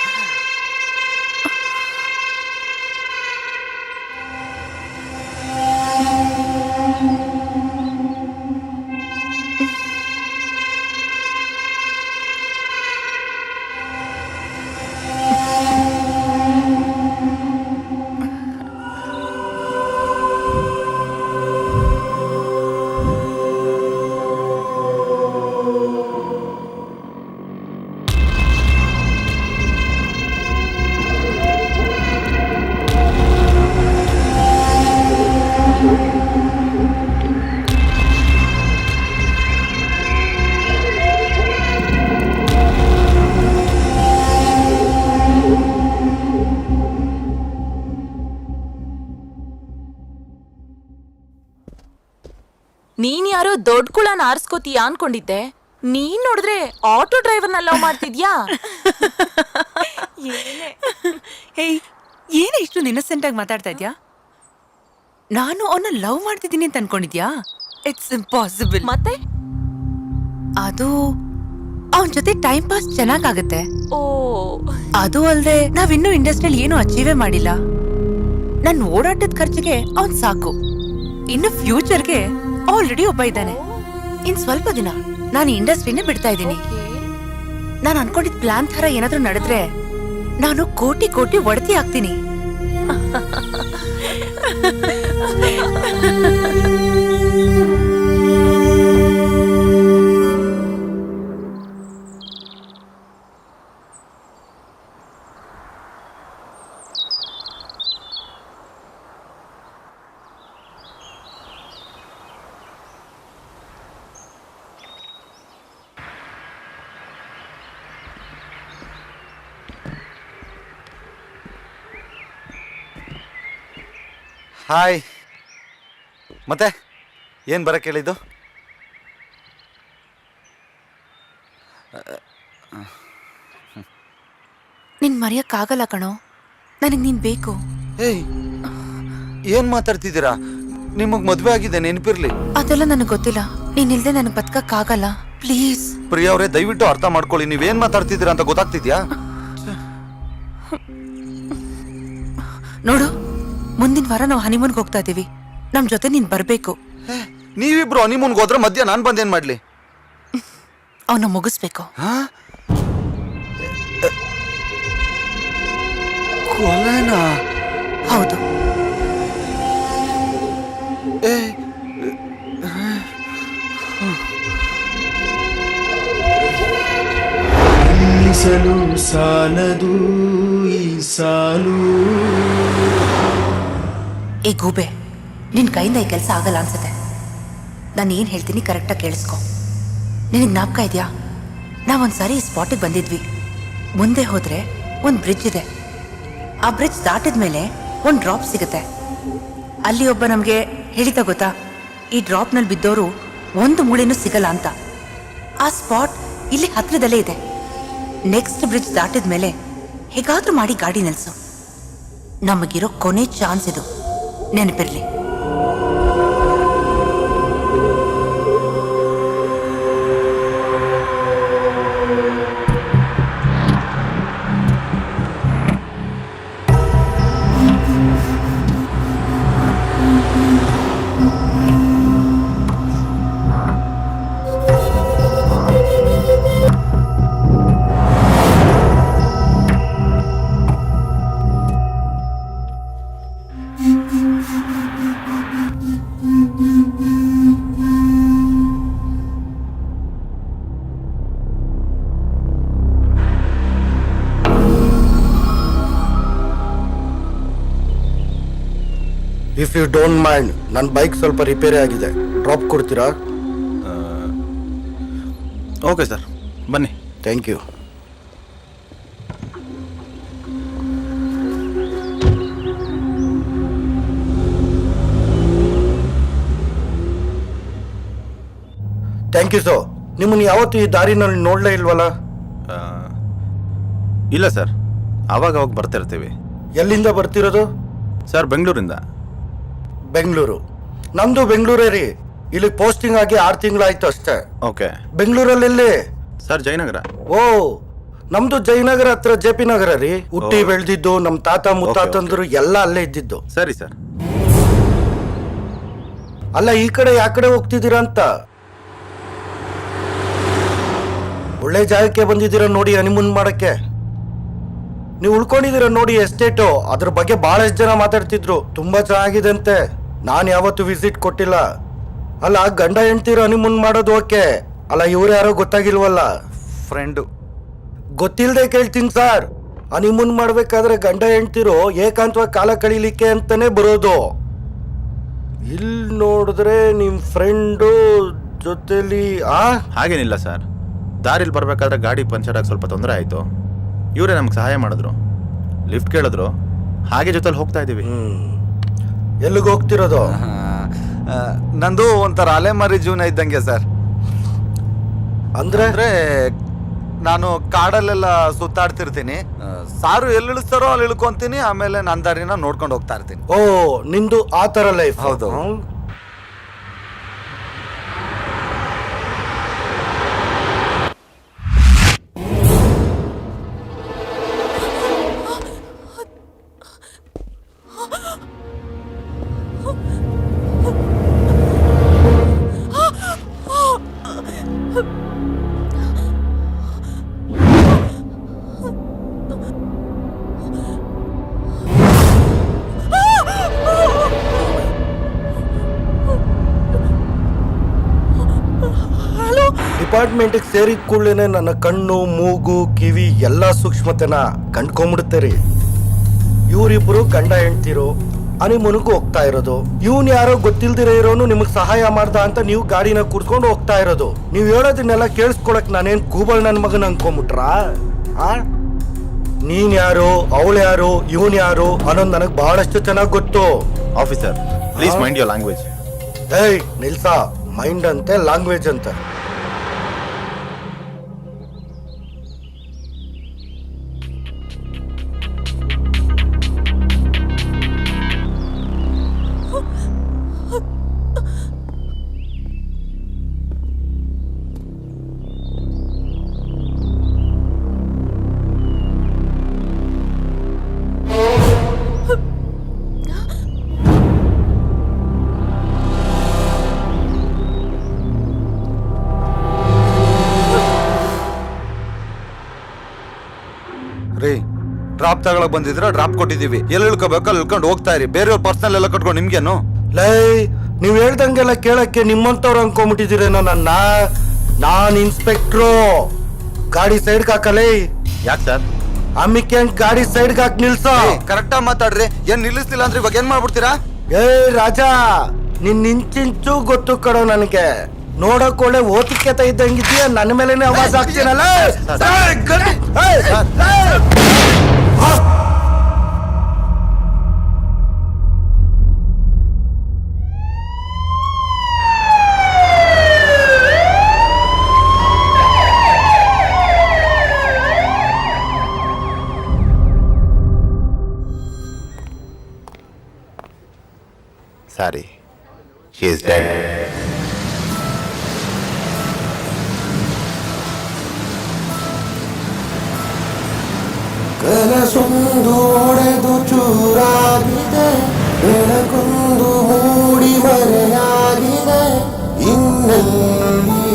ಯಾರೋ ದೊಡ್ಡ ಕುಳನ ಆರಿಸ್ಕೋತೀಯಾ ಅನ್ಕೊಂಡಿದ್ದೆ, ನೀನ್ ನೋಡಿದ್ರೆ ಆಟೋ ಡ್ರೈವರ್ನ ಲವ್ ಮಾಡ್ತಿದ್ಯಾ? ಹೇಯ್, ಏನೇ ಇಷ್ಟೊಂದು ಇನ್ನಸೆಂಟ್ ಆಗಿ ಮಾತಾಡ್ತಾ ಇದ್ಯಾ? ನಾನು ಅವನ್ನ ಲವ್ ಮಾಡ್ತಿದ್ದೀನಿ ಅಂತ ಅನ್ಕೊಂಡಿದ್ಯಾ? It's impossible. ಮತ್ತೆ ಅದು ಅವನ್ ಜೊತೆ ಟೈಮ್ ಪಾಸ್ ಚೆನ್ನಾಗಾಗತ್ತೆ. ಓ, ಅದು ಅಲ್ದೆ ನಾವಿನ್ನೂ ಇಂಡಸ್ಟ್ರಿಯಲ್ಲಿ ಏನು ಅಚೀವೇ ಮಾಡಿಲ್ಲ. ನನ್ ಓಡಾಟದ ಖರ್ಚಿಗೆ ಅವನ್ ಸಾಕು. ಇನ್ನು ಫ್ಯೂಚರ್ಗೆ ಆಲ್ರೆಡಿ ಒಬ್ಬ ಇದ್ದಾನೆ. ಇನ್ ಸ್ವಲ್ಪ ದಿನ ನಾನು ಇಂಡಸ್ಟ್ರಿನೇ ಬಿಡ್ತಾ ಇದ್ದೀನಿ. ನಾನು ಅನ್ಕೊಂಡಿದ್ ಪ್ಲಾನ್ ತರ ಏನಾದ್ರೂ ನಡೆದ್ರೆ ನಾನು ಕೋಟಿ ಕೋಟಿ ಒಡತಿ ಆಗ್ತೀನಿ. ಹಾಯ್. ಮತ್ತೆ ಏನು ಬರಕ್ಕೆ ಹೇಳಿದ್ದು? ನಿನ್ ಮರೆಯಕ್ಕಾಗಲ್ಲ ಕಣೋ, ನನಗ್ ನೀನ್ ಬೇಕು. ಏಯ್, ಏನು ಮಾತಾಡ್ತಿದ್ದೀರಾ? ನಿಮಗೆ ಮದುವೆ ಆಗಿದೆ, ನೆನಪಿರ್ಲಿ. ಅದೆಲ್ಲ ನನಗ್ ಗೊತ್ತಿಲ್ಲ. ನೀನಿಲ್ದೆ ನನಗ್ ಬದುಕಕ್ಕಾಗಲ್ಲ. ಪ್ಲೀಸ್ ಪ್ರಿಯಾ ಅವರೇ, ದಯವಿಟ್ಟು ಅರ್ಥ ಮಾಡ್ಕೊಳ್ಳಿ. ನೀವೇನ್ ಮಾತಾಡ್ತಿದ್ದೀರಾ ಅಂತ ಗೊತ್ತಾಗ್ತಿದ್ಯಾ? ನೋಡು, ಮುಂದಿನ ವಾರ ನಾವು ಹನಿಮೂನ್ಗೆ ಹೋಗ್ತಾ ಇದೀವಿ. ನಮ್ ಜೊತೆ ನೀನ್ ಬರ್ಬೇಕು. ನೀವಿಬ್ರು ಹನಿಮೂನ್ಗೆ ಹೋದ್ರೆ ಮಧ್ಯ ನಾನ್ ಬಂದೇನ್ ಮಾಡ್ಲಿ? ಅವನ್ನ ಮುಗಿಸ್ಬೇಕು. ಕೊಲೆನಾ? ಹೌದು. ಸಲು ಸಾಲದು ಈ ಸಾಲು. ಏ ಗೂಬೆ, ನಿನ್ ಕೈಯಿಂದ ಈ ಕೆಲಸ ಆಗಲ್ಲ ಅನ್ಸುತ್ತೆ. ನಾನು ಏನ್ ಹೇಳ್ತೀನಿ ಕರೆಕ್ಟಾಗಿ ಕೇಳಿಸ್ಕೊ. ನಿನಗೆ ಜ್ಞಾಪಕ ಇದೆಯಾ, ನಾವೊಂದ್ಸಾರಿ ಈ ಸ್ಪಾಟಿಗೆ ಬಂದಿದ್ವಿ. ಮುಂದೆ ಹೋದ್ರೆ ಒಂದು ಬ್ರಿಡ್ಜ್ ಇದೆ. ಆ ಬ್ರಿಡ್ಜ್ ದಾಟಿದ ಮೇಲೆ ಒಂದು ಡ್ರಾಪ್ ಸಿಗುತ್ತೆ. ಅಲ್ಲಿ ಒಬ್ಬ ನಮಗೆ ಹೇಳಿದ ಗೊತ್ತಾ, ಈ ಡ್ರಾಪ್ನಲ್ಲಿ ಬಿದ್ದವರು ಒಂದು ಮೂಳೆನೂ ಸಿಗಲ್ಲ ಅಂತ. ಆ ಸ್ಪಾಟ್ ಇಲ್ಲಿ ಹತ್ರದಲ್ಲೇ ಇದೆ. ನೆಕ್ಸ್ಟ್ ಬ್ರಿಡ್ಜ್ ದಾಟಿದ ಮೇಲೆ ಹೇಗಾದ್ರೂ ಮಾಡಿ ಗಾಡಿ ನಿಲ್ಸು. ನಮಗಿರೋ ಕೊನೆ ಚಾನ್ಸ್ ಇದು, ನೆನಪಿರ್ಲಿ. ಇಫ್ ಯು ಡೋಂಟ್ ಮೈಂಡ್, ನನ್ನ ಬೈಕ್ ಸ್ವಲ್ಪ ರಿಪೇರಿ ಆಗಿದೆ, ಡ್ರಾಪ್ ಕೊಡ್ತೀರಾ? ಓಕೆ ಸರ್, ಬನ್ನಿ. Thank you. Thank you sir. ನಿಮ್ಮನ್ನು ಯಾವತ್ತೂ ಈ ದಾರಿನಲ್ಲಿ ನೋಡಲೇ ಇಲ್ವಲ್ಲ? ಇಲ್ಲ ಸರ್, ಆವಾಗ ಅವಾಗ ಬರ್ತಿರ್ತೀವಿ. ಎಲ್ಲಿಂದ ಬರ್ತಿರೋದು? ಸರ್, ಬೆಂಗಳೂರಿಂದ. ಬೆಂಗಳೂರು? ನಮ್ದು ಬೆಂಗಳೂರೇ ರೀ. ಇಲ್ಲಿ ಪೋಸ್ಟಿಂಗ್ ಆಗಿ 6 ತಿಂಗಳಾಯ್ತು ಅಷ್ಟೇ. ಓಕೆ. ಬೆಂಗಳೂರಲ್ಲಿ ಸರ್, ಜಯನಗರ. ಓ, ನಮ್ದು ಜಯನಗರ ಹತ್ರ JP ನಗರ ರೀ. ಹುಟ್ಟಿ ಬೆಳೆದಿದ್ದು, ನಮ್ ತಾತ ಮುತ್ತಾತಂದ್ರು ಎಲ್ಲ ಅಲ್ಲೇ ಇದ್ದಿದ್ದು. ಸರಿ ಸರ್. ಅಲ್ಲ, ಈ ಕಡೆ ಯಾ ಕಡೆ ಹೋಗ್ತಿದ್ದೀರಾ ಅಂತ? ಒಳ್ಳೆ ಜಾಗಕ್ಕೆ ಬಂದಿದ್ದೀರಾ ನೋಡಿ ಹನಿಮೂನ್ ಮಾಡಕ್ಕೆ. ನೀವು ಉಳ್ಕೊಂಡಿದ್ದೀರಾ ನೋಡಿ ಎಸ್ಟೇಟು. ಅದ್ರ ಬಗ್ಗೆ ಬಹಳಷ್ಟು ಜನ ಮಾತಾಡ್ತಿದ್ರು, ತುಂಬಾ ಚೆನ್ನಾಗಿದೆ ಅಂತೆ. ನಾನು ಯಾವತ್ತು ವಿಸಿಟ್ ಕೊಟ್ಟಿಲ್ಲ. ಅಲ್ಲ, ಗಂಡ ಹೆಂಡ್ತಿರೋ ಹನಿಮೂನ್ ಮಾಡೋದು ಓಕೆ, ಅಲ್ಲ ಇವ್ರು ಯಾರೋ ಗೊತ್ತಾಗಿಲ್ವಲ್ಲ? ಫ್ರೆಂಡು. ಗೊತ್ತಿಲ್ಲದೆ ಕೇಳ್ತೀನಿ ಸರ್. ಹನಿಮೂನ್ ಮಾಡ್ಬೇಕಾದ್ರೆ ಗಂಡ ಹೆಂಡ್ತಿರೋ ಏಕಾಂತವಾಗಿ ಕಾಲ ಕಳೀಲಿಕ್ಕೆ ಅಂತಾನೆ ಬರೋದು. ಇಲ್ಲಿ ನೋಡಿದ್ರೆ ನಿಮ್ ಫ್ರೆಂಡು ಜೊತೆಲಿ ಹಾಗೇನಿಲ್ಲ ಸರ್. ದಾರಿಲಿ ಬರ್ಬೇಕಾದ್ರೆ ಗಾಡಿ ಪಂಚರ್ ಆಗಿ ಸ್ವಲ್ಪ ತೊಂದರೆ ಆಯಿತು. ಇವರೇ ನಮ್ಗೆ ಸಹಾಯ ಮಾಡಿದ್ರು, ಲಿಫ್ಟ್ ಕೇಳಿದ್ರು, ಹಾಗೆ ಜೊತೆಲಿ ಹೋಗ್ತಾ ಇದ್ದೀವಿ. ಎಲ್ಲಿಗೆ ಹೋಗ್ತಿರೋದು? ನಂದು ಒಂಥರ ಅಲೆಮಾರಿ ಜೀವನ ಇದ್ದಂಗೆ ಸರ್. ಅಂದ್ರೆ ನಾನು ಕಾಡಲ್ಲೆಲ್ಲ ಸುತ್ತಾಡ್ತಿರ್ತೀನಿ. ಸಾರು ಎಲ್ಲಿ ಇಳಿಸ್ತಾರೋ ಅಲ್ಲಿ ಇಳ್ಕೊಂತೀನಿ, ಆಮೇಲೆ ನನ್ನ ದಾರಿನ ನೋಡ್ಕೊಂಡು ಹೋಗ್ತಾ ಇರ್ತೀನಿ. ಓ, ನಿಂದು ಆ ಥರ ಲೈಫ್? ಹೌದು. ಡಿಪಾರ್ಟ್ಮೆಂಟಿಗೆ ಸೇರಿದ ಕೂಡಲೇ ನನ್ನ ಕಣ್ಣು, ಮೂಗು, ಕಿವಿ ಎಲ್ಲ ಸೂಕ್ಷ್ಮತೆನ ಕಂಡ್ಕೊಂಡ್ಬಿಡುತ್ತೆ. ಇವರಿಬ್ರು ಗಂಡ ಹೆಂಡ್ತಿರು ಹನಿಮೂನ್ಗೂ ಹೋಗ್ತಾ ಇರೋದು. ಇವನ್ ಯಾರೋ ಗೊತ್ತಿಲ್ದಿರ ಇರೋನು ನಿಮಗ್ ಸಹಾಯ ಮಾಡ್ದ ಅಂತ ನೀವು ಗಾಡಿನ ಕೂರ್ಸ್ಕೊಂಡು ಹೋಗ್ತಾ ಇರೋದು. ನೀವ್ ಹೇಳೋದನ್ನೆಲ್ಲ ಕೇಳಿಸ್ಕೊಳಕ್ ನಾನೇನ್ ಕೂಬಲ್ ನನ್ ಮಗನ್ ಅನ್ಕೊಂಬಿಟ್ರಾ? ನೀನ್ ಯಾರು, ಅವಳು ಯಾರು, ಇವನ್ ಯಾರು ಅನ್ನೋದು ನನಗ್ ಬಹಳಷ್ಟು ಚೆನ್ನಾಗ್ ಗೊತ್ತು. Officer, please mind your language. ಏಯ್ ನಿಲ್ಸ, ಮೈಂಡ್ ಅಂತೆ ಲ್ಯಾಂಗ್ವೇಜ್ ಅಂತ. ರೀ, ಡ್ರಾಪ್ ತಗೊಳಕ್ ಬಂದಿದ್ರ, ಡ್ರಾಪ್ ಕೊಟ್ಟಿದೀವಿ. ಎಲ್ಲಿ ಇಳ್ಕೋಬೇಕು ಅಲ್ಲಿ ಇಳ್ಕೊಂಡು ಹೋಗ್ತಾ ಇರಿ. ಬೇರೆಯವ್ರ ಪರ್ಸನಲ್ ಎಲ್ಲ ಕಟ್ಕೊಂಡು ನಿಮ್ಗೇನು? ಲೈ, ನೀವ್ ಹೇಳ್ದಂಗೆಲ್ಲ ಕೇಳಕ್ಕೆ ನಿಮ್ಮಂತವ್ರು ಅನ್ಕೊಂಬಿಟ್ಟಿದ್ದೀರೇನೋ ನನ್ನ. ನಾನ್ ಇನ್ಸ್ಪೆಕ್ಟ್ರು. ಗಾಡಿ ಸೈಡ್ಗೆ ಹಾಕಲೇ. ಯಾಕೆ ಸರ್? ಅಮ್ಮಿಕೆ ಗಾಡಿ ಸೈಡ್ಗೆ ಹಾಕಿ ನಿಲ್ಸೋ. ಕರೆಕ್ಟಾಗಿ ಮಾತಾಡ್ರಿ. ಏನ್ ನಿಲ್ಲಿಸ್ತಿಲ್ಲ ಅಂದ್ರೆ ಇವಾಗ ಏನ್ ಮಾಡ್ಬಿಡ್ತೀರಾ? ಏ ರಾಜ, ನಿನ್ ಇಂಚಿಂಚು ಗೊತ್ತು ಕಡೋ ನನಗೆ. ನೋಡಕ್ ಒಳ್ಳೆ ಓತಿಕೆತ ಇದ್ದಂಗಿದ್ಯಾ, ನನ್ನ ಮೇಲೆನೆ ಆವಾಜ್ ಹಾಕ್ತೀನಲ್ಲ. Sorry, she is dead. ಕನಸೊಂದು ಒಡೆದು ಚೂರಾಗಿದೆ, ಬೆಳಕೊಂದು ಮೂಡಿ ಮರೆಯಾಗಿದೆ. ಇನ್ನೆಲ್ಲಿ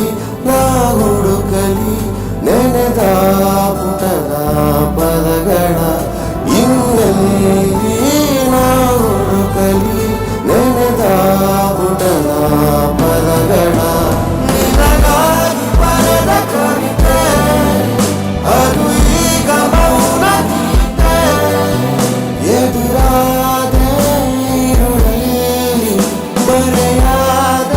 ನಾ ಹುಡುಕಲಿ ನೆನೆದ ಪುಟದ ಪದಗಳ? ಇನ್ನೆಲ್ಲಿ ನಾ ಹುಡುಕಲಿ ನೆನೆದ ಪುಟದ ಪದಗಳ? ನಿನಗಾಗಿ ಬರೆದ ಕವಿತೆ ಅದು ಈಗ ಮೌನ ಗೀತೆ. ಎದುರಾದ ಈರುಳಲ್ಲಿ ಬರೆಯಾದ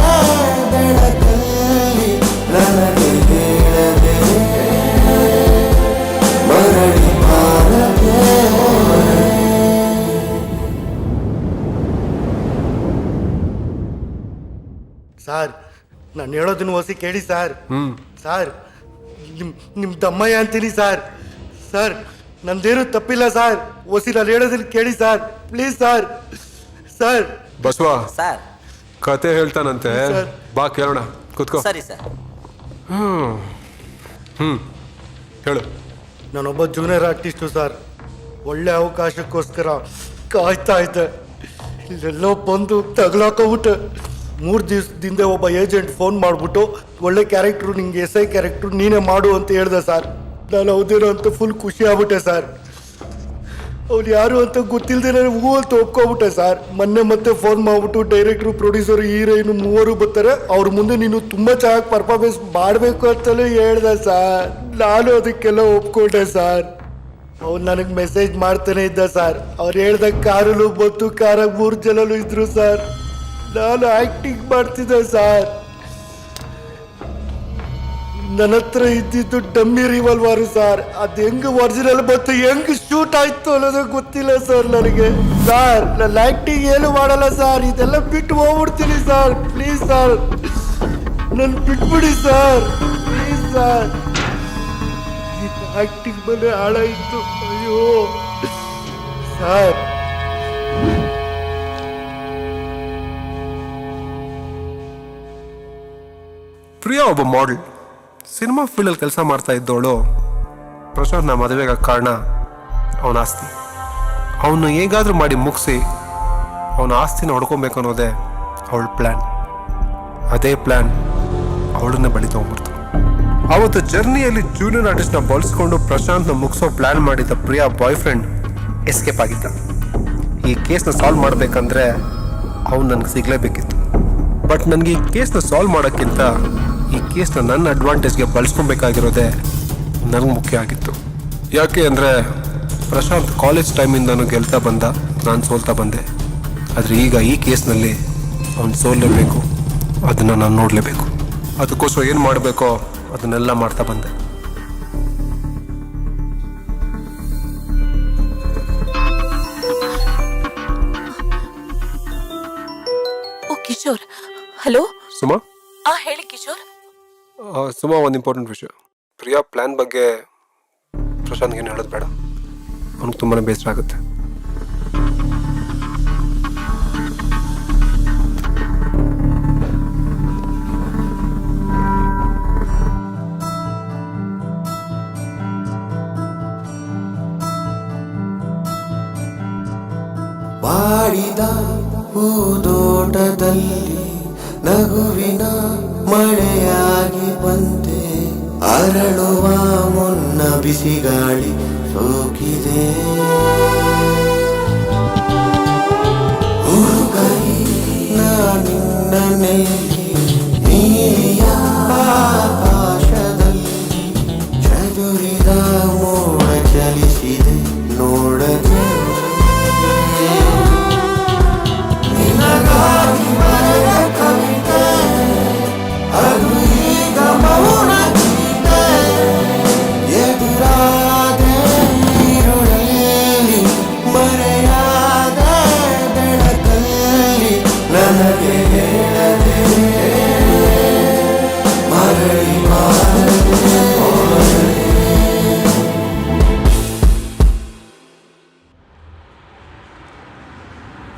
ಬೆಳಕಲ್ಲಿ ನನಗೆ ಹೇಳದೆ ಮರಳಿ ಬಾರದೆ. ಸಾರ್, ನಾನು ಹೇಳೋದನ್ನ ಹೊಸಿ ಕೇಳಿ ಸಾರ್. ಸಾರ್, ನಿಮ್ ದಮ್ಮಯ್ಯ ಅಂತೀನಿ ಸಾರ್. ಸರ್, ನಂದೇನು ತಪ್ಪಿಲ್ಲ ಸಾರ್. ಹೊಸಿ ನಾನು ಹೇಳೋದನ್ನ ಕೇಳಿ sir, please sir. Sir Basava sir, ಕತೆ ಹೇಳ್ತಾನಂತೆ, ಬಾ ಕೇಳೋಣ. ಕೂತ್ಕೋ. ಸರಿ ಸರ್. ಹೇಳು. ನಾನೊಬ್ಬ ಜೂನಿಯರ್ ಆರ್ಟಿಸ್ಟು ಸರ್. ಒಳ್ಳೆ ಅವಕಾಶಕ್ಕೋಸ್ಕರ ಕಾಯ್ತಾ ಇದ್ದೆ. ಇಲ್ಲೆಲ್ಲೋ ಬಂದು ತಗಲಾಕೋಬಿಟ್ಟೆ. 3 ದಿವಸದಿಂದ ಒಬ್ಬ ಏಜೆಂಟ್ ಫೋನ್ ಮಾಡಿಬಿಟ್ಟು, ಒಳ್ಳೆ ಕ್ಯಾರೆಕ್ಟ್ರು, ನಿಂಗೆ SI ಕ್ಯಾರೆಕ್ಟ್ರು ನೀನೇ ಮಾಡು ಅಂತ ಹೇಳ್ದೆ ಸರ್. ನಾನು ಹೌದೇನೋ ಅಂತ ಫುಲ್ ಖುಷಿ ಆಗ್ಬಿಟ್ಟೆ ಸರ್. ಅವ್ರು ಯಾರು ಅಂತ ಗೊತ್ತಿಲ್ಲದೆ ಹೂ ಅಂತ ಒಪ್ಕೊಬಿಟ್ಟೆ ಸರ್. ಮೊನ್ನೆ ಮತ್ತೆ ಫೋನ್ ಮಾಡ್ಬಿಟ್ಟು ಡೈರೆಕ್ಟ್ರು, ಪ್ರೊಡ್ಯೂಸರು, ಹೀರೋಯಿನ್ 3 ಬರ್ತಾರೆ, ಅವ್ರ ಮುಂದೆ ನೀನು ತುಂಬ ಚೆನ್ನಾಗಿ ಪರ್ಫಾರ್ಮೆನ್ಸ್ ಮಾಡಬೇಕು ಅಂತಲೂ ಹೇಳ್ದೆ ಸರ್. ನಾನು ಅದಕ್ಕೆಲ್ಲ ಒಪ್ಕೊಂಡೆ ಸರ್. ಅವ್ರು ನನಗೆ ಮೆಸೇಜ್ ಮಾಡ್ತಾನೆ ಇದ್ದ ಸರ್. ಅವ್ರು ಹೇಳ್ದ ಕಾರಲ್ಲೂ ಬಂತು, ಕಾರಾಗ 3 ಜನರು ಇದ್ರು ಸರ್. ನಾನು ಆಕ್ಟಿಂಗ್ ಮಾಡ್ತಿದ್ದೆ ಸರ್. ನನ್ನ ಹತ್ರ ಇದ್ದಿದ್ದು ಡಮ್ಮಿ ರಿವಾಲ್ವಾರು ಸರ್. ಅದು ಹೆಂಗ್ ಒರಿಜಿನಲ್ ಬಂತು, ಹೆಂಗ್ ಶೂಟ್ ಆಯ್ತು ಅನ್ನೋದು ಗೊತ್ತಿಲ್ಲ ಸರ್ ನನಗೆ. ಸರ್ ನನ್ನ ಆಕ್ಟಿಂಗ್ ಏನು ಮಾಡಲ್ಲ ಸರ್, ಇದೆಲ್ಲ ಬಿಟ್ಟು ಹೋಗ್ಬಿಡ್ತೀನಿ ಸರ್. ಪ್ಲೀಸ್ ಸರ್, ನನ್ ಬಿಟ್ಬಿಡಿ ಸರ್, ಪ್ಲೀಸ್ ಸರ್. ಆಕ್ಟಿಂಗ್ ಮನೆ ಹಾಳಾಯ್ತು. ಅಯ್ಯೋ ಸರ್. ಪ್ರಿಯಾ ಒಬ್ಬ ಮಾಡೆಲ್, ಸಿನಿಮಾ ಫೀಲ್ಡಲ್ಲಿ ಕೆಲಸ ಮಾಡ್ತಾ ಇದ್ದವಳು. ಪ್ರಶಾಂತ್ನ ಮದುವೆಗೆ ಕಾರಣ ಅವನ ಆಸ್ತಿ. ಅವನು ಹೇಗಾದರೂ ಮಾಡಿ ಮುಗಿಸಿ ಅವನ ಆಸ್ತಿನ ಹೊಡ್ಕೊಬೇಕು ಅನ್ನೋದೇ ಅವಳ ಪ್ಲ್ಯಾನ್. ಅದೇ ಪ್ಲ್ಯಾನ್ ಅವಳನ್ನ ಬಳಿ ತಗೊಂಡ್ಬಿಡ್ತು. ಅವತ್ತು ಜರ್ನಿಯಲ್ಲಿ ಜೂನಿಯರ್ ಆರ್ಟಿಸ್ಟ್ನ ಬಳಸ್ಕೊಂಡು ಪ್ರಶಾಂತ್ನ ಮುಗಿಸೋ ಪ್ಲ್ಯಾನ್ ಮಾಡಿದ್ದ ಪ್ರಿಯಾ ಬಾಯ್ ಫ್ರೆಂಡ್ ಎಸ್ಕೇಪ್ ಆಗಿದ್ದ. ಈ ಕೇಸ್ನ ಸಾಲ್ವ್ ಮಾಡಬೇಕಂದ್ರೆ ಅವನು ನನಗೆ ಸಿಗಲೇಬೇಕಿತ್ತು. ಬಟ್ ನನಗೆ ಈ ಕೇಸ್ನ ಸಾಲ್ವ್ ಮಾಡೋಕ್ಕಿಂತ ಈ ಕೇಸ್ನ ನನ್ನ ಅಡ್ವಾಂಟೇಜ್ಗೆ ಬಳಸ್ಕೊಬೇಕಾಗಿರೋದೇ ನನಗೆ ಮುಖ್ಯ ಆಗಿತ್ತು. ಯಾಕೆ ಅಂದರೆ ಪ್ರಶಾಂತ್ ಕಾಲೇಜ್ ಟೈಮಿಂದನೂ ಗೆಲ್ತಾ ಬಂದ, ನಾನು ಸೋಲ್ತಾ ಬಂದೆ. ಆದರೆ ಈಗ ಈ ಕೇಸ್ನಲ್ಲಿ ಅವನು ಸೋಲ್ಲೇಬೇಕು, ಅದನ್ನು ನಾನು ನೋಡಲೇಬೇಕು. ಅದಕ್ಕೋಸ್ಕರ ಏನು ಮಾಡಬೇಕೋ ಅದನ್ನೆಲ್ಲ ಮಾಡ್ತಾ ಬಂದೆ. ಓ ಕಿಶೋರ್, ಹಲೋ. ಸುಮಾ, ಹೇಳಿ ಕಿಶೋರ್. ಸುಮಾ, ಒಂದು ಇಂಪಾರ್ಟೆಂಟ್ ವಿಷಯ. ಪ್ರಿಯಾ ಪ್ಲ್ಯಾನ್ ಬಗ್ಗೆ ಪ್ರಶಾಂತ್ಗೆ ಏನು ಹೇಳೋದು ಬೇಡ, ಅವ್ನಿಗೆ ತುಂಬಾ ಬೇಸರ ಆಗುತ್ತೆ. ಬಾಡಿದ ಹೂದೋಟದಲ್ಲಿ ನಗುವಿನ ಮಳೆಯಾಗಿ ಬಂದೆ, ಅರಳುವ ಮುನ್ನ ಬಿಸಿಗಾಳಿ ಸೋಕಿದೆ. ಹುಡುಕಿ ನಾನಿನ್ನೇ ನೀಲಿಯ ಆಕಾಶದಲ್ಲಿ ಚದುರಿದ ಮೋಡ ಚಲಿಸಿದೆ ನೋಡದೆ. ನಿನಗಾಗಿ ಬರೆದ ಕವಿತೆ ಅದು ಈಗ ಮೌನ ಗೀತೆ. ಎದುರಾದೆ ಈರುಳಲ್ಲಿ ಮರೆಯಾದ ಬೆಳಕಲ್ಲಿ ನನಗೆ ಹೇಳದೆ ಮರಳಿ ಬಾರದೆ.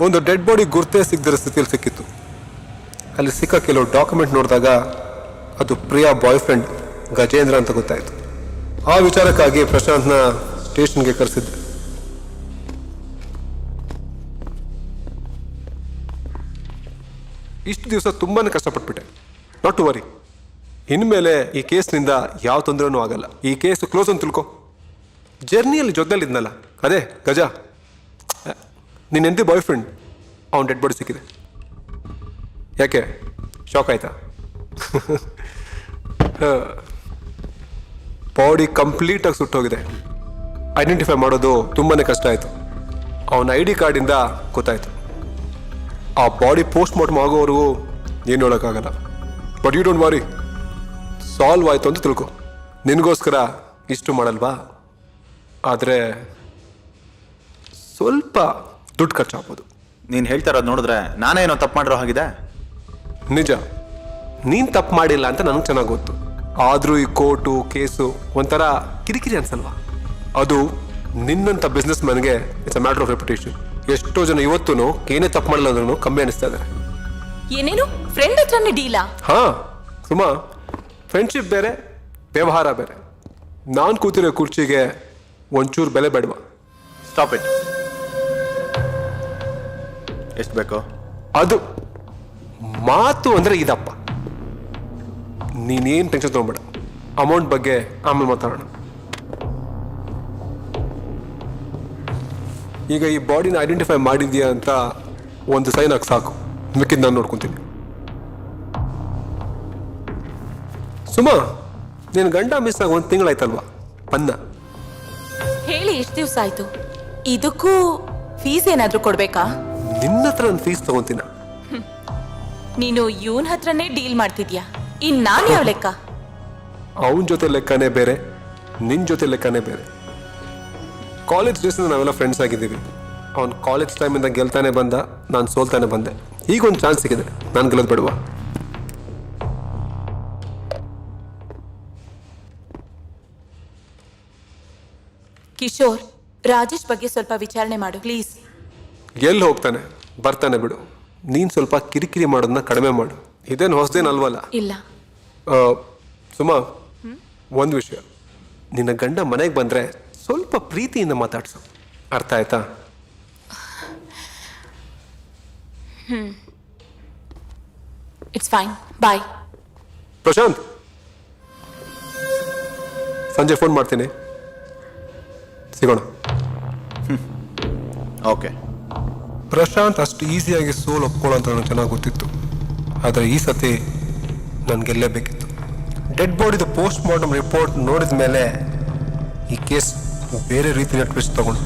ಒಂದು ಡೆಡ್ ಬಾಡಿ ಗುರ್ತೇ ಸಿಗದಿರೋ ಸ್ಥಿತಿಯಲ್ಲಿ ಸಿಕ್ಕಿತ್ತು. ಅಲ್ಲಿ ಸಿಕ್ಕ ಕೆಲವು ಡಾಕ್ಯುಮೆಂಟ್ ನೋಡಿದಾಗ ಅದು ಪ್ರಿಯಾ ಬಾಯ್ ಫ್ರೆಂಡ್ ಗಜೇಂದ್ರ ಅಂತ ಗೊತ್ತಾಯಿತು. ಆ ವಿಚಾರಕ್ಕಾಗಿ ಪ್ರಶಾಂತ್ನ ಸ್ಟೇಷನ್ಗೆ ಕರೆಸಿದ್ದೆ. ಇಷ್ಟು ದಿವಸ ತುಂಬಾ ಕಷ್ಟಪಟ್ಬಿಟ್ಟೆ. ನಾಟ್ ಟು ವರಿ, ಇನ್ಮೇಲೆ ಈ ಕೇಸ್ನಿಂದ ಯಾವ ತೊಂದರೆನೂ ಆಗಲ್ಲ. ಈ ಕೇಸ್ ಕ್ಲೋಸ್ ಅಂತ ತಿಳ್ಕೊ. ಜರ್ನಿಯಲ್ಲಿ ಜೊತೆಲಿದ್ನಲ್ಲ, ಅದೇ ಗಜ, ನಿನ್ನ ಎಂತಿ ಬಾಯ್ ಫ್ರೆಂಡ್, ಅವ್ನು ಡೆಡ್ ಬಾಡಿ ಸಿಕ್ಕಿದೆ. ಯಾಕೆ ಶಾಕ್ ಆಯ್ತಾ? ಬಾಡಿ ಕಂಪ್ಲೀಟಾಗಿ ಸುಟ್ಟೋಗಿದೆ. ಐಡೆಂಟಿಫೈ ಮಾಡೋದು ತುಂಬಾ ಕಷ್ಟ ಆಯಿತು. ಅವನ ID ಕಾರ್ಡಿಂದ ಗೊತ್ತಾಯಿತು. ಆ ಬಾಡಿ ಪೋಸ್ಟ್ ಮಾರ್ಟಮ್ ಆಗೋವರೆಗೂ ಏನು ಹೇಳೋಕ್ಕಾಗಲ್ಲ. But you don't worry, solve ಆಯಿತು ಅಂತ ತಿಳ್ಕೊ. ನಿನಗೋಸ್ಕರ ಇಷ್ಟು ಮಾಡಲ್ವಾ, ಆದರೆ ಸ್ವಲ್ಪ ದುಡ್ಡು ಖರ್ಚಾಗ್ಬೋದು. ನೀನು ಹೇಳ್ತಾ ಇರೋದು ನೋಡಿದ್ರೆ ನಾನೇನೋ ತಪ್ಪು ಮಾಡಿರೋ ಹಾಗಿದೆ. ನಿಜ, ನೀನು ತಪ್ಪು ಮಾಡಿಲ್ಲ ಅಂತ ನನಗೆ ಚೆನ್ನಾಗಿ ಗೊತ್ತು. ಆದರೂ ಈ ಕೋರ್ಟು ಕೇಸು ಒಂಥರ ಕಿರಿಕಿರಿ ಅನ್ಸಲ್ವಾ? ಅದು ನಿನ್ನಂಥ ಬಿಸ್ನೆಸ್ ಮ್ಯಾನ್ಗೆ it's a matter of reputation. ಎಷ್ಟೋ ಜನ ಇವತ್ತೂ ಏನೇ ತಪ್ಪು ಮಾಡಿಲ್ಲ ಅಂದ್ರೂ ಕಮ್ಮಿ ಅನಿಸ್ತಾ ಇದ್ದಾರೆ. ಏನೇನು ಫ್ರೆಂಡ್ ಹತ್ರನೇ ಡೀಲಾ? ಹಾಂ ಸುಮಾ, ಫ್ರೆಂಡ್ಶಿಪ್ ಬೇರೆ, ವ್ಯವಹಾರ ಬೇರೆ. ನಾನು ಕೂತಿರೋ ಕುರ್ಚಿಗೆ ಒಂಚೂರು ಬೆಲೆ ಬೇಡವಾ? Stop it. ಎಷ್ಟು ಬೇಕೋ? ಅದು ಮಾತು ಅಂದರೆ ಇದಪ್ಪ. ನೀನೇನು ಟೆನ್ಷನ್ ತೊಗೊಂಬೇಡ, ಅಮೌಂಟ್ ಬಗ್ಗೆ ಆಮೇಲೆ ಮಾತಾಡೋಣ. ಈಗ ಈ ಬಾಡಿನ ಐಡೆಂಟಿಫೈ ಮಾಡಿದ್ಯಾ ಅಂತ ಒಂದು ಸೈನ್ ಹಾಕಿ ಸಾಕು, ಮಿಕ್ಕಿದ್ದು ನಾನು ನೋಡ್ಕೊತೀನಿ. ಸುಮಾ, ನೀನು ಗಂಡ ಮಿಸ್ ಆಗಿ 1 ತಿಂಗಳಾಯ್ತಲ್ವಾ? ಬನ್ನ ಹೇಳಿ ಎಷ್ಟು ದಿವಸ ಆಯ್ತು? ಇದಕ್ಕೂ ಫೀಸ್ ಏನಾದ್ರೂ ಕೊಡ್ಬೇಕಾ? ನಿನ್ನ ಹತ್ರ ನಾನು ಫೀಸ್ ತಗೊಂತೀನ? ನೀನು ಇವನ್ ಹತ್ರನೇ ಡೀಲ್ ಮಾಡ್ತಿದ್ಯಾ, ಇನ್ ನಾನು ಯಾವ ಲೆಕ್ಕ? ಅವನ ಜೊತೆ ಲೆಕ್ಕನೇ ಬೇರೆ, ನಿನ್ನ ಜೊತೆ ಲೆಕ್ಕನೇ ಬೇರೆ. ಕಾಲೇಜ್ ಡೇಸ್ನ ನಾವೆಲ್ಲ ಫ್ರೆಂಡ್ಸ್ ಆಗಿದ್ದೀವಿ. ಅವ್ನು ಕಾಲೇಜ್ ಟೈಮಿಂದ ಗೆಲ್ತಾನೆ ಬಂದ, ನಾನು ಸೋಲ್ತಾನೆ ಬಂದೆ. ಈಗೊಂದು ಚಾನ್ಸ್ ಸಿಗಿದೆ, ನಾನು ಗೆಲ್ಲೋದು ಬೇಡವಾ? ಕಿಶೋರ್, ರಾಜೇಶ್ ಬಗ್ಗೆ ಸ್ವಲ್ಪ ವಿಚಾರಣೆ ಮಾಡು ಪ್ಲೀಸ್. ಎಲ್ಲಿ ಹೋಗ್ತಾನೆ, ಬರ್ತಾನೆ ಬಿಡು. ನೀನು ಸ್ವಲ್ಪ ಕಿರಿಕಿರಿ ಮಾಡೋದನ್ನ ಕಡಿಮೆ ಮಾಡು. ಇದೇನು ಹೊಸದೇನಲ್ವಲ್ಲ. ಇಲ್ಲ. ಸುಮಾ, ಒಂದು ವಿಷಯ, ನಿನ್ನ ಗಂಡ ಮನೆಗೆ ಬಂದರೆ ಸ್ವಲ್ಪ ಪ್ರೀತಿಯಿಂದ ಮಾತಾಡ್ಸು, ಅರ್ಥ ಆಯ್ತಾ? ಇಟ್ಸ್ ಫೈನ್, ಬಾಯ್. ಪ್ರಶಾಂತ್, ಸಂಜೆ ಫೋನ್ ಮಾಡ್ತೀನಿ, ಸಿಗೋಣ. ಓಕೆ. ಪ್ರಶಾಂತ್ ಅಷ್ಟು ಈಸಿಯಾಗಿ ಸೋಲ್ ಒಪ್ಕೊಳ್ಳೋಂತ ನನಗೆ ಚೆನ್ನಾಗಿ ಗೊತ್ತಿತ್ತು. ಆದರೆ ಈ ಸತಿ ನಾನು ಗೆಲ್ಲೇಬೇಕಿತ್ತು. ಡೆಡ್ ಬಾಡಿದ ಪೋಸ್ಟ್ ಮಾರ್ಟಮ್ ರಿಪೋರ್ಟ್ ನೋಡಿದ ಮೇಲೆ ಈ ಕೇಸ್ ಬೇರೆ ರೀತಿಯ ಟ್ವಿಸ್ಟ್ ತಗೊಂಡು.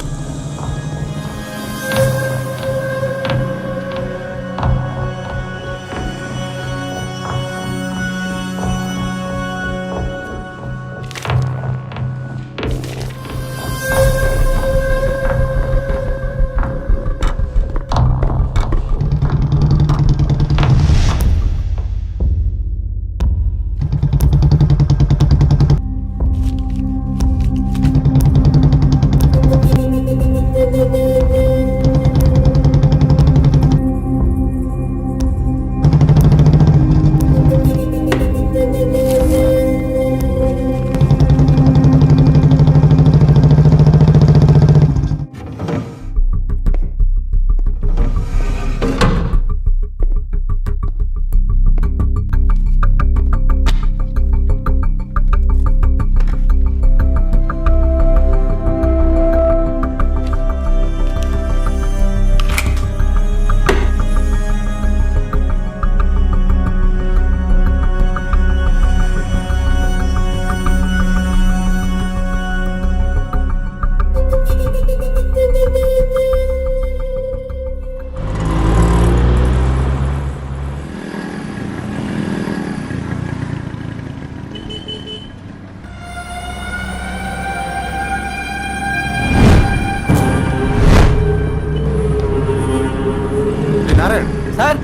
ನಾರಾಯಣ್ ಸರ್,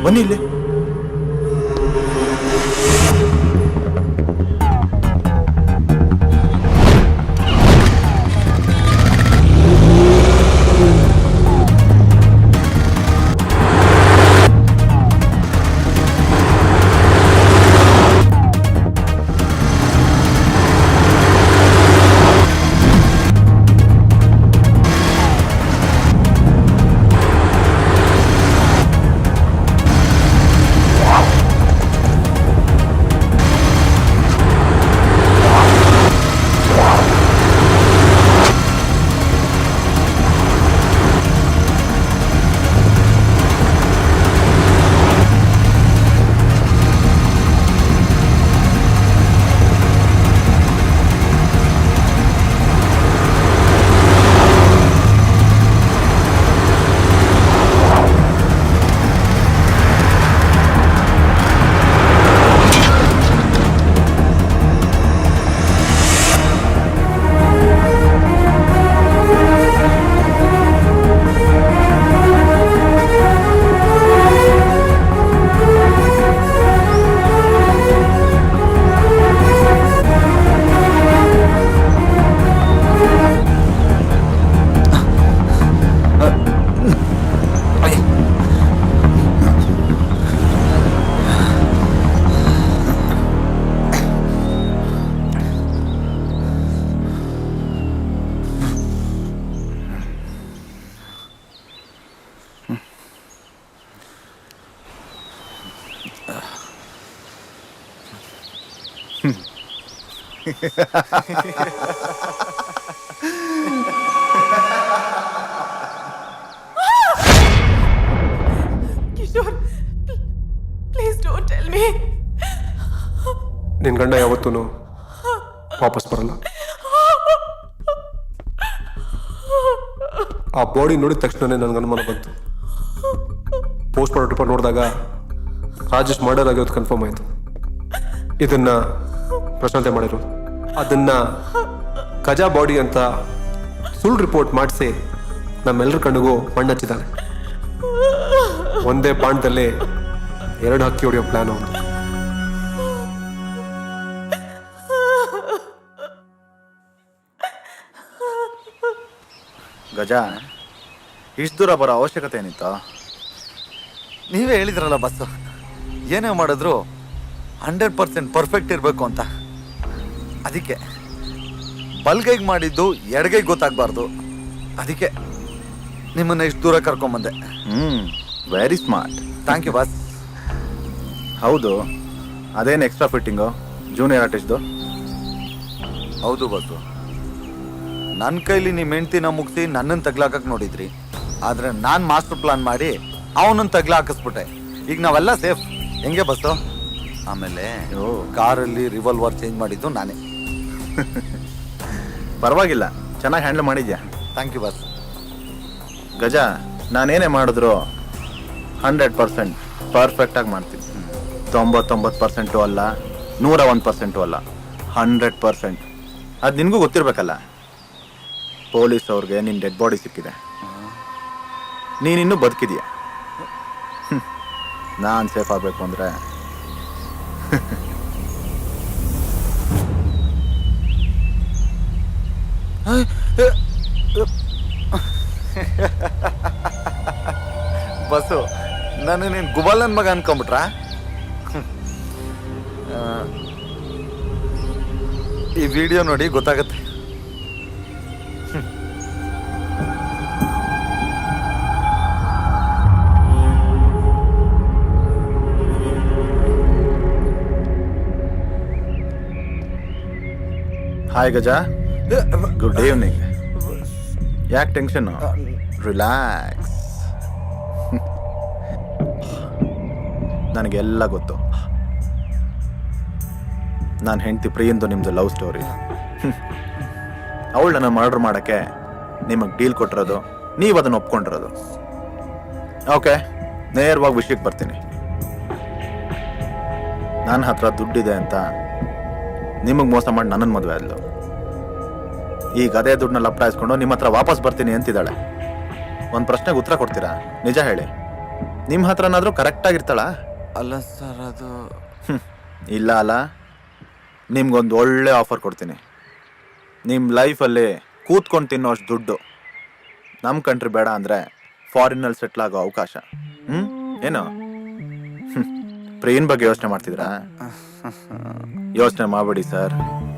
ಬನ್ನಿ ಇಲ್ಲಿ. Kishore, please don't tell me. ನಿನ್ನ ಗಂಡ ಯಾವತ್ತೂ ವಾಪಸ್ ಬರಲ್ಲ. ಆ ಬಾಡಿ ನೋಡಿದ ತಕ್ಷಣನೇ ನನಗೆ ಅನುಮಾನ ಬಂತು. ಪೋಸ್ಟ್ ಮಾರ್ಟಮ್ ರಿಪೋರ್ಟ್ ನೋಡಿದಾಗ ರಾಜೇಶ್ ಮರ್ಡರ್ ಆಗಿರೋದು ಕನ್ಫರ್ಮ್ ಆಯಿತು. ಇದನ್ನ ಪ್ರಶಾಂತೆ ಮಾಡಿರೋದು. ಅದನ್ನ ಕಜಾ ಬಾಡಿ ಅಂತ ಸುಳ್ಳು ರಿಪೋರ್ಟ್ ಮಾಡಿಸಿ ನಮ್ಮೆಲ್ಲರ ಕಣ್ಣಿಗೂ ಮಣ್ಣು ಹಚ್ಚಿದ್ದಾನೆ. ಒಂದೇ ಬಾಂಡ್ದಲ್ಲಿ 2 ಹಕ್ಕಿ ಹೊಡೆಯೋ ಪ್ಲಾನ್ ಒಂದು. ಗಜ, ಇಷ್ಟು ದೂರ ಬರೋ ಅವಶ್ಯಕತೆ ಏನಿತ್ತು? ನೀವೇ ಹೇಳಿದ್ರಲ್ಲ ಬಸ್ಸು, ಏನೇ ಮಾಡಿದ್ರು 100% ಪರ್ಫೆಕ್ಟ್ ಇರಬೇಕು ಅಂತ. ಅದಕ್ಕೆ ಬಲ್ಗೈಗೆ ಮಾಡಿದ್ದು ಎಡಗೈಗೆ ಗೊತ್ತಾಗಬಾರ್ದು. ಅದಕ್ಕೆ ನಿಮ್ಮನ್ನ ಇಷ್ಟು ದೂರ ಕರ್ಕೊಂಬಂದೆ. Very smart. Thank you boss. ಹೌದು, ಅದೇನು ಎಕ್ಸ್ಟ್ರಾ ಫಿಟ್ಟಿಂಗು ಜೂನಿಯರ್ ಆರ್ಟಿಸ್ಟ್ದು? ಹೌದು ಬಸ್ಸು, ನನ್ನ ಕೈಲಿ ನಿಮ್ಮ ಹೆಂಡ್ತಿನ ಮುಗಿಸಿ ನನ್ನನ್ನು ತಗ್ಲಾಕಕ್ಕೆ ನೋಡಿದ್ರಿ. ಆದರೆ ನಾನು ಮಾಸ್ಟರ್ ಪ್ಲಾನ್ ಮಾಡಿ ಅವನನ್ನು ತಗ್ಲ ಹಾಕಿಸ್ಬಿಟ್ಟೆ. ಈಗ ನಾವೆಲ್ಲ ಸೇಫ್. ಹೆಂಗೆ ಬಸ್ಸು? ಆಮೇಲೆ ಕಾರಲ್ಲಿ ರಿವಾಲ್ವರ್ ಚೇಂಜ್ ಮಾಡಿದ್ದು ನಾನೇ. ಪರವಾಗಿಲ್ಲ, ಚೆನ್ನಾಗಿ ಹ್ಯಾಂಡಲ್ ಮಾಡಿದ್ಯಾ. Thank you boss. ಗಜ, ನಾನೇನೇ ಮಾಡಿದ್ರು 100% ಪರ್ಫೆಕ್ಟಾಗಿ ಮಾಡ್ತೀನಿ. 99% ಅಲ್ಲ, 101% ಅಲ್ಲ, 100%. ಅದು ನಿನಗೂ ಗೊತ್ತಿರಬೇಕಲ್ಲ. ಪೊಲೀಸ್ ಅವ್ರಿಗೆ ನಿನ್ನ ಡೆಡ್ ಬಾಡಿ ಸಿಕ್ಕಿದೆ, ನೀನಿನ್ನೂ ಬದುಕಿದೀಯ. ನಾನು ಸೇಫ್ ಆಗಬೇಕು ಅಂದರೆ ಬಸ್ಸು, ನಾನು ನೀನು ಗುಬಾಲನ್ ಮಗ ಅನ್ಕೊಂಬಿಟ್ರಾ? ಈ ವಿಡಿಯೋ ನೋಡಿ ಗೊತ್ತಾಗತ್ತೆ. ಹಾಯ್ ಗಜ, ಗುಡ್ ಈವ್ನಿಂಗ್. ಯಾಕೆ ಟೆನ್ಷನ್ನು? ರಿಲ್ಯಾಕ್ಸ್. ನನಗೆಲ್ಲ ಗೊತ್ತು. ನಾನು ಹೆಂಡ್ತಿ ಪ್ರಿಯಂದು ನಿಮ್ಮದು ಲವ್ ಸ್ಟೋರಿ. ಅವಳು ನನ್ನ ಮರ್ಡರ್ ಮಾಡೋಕ್ಕೆ ನಿಮಗೆ ಡೀಲ್ ಕೊಟ್ಟಿರೋದು, ನೀವು ಅದನ್ನು ಒಪ್ಕೊಂಡಿರೋದು. ಓಕೆ, ನೇರವಾಗಿ ವಿಷಯಕ್ಕೆ ಬರ್ತೀನಿ. ನನ್ನ ಹತ್ರ ದುಡ್ಡಿದೆ ಅಂತ ನಿಮಗೆ ಮೋಸ ಮಾಡಿ ನನ್ನನ್ನು ಮದುವೆ ಆದ್ಲು. ಈಗ ಅದೇ ದುಡ್ಡನ್ನ ಲಪ್ಟಾಯಿಸ್ಕೊಂಡು ನಿಮ್ಮ ಹತ್ರ ವಾಪಸ್ ಬರ್ತೀನಿ ಅಂತಿದ್ದಾಳೆ. ಒಂದು ಪ್ರಶ್ನೆಗೆ ಉತ್ತರ ಕೊಡ್ತೀರಾ? ನಿಜ ಹೇಳಿ, ನಿಮ್ಮ ಹತ್ರನಾದರೂ ಕರೆಕ್ಟಾಗಿರ್ತಾಳ? ಅಲ್ಲ ಸರ್, ಅದು ಇಲ್ಲ ಅಲ್ಲ. ನಿಮ್ಗೊಂದು ಒಳ್ಳೆ ಆಫರ್ ಕೊಡ್ತೀನಿ. ನಿಮ್ಮ ಲೈಫಲ್ಲಿ ಕೂತ್ಕೊಂಡು ತಿನ್ನೋ ಅಷ್ಟು ದುಡ್ಡು ನಮ್ಮ ಕಂಟ್ರಿ ಬೇಡ ಅಂದರೆ ಫಾರಿನಲ್ಲಿ ಸೆಟ್ಲ್ ಆಗೋ ಅವಕಾಶ. ಏನು ಪ್ರಿಯನ್ ಬಗ್ಗೆ ಯೋಚನೆ ಮಾಡ್ತಿದ್ರಾ? ಯೋಚನೆ ಮಾಡಬೇಡಿ ಸರ್.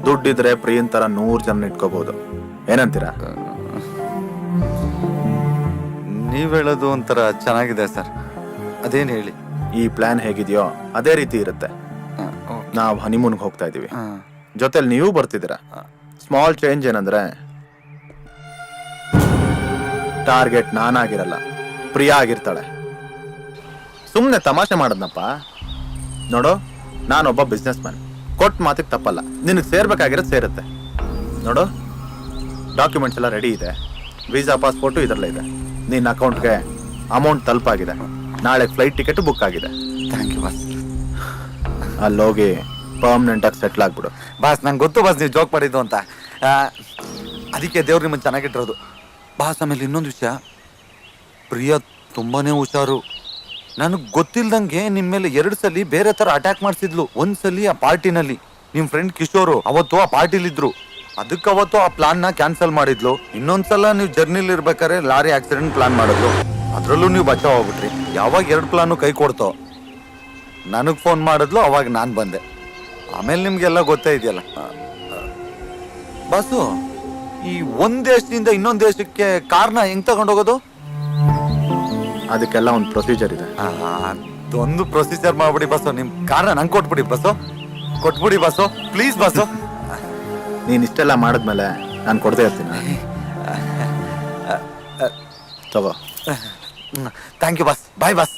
ದುಡ್ಡಿದ್ರೆ ಪ್ರಿಯನ್ ಥರ 100 ಜನ ಇಟ್ಕೋಬಹುದು. ಏನಂತೀರಾ? ನೀವು ಹೇಳೋದು ಒಂಥರ ಚೆನ್ನಾಗಿದೆ ಸರ್. ಅದೇನು ಹೇಳಿ? ಈ ಪ್ಲಾನ್ ಹೇಗಿದೆಯೋ ಅದೇ ರೀತಿ ಇರುತ್ತೆ. ನಾವು ಹನಿಮೂನ್ಗೆ ಹೋಗ್ತಾ ಇದೀವಿ, ಜೊತೆಲಿ ನೀವು ಬರ್ತಿದ್ದೀರಾ. ಸ್ಮಾಲ್ ಚೇಂಜ್ ಏನಂದ್ರೆ, ಟಾರ್ಗೆಟ್ ನಾನಾಗಿರಲ್ಲ, ಪ್ರಿಯಾ ಆಗಿರ್ತಾಳೆ. ಸುಮ್ಮನೆ ತಮಾಷೆ ಮಾಡೋದ್ನಪ್ಪ. ನೋಡು, ನಾನೊಬ್ಬ ಬಿಸ್ನೆಸ್ ಮ್ಯಾನ್. ಕೊಟ್ಟ ಮಾತಿಗೆ ತಪ್ಪಲ್ಲ. ನಿನಗೆ ಸೇರ್ಬೇಕಾಗಿರೋದು ಸೇರುತ್ತೆ. ನೋಡು, ಡಾಕ್ಯುಮೆಂಟ್ಸ್ ಎಲ್ಲ ರೆಡಿ ಇದೆ. ವೀಸಾ ಪಾಸ್ಪೋರ್ಟು ಇದರಲ್ಲೇ ಇದೆ. ನಿನ್ನ ಅಕೌಂಟ್ಗೆ ಅಮೌಂಟ್ ತಲುಪಾಗಿದೆ. ನಾಳೆ ಫ್ಲೈಟ್ ಟಿಕೆಟ್ ಬುಕ್ ಆಗಿದೆ. Thank you boss. ಅಲ್ಲೋಗಿ ಪರ್ಮನೆಂಟಾಗಿ ಸೆಟ್ಲ್ ಆಗ್ಬಿಡು. ಬಾಸ್, ನಂಗೆ ಗೊತ್ತು ಬಾಸ್ ನೀವು ಜೋಕ್ ಮಾಡಿದ್ದು ಅಂತ. ಅದಕ್ಕೆ ದೇವ್ರು ನಿಮ್ಮನ್ನು ಚೆನ್ನಾಗಿಟ್ಟಿರೋದು ಬಾಸ್. ಆಮೇಲೆ ಇನ್ನೊಂದು ವಿಷಯ, ಪ್ರಿಯಾ ತುಂಬಾ ಹುಷಾರು. ನನಗೆ ಗೊತ್ತಿಲ್ದಂಗೆ ನಿಮ್ಮ ಮೇಲೆ 2 ಸಲ ಬೇರೆ ಥರ ಅಟ್ಯಾಕ್ ಮಾಡಿಸಿದ್ಲು. ಒಂದ್ಸಲಿ ಆ ಪಾರ್ಟಿನಲ್ಲಿ ನಿಮ್ಮ ಫ್ರೆಂಡ್ ಕಿಶೋರು ಅವತ್ತು ಆ ಪಾರ್ಟಿಲಿದ್ರು. ಅದಕ್ಕೆ ಅವತ್ತು ಆ ಪ್ಲಾನ್ನ ಕ್ಯಾನ್ಸಲ್ ಮಾಡಿದ್ಲು. ಇನ್ನೊಂದ್ಸಲ ನೀವು ಜರ್ನಿಲಿ ಇರ್ಬೇಕಾದ್ರೆ ಲಾರಿ ಆಕ್ಸಿಡೆಂಟ್ ಪ್ಲಾನ್ ಮಾಡಿದ್ಲು. ಅದರಲ್ಲೂ ನೀವು ಬಚಾವ್ ಹೋಗ್ಬಿಟ್ರಿ. ಯಾವಾಗ 2 ಪ್ಲಾನು ಕೈ ಕೊಡ್ತೋ ನನಗೆ ಫೋನ್ ಮಾಡಿದ್ಲು, ಅವಾಗ ನಾನು ಬಂದೆ. ಆಮೇಲೆ ನಿಮಗೆಲ್ಲ ಗೊತ್ತೇ ಇದೆಯಲ್ಲ ಬಾಸು. ಈ ಒಂದ್ ದೇಶದಿಂದ ಇನ್ನೊಂದು ದೇಶಕ್ಕೆ ಕಾರ್ನ ಹೆಂಗ್ ತಗೊಂಡೋಗೋದು? ಅದಕ್ಕೆಲ್ಲ ಒಂದು ಪ್ರೊಸೀಜರ್ ಇದೆ. ಅದೊಂದು ಪ್ರೊಸೀಜರ್ ಮಾಡ್ಬಿಡಿ ಬಸ್ಸು. ನಿಮ್ ಕಾರ್ನ ನಂಗೆ ಕೊಟ್ಬಿಡಿ ಬಸ್ಸು. ಕೊಟ್ಬಿಡಿ ಬಸ್ಸು, ಪ್ಲೀಸ್ ಬಸ್ಸು. ನೀನು ಇಷ್ಟೆಲ್ಲ ಮಾಡಿದ್ಮೇಲೆ ನಾನು ಕೊಡ್ತಾ ಇರ್ತೀನಿ. ತಗೋ. Thank you boss. Bye boss.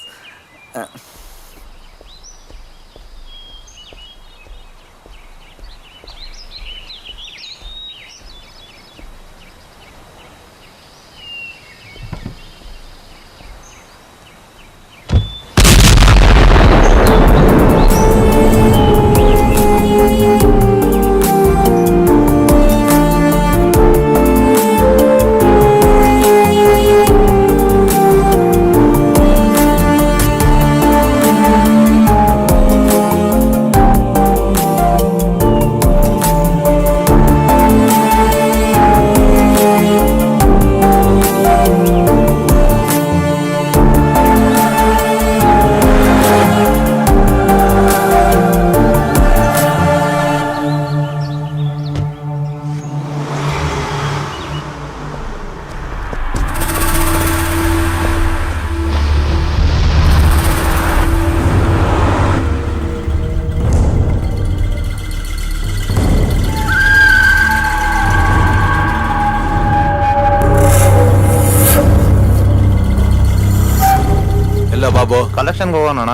Babu ಕಲೆಕ್ಷನ್ಗೆ ಹೋಗೋಣ.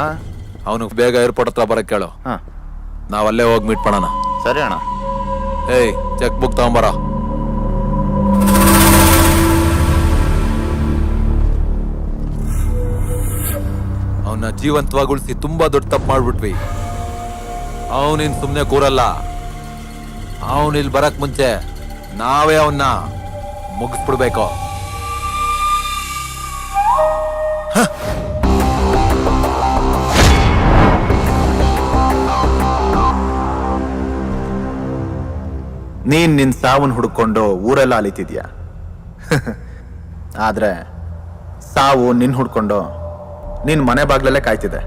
ಅವನು ಬೇಗ ಏರ್ಪೋರ್ಟ್ ಹತ್ರ ಬರಕ್ ಕೇಳು. ನಾವಲ್ಲೇ ಹೋಗಿ ಮೀಟ್ ಮಾಡೋಣ. ಸರಿ ಅಣ್ಣ. ಏಯ್ ಚೆಕ್ ಬುಕ್ ತಗೊಂಬರ. ಅವನ್ನ ಜೀವಂತವಾಗಿ ಉಳಿಸಿ ತುಂಬಾ ದೊಡ್ಡ ತಪ್ಪು ಮಾಡ್ಬಿಟ್ವಿ. ಅವನಿನ್ ಸುಮ್ನೆ ಕೂರಲ್ಲ. ಅವನ್ ಇಲ್ಲಿ ಬರಕ್ ಮುಂಚೆ ನಾವೇ ಅವನ್ನ ಮುಗಿಸ್ಬಿಡ್ಬೇಕು. ನೀನ್ ನಿನ್ ಸಾವನ್ ಹುಡ್ಕೊಂಡು ಊರೆಲ್ಲ ಅಲಿತಿದ್ಯಾ. ಆದ್ರೆ ಸಾವು ನಿನ್ ಹುಡ್ಕೊಂಡು ನಿನ್ ಮನೆ ಬಾಗ್ಲಲ್ಲೇ ಕಾಯ್ತಿದೆ.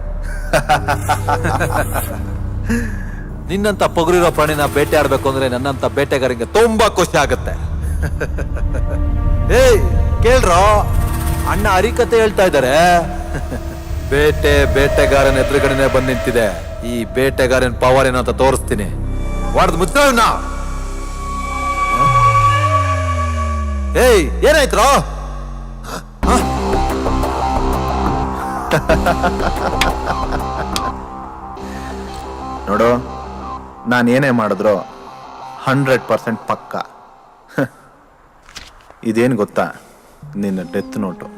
ನಿನ್ನಂತ ಪೊಗರಿರೋ ಪ್ರಾಣಿನ ಬೇಟೆ ಆಡ್ಬೇಕು ಅಂದ್ರೆ ನನ್ನಂತ ಬೇಟೆಗಾರಿಗೆ ತುಂಬಾ ಖುಷಿ ಆಗತ್ತೆ. ಏಯ್ ಕೇಳ್ರೋ, ಅಣ್ಣ ಹರಿಕತೆ ಹೇಳ್ತಾ ಇದ್ದಾರೆ. ಬೇಟೆಗಾರನ ಎದುರುಗಡೆನೆ ಬಂದ್ ನಿಂತಿದೆ. ಈ ಬೇಟೆಗಾರನ್ ಪವರ್ ಏನೋ ಅಂತ ತೋರಿಸ್ತೀನಿ. ಹೊಡೆದ್ ಮುಚ್ಚ. ಏಯ್ ಏನಾಯ್ತ್ರೋ? ನೋಡು, ನಾನು ಏನೇ ಮಾಡಿದ್ರು 100% ಪಕ್ಕ. ಇದೇನು ಗೊತ್ತಾ, ನಿನ್ನ ಡೆತ್ ನೋಟು.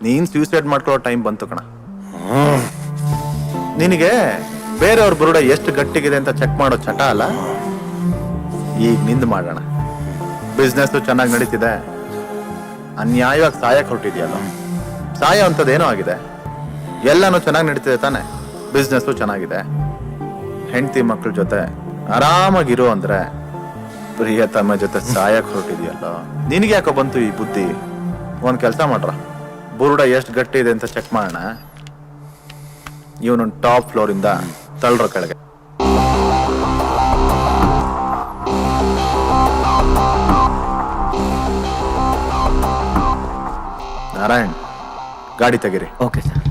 ನೀನ್ ಸೂಸೈಡ್ ಮಾಡ್ಕೊಳ್ಳೋ ಟೈಮ್ ಬಂತು ಕಣ. ನಿನಗೆ ಬೇರೆಯವ್ರ ಬುರುಡ ಎಷ್ಟು ಗಟ್ಟಿಗಿದೆ ಅಂತ ಚೆಕ್ ಮಾಡೋ ಚಟ ಅಲ್ಲ. ಈಗ ನಿಂದು ಮಾಡೋಣ. ಬಿಸ್ನೆಸ್ ಚೆನ್ನಾಗಿ ನಡೀತಿದೆ. ಅನ್ಯಾಯವಾಗಿ ಸಾಯಕ್ಕೆ ಹೊರಟಿದ್ಯಲ್ಲ. ಸಾಯ ಅಂತದೇನೋ ಆಗಿದೆ. ಎಲ್ಲಾನು ಚೆನ್ನಾಗಿ ನಡೀತಿದೆ ತಾನೆ. ಬಿಸ್ನೆಸ್ಸು ಚೆನ್ನಾಗಿದೆ. ಹೆಂಡತಿ ಮಕ್ಕಳ ಜೊತೆ ಆರಾಮಾಗಿರು ಅಂದ್ರೆ ಪ್ರಿಯತಮ ಜೊತೆ ಸಾಯಕ್ ಹೊರಟಿದ್ಯಲ್ಲ. ನಿನಗೆ ಯಾಕೋ ಬಂತು ಈ ಬುದ್ಧಿ? ಒಂದ್ ಕೆಲಸ ಮಾಡ್ರ, ಬುರುಡ ಎಷ್ಟು ಗಟ್ಟಿ ಇದೆ ಅಂತ ಚೆಕ್ ಮಾಡೋಣ. ಇವನೊಂದು ಟಾಪ್ ಫ್ಲೋರ್ ಇಂದ ತಳ್ಳ್ರ ಕೆಳಗೆ. ನಾರಾಯಣ್, ಗಾಡಿ ತೆಗೀರಿ. Okay sir.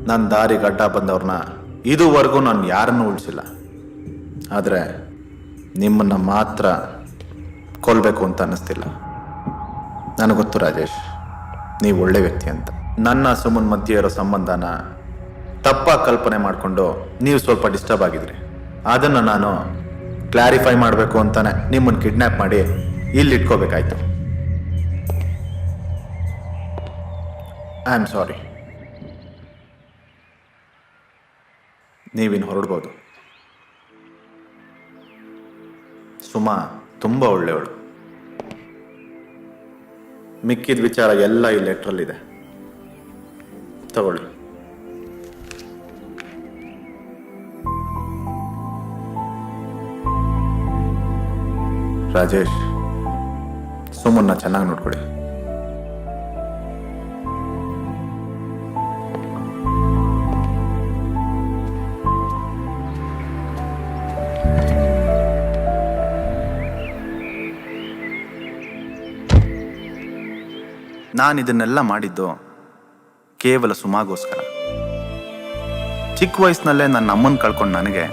ನನ್ನ ದಾರಿಗೆ ಅಡ್ಡ ಬಂದವ್ರನ್ನ ಇದುವರೆಗೂ ನಾನು ಯಾರನ್ನೂ ಉಳಿಸಿಲ್ಲ. ಆದರೆ ನಿಮ್ಮನ್ನು ಮಾತ್ರ ಕೊಲ್ಲಬೇಕು ಅಂತ ಅನ್ನಿಸ್ತಿಲ್ಲ. ನನಗೊತ್ತು ರಾಜೇಶ್, ನೀವು ಒಳ್ಳೆ ವ್ಯಕ್ತಿ ಅಂತ. ನನ್ನ ಸುಮನ್ ಮಧ್ಯೆ ಇರೋ ಸಂಬಂಧನ ತಪ್ಪಾಗಿ ಕಲ್ಪನೆ ಮಾಡಿಕೊಂಡು ನೀವು ಸ್ವಲ್ಪ ಡಿಸ್ಟರ್ಬ್ ಆಗಿದ್ರಿ. ಅದನ್ನು ನಾನು ಕ್ಲಾರಿಫೈ ಮಾಡಬೇಕು ಅಂತಾನೆ ನಿಮ್ಮನ್ನು ಕಿಡ್ನ್ಯಾಪ್ ಮಾಡಿ ಇಲ್ಲಿ ಇಟ್ಕೋಬೇಕಾಯ್ತು. I am sorry. ನೀವಿನ್ನು ಹೊರಡ್ಬೋದು. ಸುಮಾ ತುಂಬ ಒಳ್ಳೆಯವಳು. ಮಿಕ್ಕಿದ ವಿಚಾರ ಎಲ್ಲ ಈ ಲೆಟ್ರಲ್ಲಿದೆ, ತಗೊಳ್ಳಿ. ರಾಜೇಶ್, ಸುಮನ್ನ ಚೆನ್ನಾಗಿ ನೋಡ್ಕೊಳ್ಳಿ. ನಾನು ಇದನ್ನೆಲ್ಲ ಮಾಡಿದ್ದು ಕೇವಲ ಸುಮಾಗೋಸ್ಕರ. ಚಿಕ್ಕ ವಯಸ್ಸಿನಲ್ಲೇ ನನ್ನ ಅಮ್ಮನ ಕಳ್ಕೊಂಡು ನನಗೆ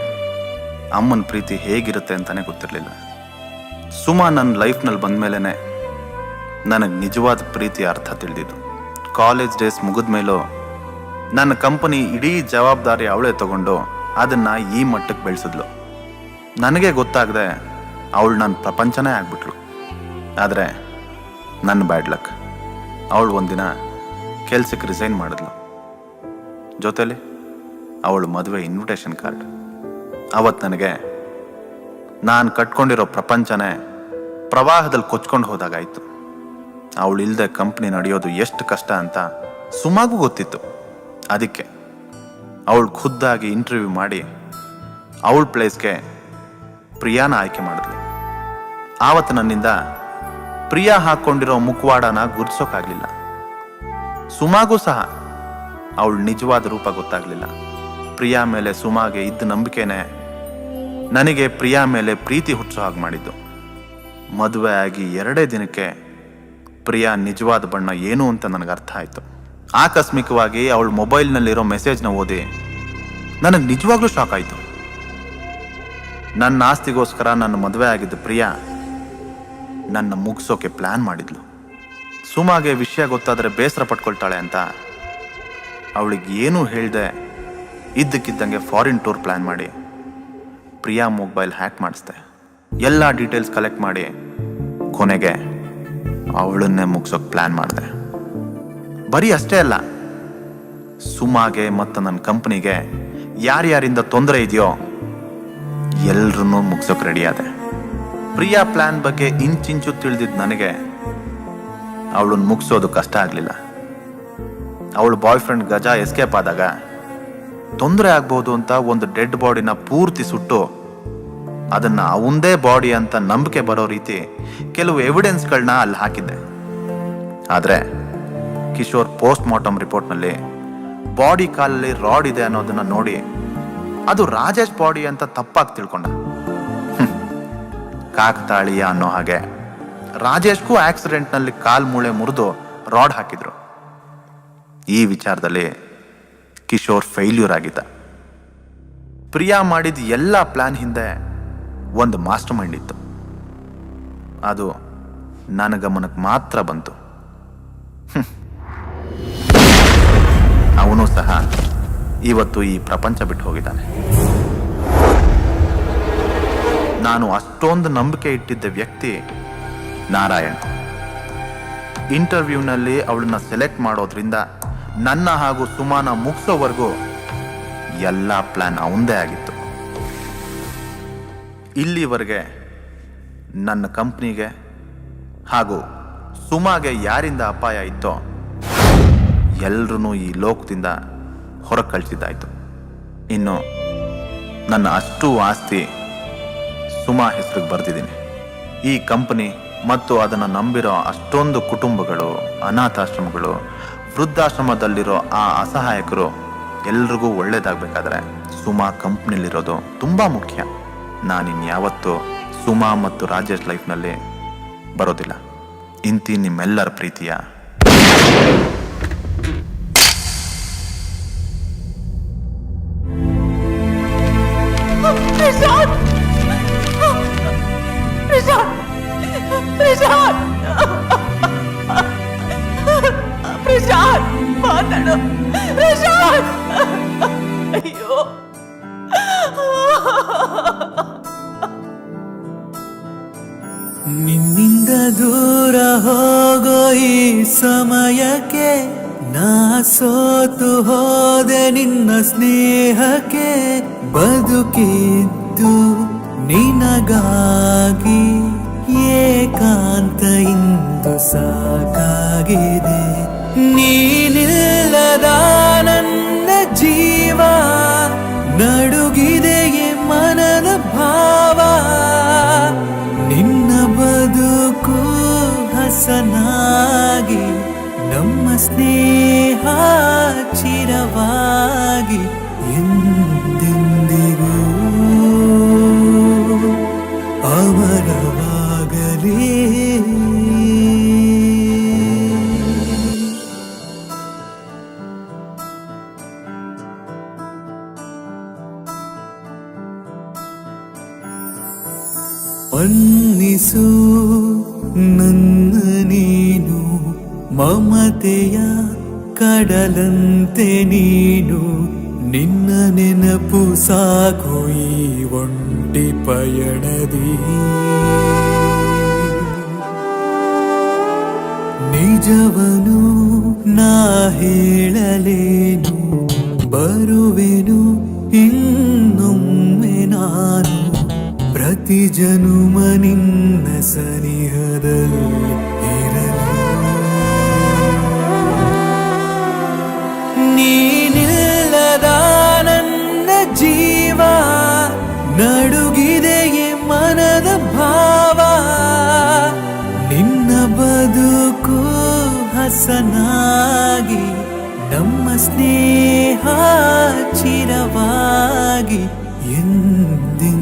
ಅಮ್ಮನ ಪ್ರೀತಿ ಹೇಗಿರುತ್ತೆ ಅಂತಲೇ ಗೊತ್ತಿರಲಿಲ್ಲ. ಸುಮಾ ನನ್ನ ಲೈಫ್ನಲ್ಲಿ ಬಂದ ಮೇಲೇ ನನಗೆ ನಿಜವಾದ ಪ್ರೀತಿಯ ಅರ್ಥ ತಿಳಿದಿದ್ದು. ಕಾಲೇಜ್ ಡೇಸ್ ಮುಗಿದ ಮೇಲೂ ನನ್ನ ಕಂಪನಿ ಇಡೀ ಜವಾಬ್ದಾರಿ ಅವಳೇ ತಗೊಂಡು ಅದನ್ನು ಈ ಮಟ್ಟಕ್ಕೆ ಬೆಳೆಸಿದ್ಲು. ನನಗೆ ಗೊತ್ತಾಗದೆ ಅವಳು ನನ್ನ ಪ್ರಪಂಚನೇ ಆಗ್ಬಿಟ್ಲು. ಆದರೆ ನನ್ನ ಬ್ಯಾಡ್ ಲಕ್, ಅವಳು ಒಂದಿನ ಕೆಲ್ಸಕ್ಕೆ ರಿಸೈನ್ ಮಾಡಿದ್ಲು. ಜೊತೆಲಿ ಅವಳು ಮದುವೆ ಇನ್ವಿಟೇಷನ್ ಕಾರ್ಡ್. ಅವತ್ತು ನನಗೆ ನಾನು ಕಟ್ಕೊಂಡಿರೋ ಪ್ರಪಂಚನೇ ಪ್ರವಾಹದಲ್ಲಿ ಕೊಚ್ಕೊಂಡು ಹೋದಾಗಾಯಿತು. ಅವಳಿಲ್ದೆ ಕಂಪ್ನಿ ನಡೆಯೋದು ಎಷ್ಟು ಕಷ್ಟ ಅಂತ ಸುಮಾಗೂ ಗೊತ್ತಿತ್ತು. ಅದಕ್ಕೆ ಅವಳು ಖುದ್ದಾಗಿ ಇಂಟರ್ವ್ಯೂ ಮಾಡಿ ಅವಳ ಪ್ಲೇಸ್ಗೆ ಪ್ರಿಯಾನ ಆಯ್ಕೆ ಮಾಡಿದ್ಲು. ಆವತ್ತು ನನ್ನಿಂದ ಪ್ರಿಯಾ ಹಾಕ್ಕೊಂಡಿರೋ ಮುಖವಾಡನ ಗುರ್ಸೋಕ್ಕಾಗಲಿಲ್ಲ. ಸುಮಾಗೂ ಸಹ ಅವಳ ನಿಜವಾದ ರೂಪ ಗೊತ್ತಾಗಲಿಲ್ಲ. ಪ್ರಿಯಾ ಮೇಲೆ ಸುಮಾಗೆ ಇದ್ದ ನಂಬಿಕೆನೇ ನನಗೆ ಪ್ರಿಯಾ ಮೇಲೆ ಪ್ರೀತಿ ಹುಟ್ಟಿಸೋ ಹಾಗೆ ಮಾಡಿದ್ದು. ಮದುವೆ ಆಗಿ 2 ದಿನಕ್ಕೆ ಪ್ರಿಯಾ ನಿಜವಾದ ಬಣ್ಣ ಏನು ಅಂತ ನನಗೆ ಅರ್ಥ ಆಯಿತು. ಆಕಸ್ಮಿಕವಾಗಿ ಅವಳ ಮೊಬೈಲ್ನಲ್ಲಿರೋ ಮೆಸೇಜ್ನ ಓದಿ ನನಗೆ ನಿಜವಾಗ್ಲೂ ಶಾಕ್ ಆಯಿತು. ನನ್ನ ಆಸ್ತಿಗೋಸ್ಕರ ನನ್ನ ಮದುವೆ ಆಗಿದ್ದ ಪ್ರಿಯಾ ನನ್ನ ಮುಗಿಸೋಕೆ ಪ್ಲ್ಯಾನ್ ಮಾಡಿದ್ಲು. ಸುಮಾಗೆ ವಿಷಯ ಗೊತ್ತಾದರೆ ಬೇಸರ ಪಟ್ಕೊಳ್ತಾಳೆ ಅಂತ ಅವಳಿಗೆ ಏನೂ ಹೇಳ್ದೆ ಇದ್ದಕ್ಕಿದ್ದಂಗೆ ಫಾರಿನ್ ಟೂರ್ ಪ್ಲ್ಯಾನ್ ಮಾಡಿ ಪ್ರಿಯಾ ಮೊಬೈಲ್ ಹ್ಯಾಕ್ ಮಾಡಿಸ್ದೆ. ಎಲ್ಲ ಡೀಟೇಲ್ಸ್ ಕಲೆಕ್ಟ್ ಮಾಡಿ ಕೊನೆಗೆ ಅವಳನ್ನೇ ಮುಗಿಸೋಕೆ ಪ್ಲ್ಯಾನ್ ಮಾಡಿದೆ. ಬರೀ ಅಷ್ಟೇ ಅಲ್ಲ, ಸುಮಾಗೆ ಮತ್ತು ನನ್ನ ಕಂಪ್ನಿಗೆ ಯಾರ್ಯಾರಿಂದ ತೊಂದರೆ ಇದೆಯೋ ಎಲ್ರನ್ನೂ ಮುಗಿಸೋಕೆ ರೆಡಿಯಾದೆ. ಪ್ರಿಯಾ ಪ್ಲ್ಯಾನ್ ಬಗ್ಗೆ ಇಂಚಿಂಚು ತಿಳಿದಿದ್ದು ನನಗೆ ಅವಳನ್ನು ಮುಗಿಸೋದು ಕಷ್ಟ ಆಗಲಿಲ್ಲ. ಅವಳ ಬಾಯ್ ಫ್ರೆಂಡ್ ಗಜ ಎಸ್ಕೇಪ್ ಆದಾಗ ತೊಂದರೆ ಆಗ್ಬೋದು ಅಂತ ಒಂದು ಡೆಡ್ ಬಾಡಿನ ಪೂರ್ತಿ ಸುಟ್ಟು ಅದನ್ನು ಅವಂದೇ ಬಾಡಿ ಅಂತ ನಂಬಿಕೆ ಬರೋ ರೀತಿ ಕೆಲವು ಎವಿಡೆನ್ಸ್ಗಳನ್ನ ಅಲ್ಲಿ ಹಾಕಿದ್ದೆ. ಆದರೆ ಕಿಶೋರ್ ಪೋಸ್ಟ್ ಮಾರ್ಟಮ್ ರಿಪೋರ್ಟ್ನಲ್ಲಿ ಬಾಡಿ ಕಾಲಲ್ಲಿ ರಾಡ್ ಇದೆ ಅನ್ನೋದನ್ನ ನೋಡಿ ಅದು ರಾಜೇಶ್ ಬಾಡಿ ಅಂತ ತಪ್ಪಾಗಿ ತಿಳ್ಕೊಂಡ. ಕಾಕತಾಳೀಯ ಅನ್ನೋ ಹಾಗೆ ರಾಜೇಶ್ಗೂ ಆಕ್ಸಿಡೆಂಟ್ನಲ್ಲಿ ಕಾಲ್ ಮೂಳೆ ಮುರಿದು ರಾಡ್ ಹಾಕಿದ್ರು. ಈ ವಿಚಾರದಲ್ಲಿ ಕಿಶೋರ್ ಫೇಲ್ಯೂರ್ ಆಗಿದ್ದ. ಪ್ರಿಯಾ ಮಾಡಿದ ಎಲ್ಲ ಪ್ಲಾನ್ ಹಿಂದೆ ಒಂದು ಮಾಸ್ಟರ್ ಮೈಂಡ್ ಇತ್ತು. ಅದು ನನ್ನ ಗಮನಕ್ಕೆ ಮಾತ್ರ ಬಂತು. ಅವನು ಸಹ ಇವತ್ತು ಈ ಪ್ರಪಂಚ ಬಿಟ್ಟು ಹೋಗಿದ್ದಾನೆ. ನಾನು ಅಷ್ಟೊಂದು ನಂಬಿಕೆ ಇಟ್ಟಿದ್ದ ವ್ಯಕ್ತಿ ನಾರಾಯಣ್. ಇಂಟರ್ವ್ಯೂನಲ್ಲಿ ಅವಳನ್ನ ಸೆಲೆಕ್ಟ್ ಮಾಡೋದ್ರಿಂದ ನನ್ನ ಹಾಗೂ ಸುಮಾನ ಮುಗಿಸೋವರೆಗೂ ಎಲ್ಲ ಪ್ಲಾನ್ ಅವಂದೇ ಆಗಿತ್ತು. ಇಲ್ಲಿವರೆಗೆ ನನ್ನ ಕಂಪ್ನಿಗೆ ಹಾಗೂ ಸುಮಾಗೆ ಯಾರಿಂದ ಅಪಾಯ ಇತ್ತೋ ಎಲ್ರೂ ಈ ಲೋಕದಿಂದ ಹೊರಗೆ ಕಳಿಸಿದ್ದಾಯಿತು. ಇನ್ನು ನನ್ನ ಅಷ್ಟು ಆಸ್ತಿ ಸುಮಾ ಹೆಸರಿಗೆ ಬರೆದಿದ್ದೀನಿ. ಈ ಕಂಪನಿ ಮತ್ತು ಅದನ್ನು ನಂಬಿರೋ ಅಷ್ಟೊಂದು ಕುಟುಂಬಗಳು, ಅನಾಥಾಶ್ರಮಗಳು, ವೃದ್ಧಾಶ್ರಮದಲ್ಲಿರೋ ಆ ಅಸಹಾಯಕರು ಎಲ್ರಿಗೂ ಒಳ್ಳೇದಾಗಬೇಕಾದ್ರೆ ಸುಮಾ ಕಂಪ್ನಿಲಿರೋದು ತುಂಬ ಮುಖ್ಯ. ನಾನಿನ್ಯಾವತ್ತೂ ಸುಮಾ ಮತ್ತು ರಾಜೇಶ್ ಲೈಫ್ನಲ್ಲಿ ಬರೋದಿಲ್ಲ. ಇಂತಿ ನಿಮ್ಮೆಲ್ಲರ ಪ್ರೀತಿಯ ಮಾತಾಡು ಪ್ರಶಾಂತ್. ಅಯ್ಯೋ, ನಿನ್ನಿಂದ ದೂರ ಹೋಗೋ ಈ ಸಮಯಕ್ಕೆ ನಾ ಸೋತು ಹೋದೆ ನಿನ್ನ ಸ್ನೇಹಕ್ಕೆ. ಬದುಕಿದ್ದು ನಿನಗಾಗಿ, ಏಕಾಂತ ಇಂದು ಸಾಕಾಗಿದೆ. ನೀನಿಲ್ಲದ ನನ್ನ ಜೀವ ನಡುಗಿದೆಯೇ ಮನದ ಭಾವ. ನಿನ್ನ ಬದುಕು ಹಸನಾಗಿ, ನಮ್ಮ ಸ್ನೇಹ ಚಿರವಾಗಿ ಎಂದೆಂದಿಗೂ ಅಮರವಾಗಲಿ. ಅನ್ನಿಸು ನನ್ನ ನೀನು, ಮಮತೆಯ ಕಡಲಂತೆ ನೀನು. ನಿನ್ನ ನೆನಪು ಸಾಕು ಈ ಒಂಟಿ ಪಯಣದಿ. ನಿಜವನು ನಾ ಹೇಳಲೇನು, ಬರುವೆನು ಇನ್ನೊಮ್ಮೆ ನಾನು. ಪ್ರತಿ ಜನುಮ ನಿನ್ನ ಸನಿಹದಲ್ಲಿ ಇರಲು. ಸದಾ ನನ್ನ ಜೀವ ನಡುಗಿದೆಯೇ ಮನದ ಭಾವ ನಿನ್ನ ಬದುಕು ಹಸನಾಗಿ ನಮ್ಮ ಸ್ನೇಹ ಚಿರವಾಗಿ ಎಂದೆಂದಿಗೂ